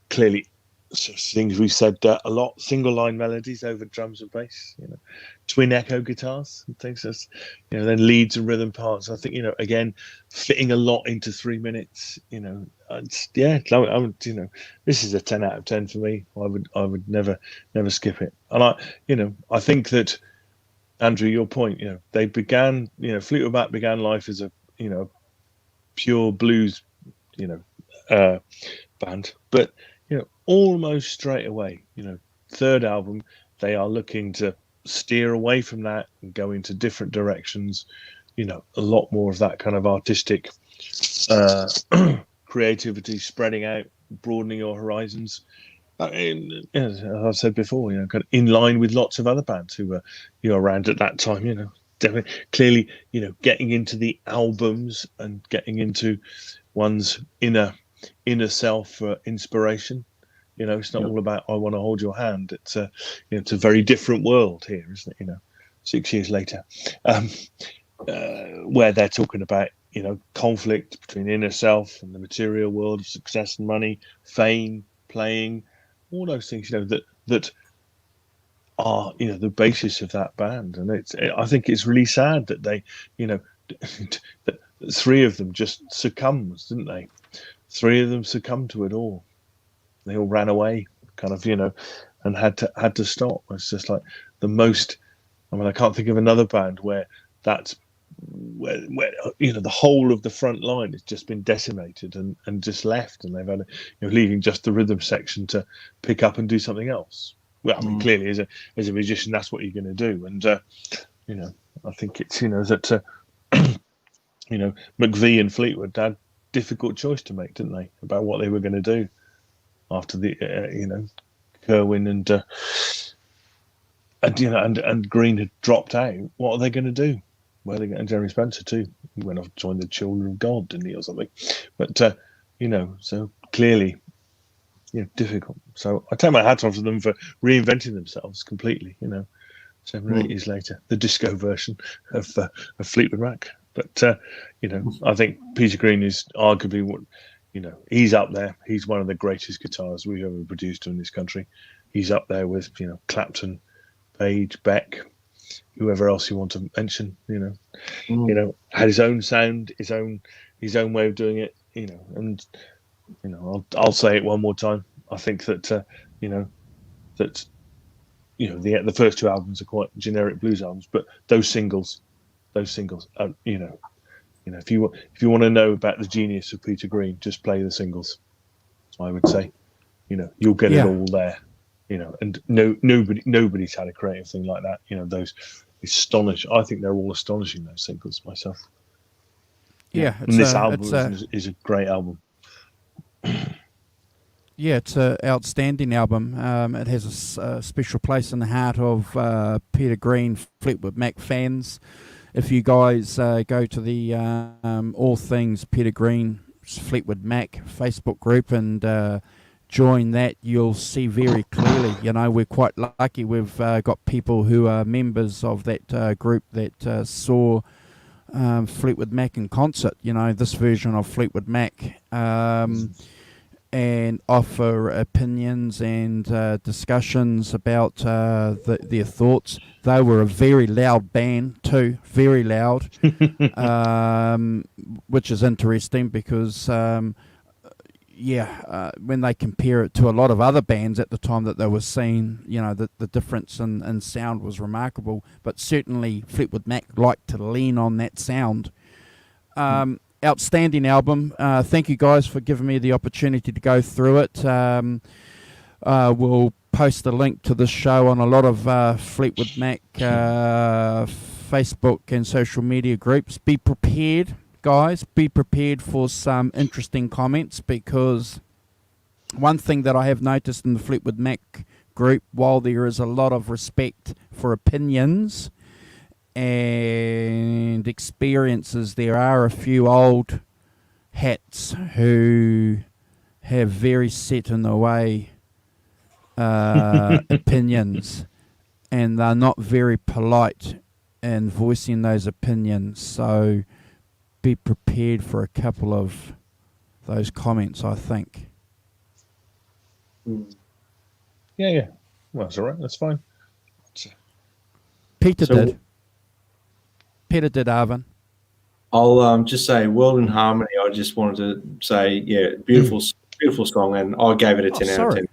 clearly things we said a lot, single line melodies over drums and bass. You know, twin echo guitars and things. That's, you know, then leads and rhythm parts. I think, you know, again, fitting a lot into 3 minutes. You know, I would, you know, this is a 10 out of 10 for me. I would never skip it. And I think that, Andrew, your point, you know, they began, you know, Fleetwood Mac began life as a, you know, pure blues, you know, band, but, you know, almost straight away, you know, third album, they are looking to steer away from that and go into different directions. a lot more of that kind of artistic creativity, spreading out, broadening your horizons. As I said before, kind of in line with lots of other bands who were around at that time. Definitely, clearly, getting into the albums and getting into one's inner self for inspiration. It's not all about I want to hold your hand. It's it's a very different world here, isn't it? 6 years later, where they're talking about conflict between inner self and the material world of success and money, fame, playing, all those things. That are the basis of that band. And I think it's really sad that they that three of them just succumbed, didn't they? Three of them succumbed to it all. They all ran away, kind of, and had to stop. It's just like the most. I mean, I can't think of another band where that's where the whole of the front line has just been decimated and just left, and they've had leaving just the rhythm section to pick up and do something else. Well, I mean, clearly as a musician, that's what you're going to do, and I think it's that McVie and Fleetwood had a difficult choice to make, didn't they, about what they were going to do after the Kirwan and Green had dropped out. What are they going to do? Where are they going? And Jeremy Spencer too. He went off to join the Children of God, didn't he, or something? But so clearly, difficult. So I take my hat off to them for reinventing themselves completely. 7 or 8 years later, the disco version of Fleetwood Mac. But I think Peter Green is arguably what he's up there. He's one of the greatest guitarists we've ever produced in this country. He's up there with Clapton, Page, Beck, whoever else you want to mention. Had his own sound, his own way of doing it. And I'll say it one more time. I think that the first two albums are quite generic blues albums, but those singles, if you want to know about the genius of Peter Green, just play the singles. I would say, you'll get it all there. And nobody's had a creative thing like that. Those I think they're all astonishing, those singles myself. Yeah, and this album is a great album. Yeah, it's an outstanding album. It has a special place in the heart of Peter Green, Fleetwood Mac fans. If you guys go to the All Things Peter Green Fleetwood Mac Facebook group and join that, you'll see very clearly. We're quite lucky. We've got people who are members of that group that saw Fleetwood Mac in concert. This version of Fleetwood Mac. And offer opinions and discussions about their thoughts. They were a very loud band too, very loud, which is interesting because, when they compare it to a lot of other bands at the time that they were seen, the difference in sound was remarkable. But certainly Fleetwood Mac liked to lean on that sound. Outstanding album. Thank you guys for giving me the opportunity to go through it. We'll post the link to this show on a lot of Fleetwood Mac Facebook and social media groups. Be prepared, guys. Be prepared for some interesting comments, because one thing that I have noticed in the Fleetwood Mac group, while there is a lot of respect for opinions and experiences, there are a few old hats who have very set in the way opinions, and they're not very polite in voicing those opinions. So be prepared for a couple of those comments, I think. Yeah. Well, that's all right. That's fine. Peter did, Arvin. I'll just say World in Harmony. I just wanted to say, beautiful song, and I gave it a 10 out of 10.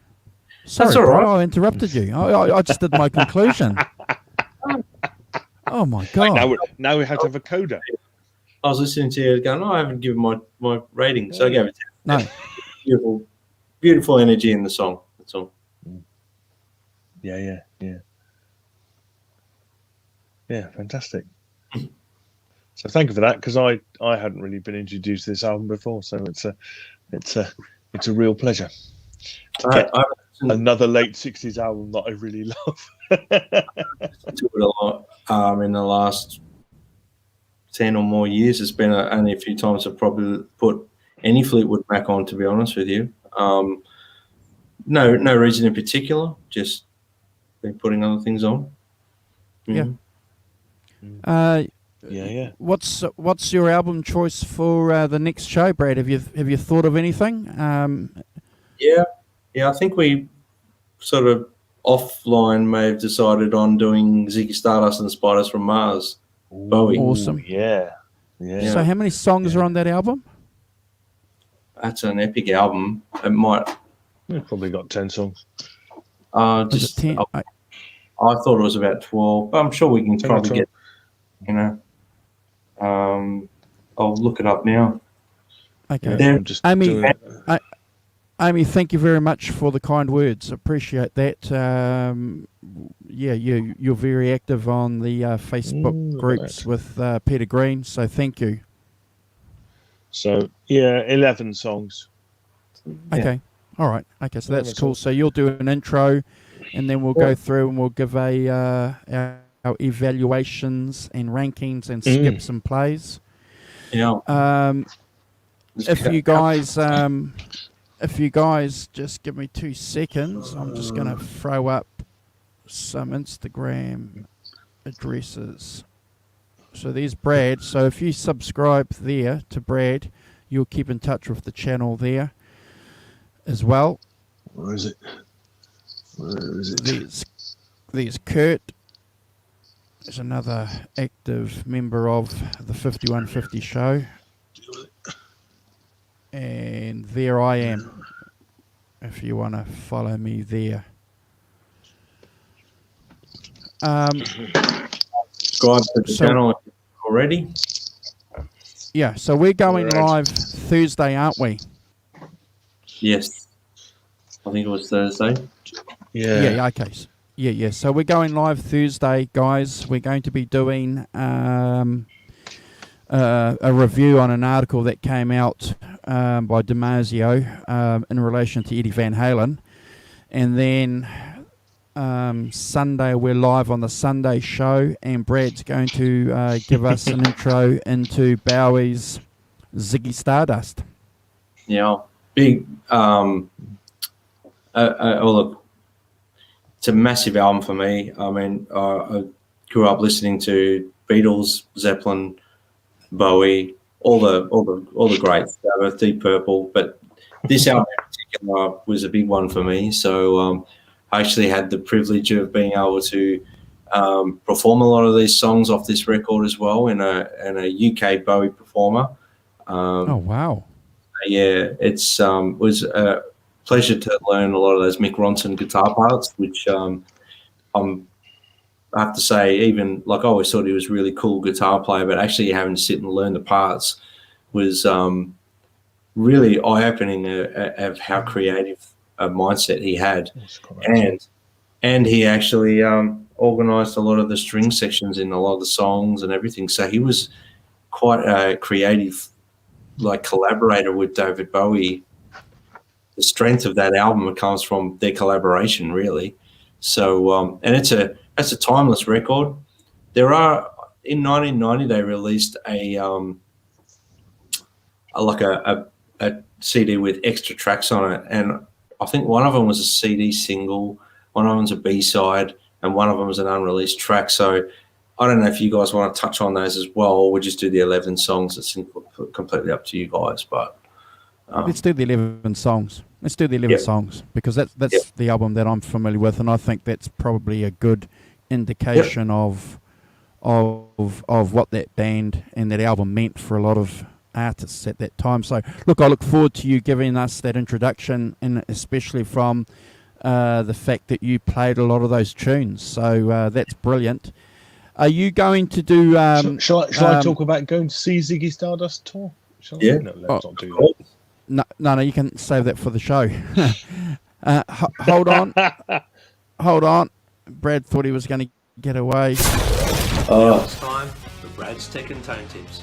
Sorry, That's all right. bro, I interrupted you. I just did my conclusion. Oh, my God. Now we have to have a coda. I was listening to you going, I haven't given my rating, so I gave it 10. No. Beautiful energy in the song. That's all. Yeah, fantastic. So thank you for that, because I hadn't really been introduced to this album before, so it's a real pleasure to get another late '60s album that I really love. listened to it a lot in the last 10 or more years. It's been only a few times I've probably put any Fleetwood Mac on, to be honest with you. No reason in particular, just been putting other things on. Yeah. Yeah. What's your album choice for the next show, Brad? Have you thought of anything? Yeah. I think we sort of offline may have decided on doing Ziggy Stardust and Spiders from Mars. Bowie. Awesome. Yeah. So how many songs are on that album? That's an epic album. It might. We've probably got 10 songs. Is it 10? I thought it was about 12. But I'm sure we can probably get. I'll look it up now. Okay. Yeah, Amy, thank you very much for the kind words. Appreciate that. You're very active on the Facebook groups with Peter Green, so thank you. So, 11 songs. Okay. All right. Okay, so that's cool. So you'll do an intro, and then we'll go through and we'll give our evaluations and rankings and skips and plays. Yeah. If you guys just give me 2 seconds, I'm just going to throw up some Instagram addresses. So there's Brad. So if you subscribe there to Brad, you'll keep in touch with the channel there as well. Where is it? There's Kurt. There's another active member of the 5150 show. And there I am, if you want to follow me there. Subscribe to the channel already? Yeah, so we're going live Thursday, aren't we? Yes. I think it was Thursday. Yeah, okay. Yeah. So we're going live Thursday, guys. We're going to be doing a review on an article that came out by Damasio in relation to Eddie Van Halen. And then Sunday, we're live on the Sunday show, and Brad's going to give us an intro into Bowie's Ziggy Stardust. Yeah, big. Look, it's a massive album for me. I mean, I grew up listening to Beatles, Zeppelin, Bowie, all the greats, Deep Purple, but this album in particular was a big one for me. So I actually had the privilege of being able to perform a lot of these songs off this record as well in a UK Bowie performer. Oh wow! Yeah, it's was a pleasure to learn a lot of those Mick Ronson guitar parts, which I have to say, even like I always thought he was a really cool guitar player, but actually having to sit and learn the parts was really eye-opening of how creative a mindset he had. And he actually organised a lot of the string sections in a lot of the songs and everything. So he was quite a creative, like, collaborator with David Bowie. The strength of that album comes from their collaboration, really. So, and it's a timeless record. There are, in 1990, they released a CD with extra tracks on it, and I think one of them was a CD single, one of them was a B-side, and one of them was an unreleased track. So I don't know if you guys want to touch on those as well, or we'll just do the 11 songs. It's completely up to you guys, but let's do the 11 songs. Let's do the 11 songs, because that's the album that I'm familiar with, and I think that's probably a good indication of what that band and that album meant for a lot of artists at that time. So look, I look forward to you giving us that introduction, and especially from the fact that you played a lot of those tunes. So that's brilliant. Are you going to do shall I talk about going to see Ziggy Stardust tour? Yeah. No, let's not do that. No, you can save that for the show. Hold on. Brad thought he was going to get away. It's time for Brad's Tech and Tone Tips.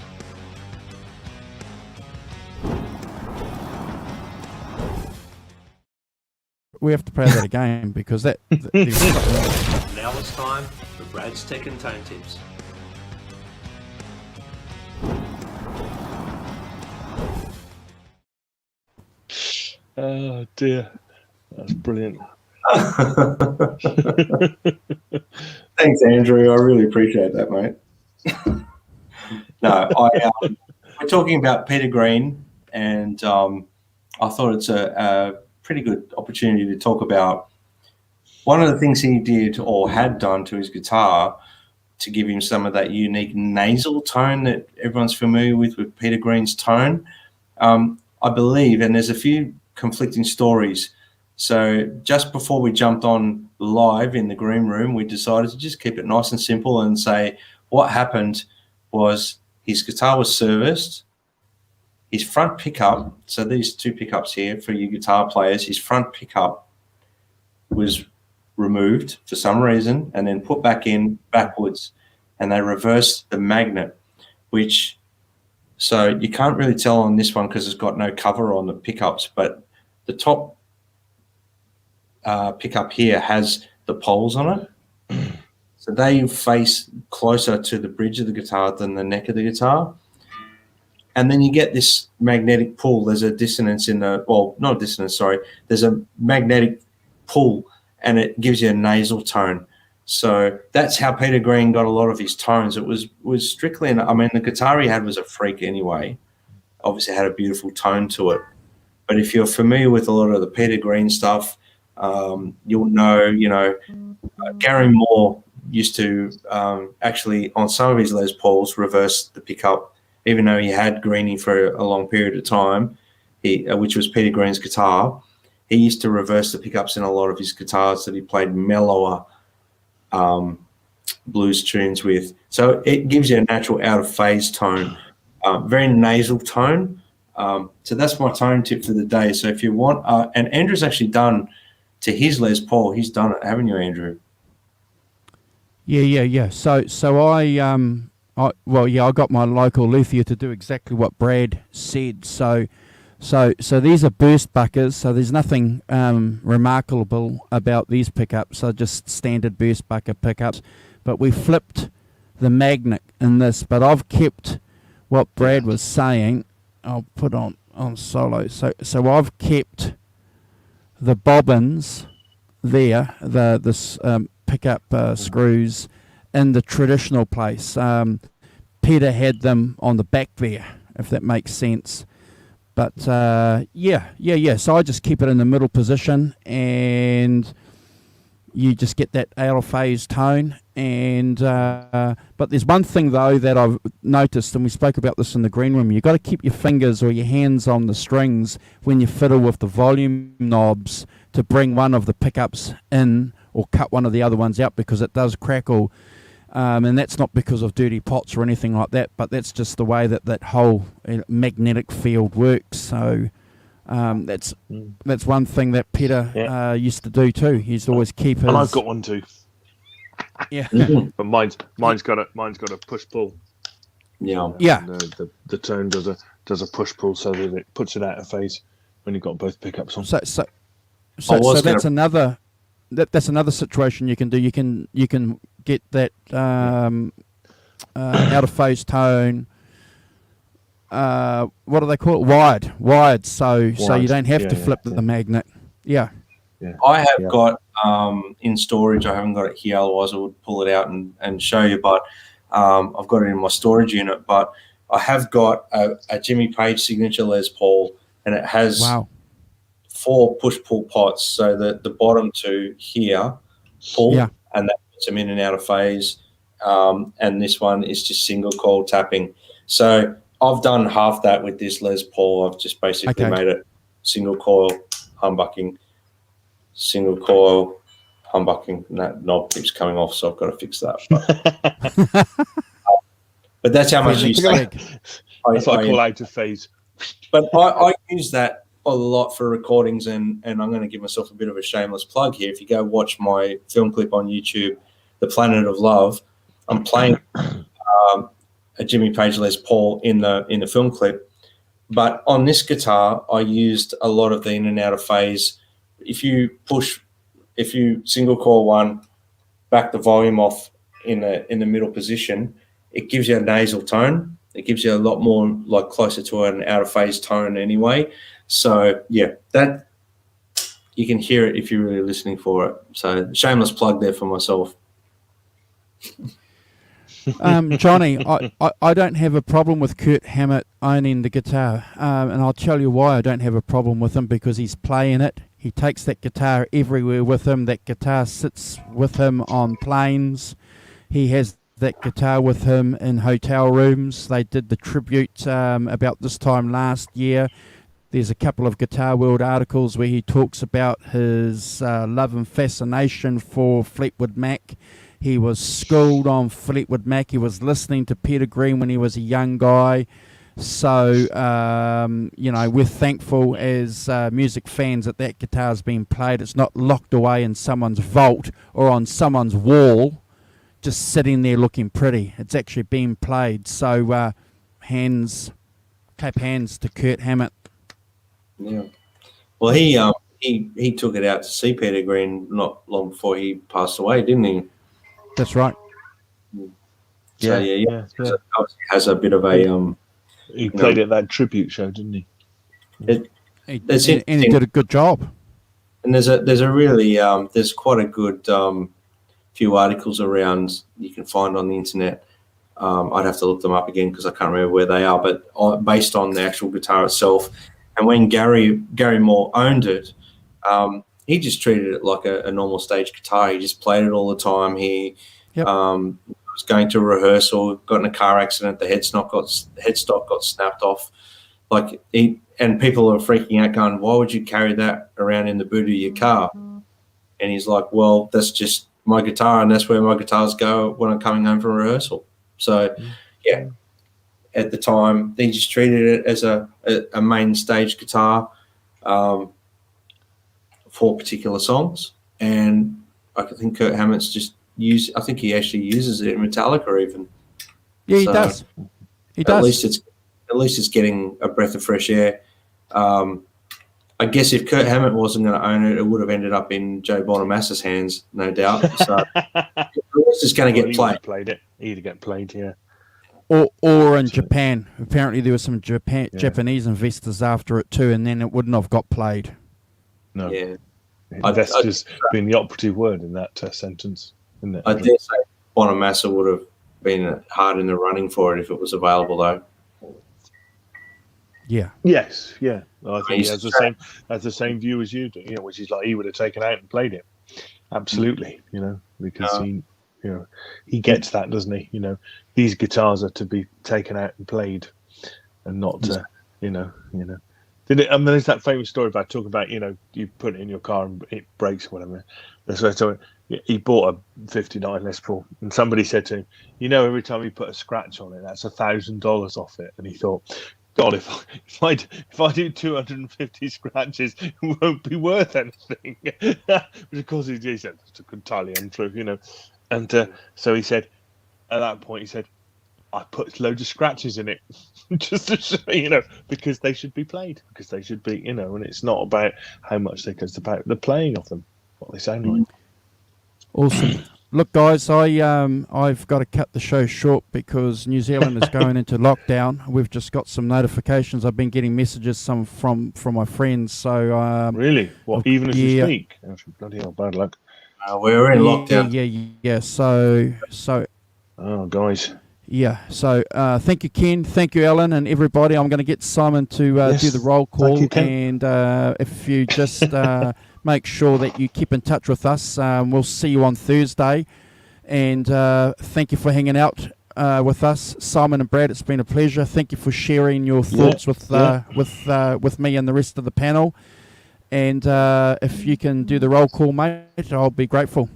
We have to play that again because that. Now it's time for Brad's Tech and Tone Tips. Oh dear, that's brilliant. Thanks, Andrew. I really appreciate that, mate. We're talking about Peter Green, and I thought it's a pretty good opportunity to talk about one of the things he did or had done to his guitar to give him some of that unique nasal tone that everyone's familiar with Peter Green's tone. I believe, and there's a few conflicting stories. So just before we jumped on live in the green room, we decided to just keep it nice and simple and say what happened was his guitar was serviced, his front pickup, so these two pickups here for you guitar players, his front pickup was removed for some reason and then put back in backwards, and they reversed the magnet, which, so you can't really tell on this one because it's got no cover on the pickups, but the top pickup here has the poles on it. So they face closer to the bridge of the guitar than the neck of the guitar. And then you get this magnetic pull. There's a dissonance in the, well, not a dissonance, sorry. There's a magnetic pull and it gives you a nasal tone. So that's how Peter Green got a lot of his tones. It was strictly, I mean, the guitar he had was a freak anyway. Obviously had a beautiful tone to it. But if you're familiar with a lot of the Peter Green stuff, you'll know, Gary Moore used to actually, on some of his Les Pauls, reverse the pickup, even though he had Greenie for a long period of time, which was Peter Green's guitar. He used to reverse the pickups in a lot of his guitars that he played mellower blues tunes with. So it gives you a natural out-of-phase tone, very nasal tone. So that's my tone tip for the day. So if you want, and Andrew's actually done to his Les Paul, he's done it, haven't you, Andrew? Yeah. So I got my local luthier to do exactly what Brad said. So these are burst buckers. So there's nothing remarkable about these pickups. So just standard burst bucker pickups. But we flipped the magnet in this. But I've kept what Brad was saying. I'll put on solo. So I've kept the bobbins there. This pickup screws in the traditional place. Peter had them on the back there, if that makes sense. But yeah. So I just keep it in the middle position, and you just get that out of phase tone. And but there's one thing though that I've noticed, and we spoke about this in the green room. You've got to keep your fingers or your hands on the strings when you fiddle with the volume knobs to bring one of the pickups in or cut one of the other ones out, because it does crackle. And that's not because of dirty pots or anything like that, but that's just the way that whole magnetic field works. So that's one thing that Peter used to do too. He used to always keep his. And I've got one too. Yeah, but mine's got a push pull. Yeah. And, the tone does a push pull, so that it puts it out of phase when you've got both pickups on. So that's another. That's another situation you can do. You can get that out of phase tone. What do they call it? Wired. So you don't have to flip the magnet. Yeah. I have got in storage. I haven't got it here. Otherwise, I would pull it out and show you. But I've got it in my storage unit. But I have got a Jimmy Page signature Les Paul, and it has 4 push-pull pots. So the bottom 2 here pull, and that puts them in and out of phase. And this one is just single coil tapping. So I've done half that with this Les Paul. I've just basically made it single coil humbucking, single coil humbucking, and that knob keeps coming off, so I've got to fix that. But that's how much you say. That's what I call out of phase. But I use that a lot for recordings, and I'm going to give myself a bit of a shameless plug here. If you go watch my film clip on YouTube, The Planet of Love, I'm playing a Jimmy Page Les Paul in the film clip. But on this guitar, I used a lot of the in and out of phase. If you single coil one, back the volume off in the middle position, it gives you a nasal tone. It gives you a lot more like closer to an out of phase tone anyway. So yeah, that you can hear it if you're really listening for it. So shameless plug there for myself. Johnny, I don't have a problem with Kirk Hammett owning the guitar, and I'll tell you why I don't have a problem with him, because he's playing it. He takes that guitar everywhere with him. That guitar sits with him on planes. He has that guitar with him in hotel rooms. They did the tribute about this time last year. There's a couple of Guitar World articles where he talks about his love and fascination for Fleetwood Mac. He was schooled on Fleetwood Mac. He was listening to Peter Green when he was a young guy. So, we're thankful as music fans that guitar's been played. It's not locked away in someone's vault or on someone's wall, just sitting there looking pretty. It's actually been played. So, clap hands to Kirk Hammett. Yeah. Well, he took it out to see Peter Green not long before he passed away, didn't he? That's right. So yeah. Has a bit of a he played at that tribute show, didn't he? And he did a good job. And there's a really there's quite a good few articles around you can find on the internet. I'd have to look them up again because I can't remember where they are, but based on the actual guitar itself. And when Gary Moore owned it, he just treated it like a normal stage guitar. He just played it all the time. He was going to rehearsal, got in a car accident, the headstock got snapped off. And people are freaking out, going, "Why would you carry that around in the boot of your car?" And he's like, "Well, that's just my guitar, and that's where my guitars go when I'm coming home from rehearsal." So, yeah. At the time, they just treated it as a main stage guitar for particular songs. And I think Kirk Hammett's just I think he actually uses it in Metallica even. Yeah, he does. He does. At least it's getting a breath of fresh air. I guess if Kirk Hammett wasn't going to own it, it would have ended up in Joe Bonamassa's hands, no doubt. So at least it's going to get played. He'd get played, yeah. Or in Japan. Apparently there were some Japanese investors after it too, and then it wouldn't have got played. No. Yeah. Investors being the operative word in that sentence, isn't it? I dare say Bonamassa would have been hard in the running for it if it was available, though. Yeah. Yes. Yeah. I think he has the same view as you do. Which is like he would have taken out and played it. Absolutely. Because he gets that, doesn't he? These guitars are to be taken out and played, and not to, Did it? There's that famous story about talking about, you put it in your car and it breaks or whatever. So he bought a '59 Les Paul, and somebody said to him, every time you put a scratch on it, that's $1,000 off it. And he thought, God, if I do 250 scratches, it won't be worth anything. But of course he said that's entirely untrue, And so he said, at that point, he said, I put loads of scratches in it just to show, because they should be played, because they should be, and it's not about how much they cost, about the playing of them, what they sound like. Awesome. Look, guys, I've got to cut the show short because New Zealand is going into lockdown. We've just got some notifications. I've been getting messages from my friends. So really, what? Even as we speak? Bloody hell, bad luck. We're in lockdown. Yeah. So. Oh, guys. Yeah. So thank you, Ken. Thank you, Alan, and everybody. I'm going to get Simon to do the roll call, and if you just make sure that you keep in touch with us. We'll see you on Thursday, and thank you for hanging out with us, Simon and Brad. It's been a pleasure. Thank you for sharing your thoughts with me and the rest of the panel. And if you can do the roll call, mate, I'll be grateful.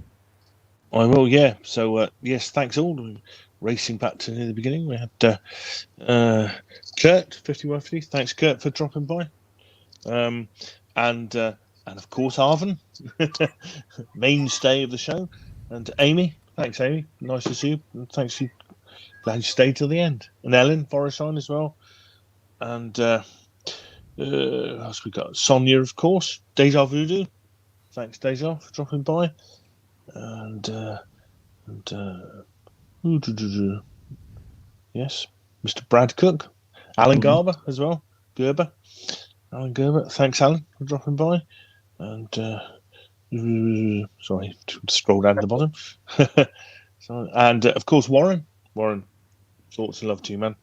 I will, yeah. So, yes, thanks all. Racing back to the beginning, we had Kurt, 5150. Thanks, Kurt, for dropping by. And of course, Arvin, mainstay of the show. And Amy, thanks, Amy. Nice to see you. And thanks you glad you stayed till the end. And Ellen Forrestine as well. And who else we got? Sonia, of course. Deja Voodoo. Thanks, Deja, for dropping by. And yes, Mr. Brad Cook. Alan Garber as well. Alan Gerber. Thanks, Alan, for dropping by. And sorry, to scroll down to the bottom. And of course, Warren. Warren, thoughts and love to you, man.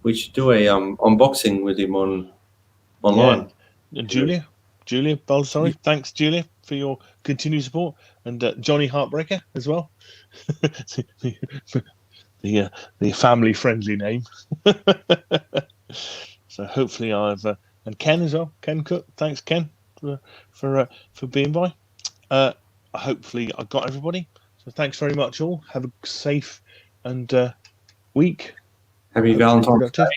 We should do a unboxing with him online. Yeah. And Julia Baldassari. Thanks, Julia, for your continued support. And Johnny Heartbreaker as well. the family-friendly name. So hopefully and Ken as well. Ken Cook. Thanks, Ken, for being by. Hopefully I got everybody. So thanks very much, all. Have a safe and week. Happy Valentine's Day.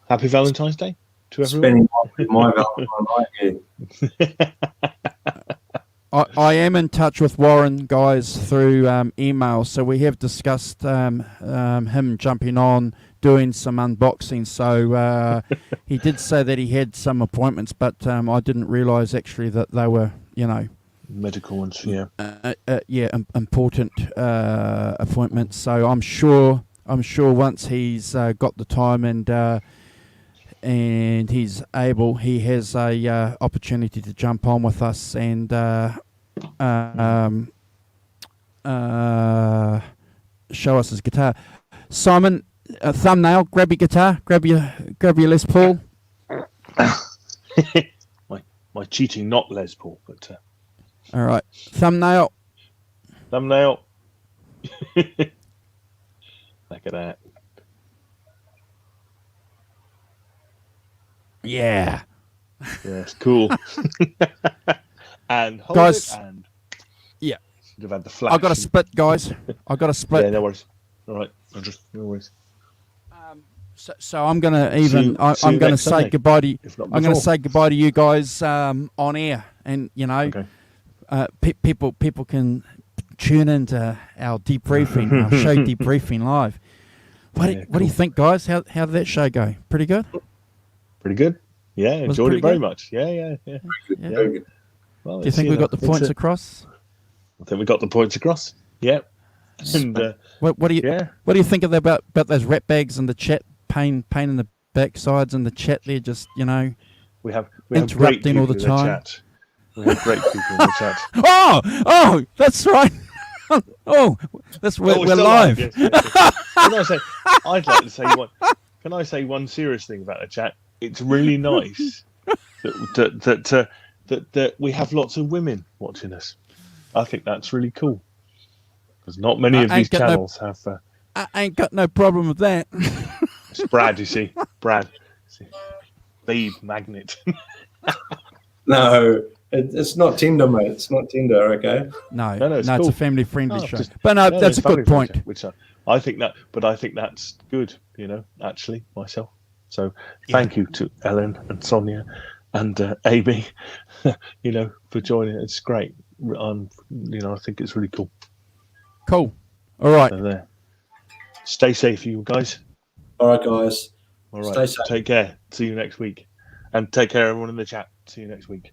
Happy Valentine's Day to everyone. Spending my Valentine's Day. I am in touch with Warren, guys, through email. So we have discussed him jumping on, doing some unboxing. So he did say that he had some appointments, but I didn't realise actually that they were, medical ones. Yeah. Important appointments. So I'm sure once he's got the time and he's able, he has a opportunity to jump on with us and show us his guitar. Simon, thumbnail, grab your guitar, grab your Les Paul. my cheating, not Les Paul, but all right, thumbnail. Look at that. Yeah. Yes, cool. And hold guys, it and yeah. Should have had the flash. I got to split, guys. I got to split. Yeah, no worries. All right, no worries. So I'm gonna I'm gonna say goodbye to you. I'm gonna say goodbye to you guys on air, and okay. People can tune into our debriefing, our show debriefing live. What do you think, guys? How did that show go? Pretty good. Pretty good. Yeah, enjoyed it very much. Yeah. Very good. Well, do you think we got the points across? I think we got the points across. Yeah. And what do you think about those rat bags in the chat? Pain in the backsides in the chat there, just we have interrupting all the time. We have great people in the chat. Oh, that's right. We're live. Yes. I'd like to say one. Can I say one serious thing about the chat? It's really nice that we have lots of women watching us. I think that's really cool because not many of these channels have. I ain't got no problem with that. It's Brad, you see. Babe magnet. No, it's not Tinder, mate. It's not Tinder, okay? No, it's cool. It's a family-friendly show. But no, that's a good point. Which I think that's good. Actually, myself. So thank you to Ellen and Sonia and Amy, for joining. It's great. I think it's really cool. Cool. All right. So there. Stay safe, you guys. All right, guys. All right. Stay safe. Take care. See you next week. And take care, everyone in the chat. See you next week.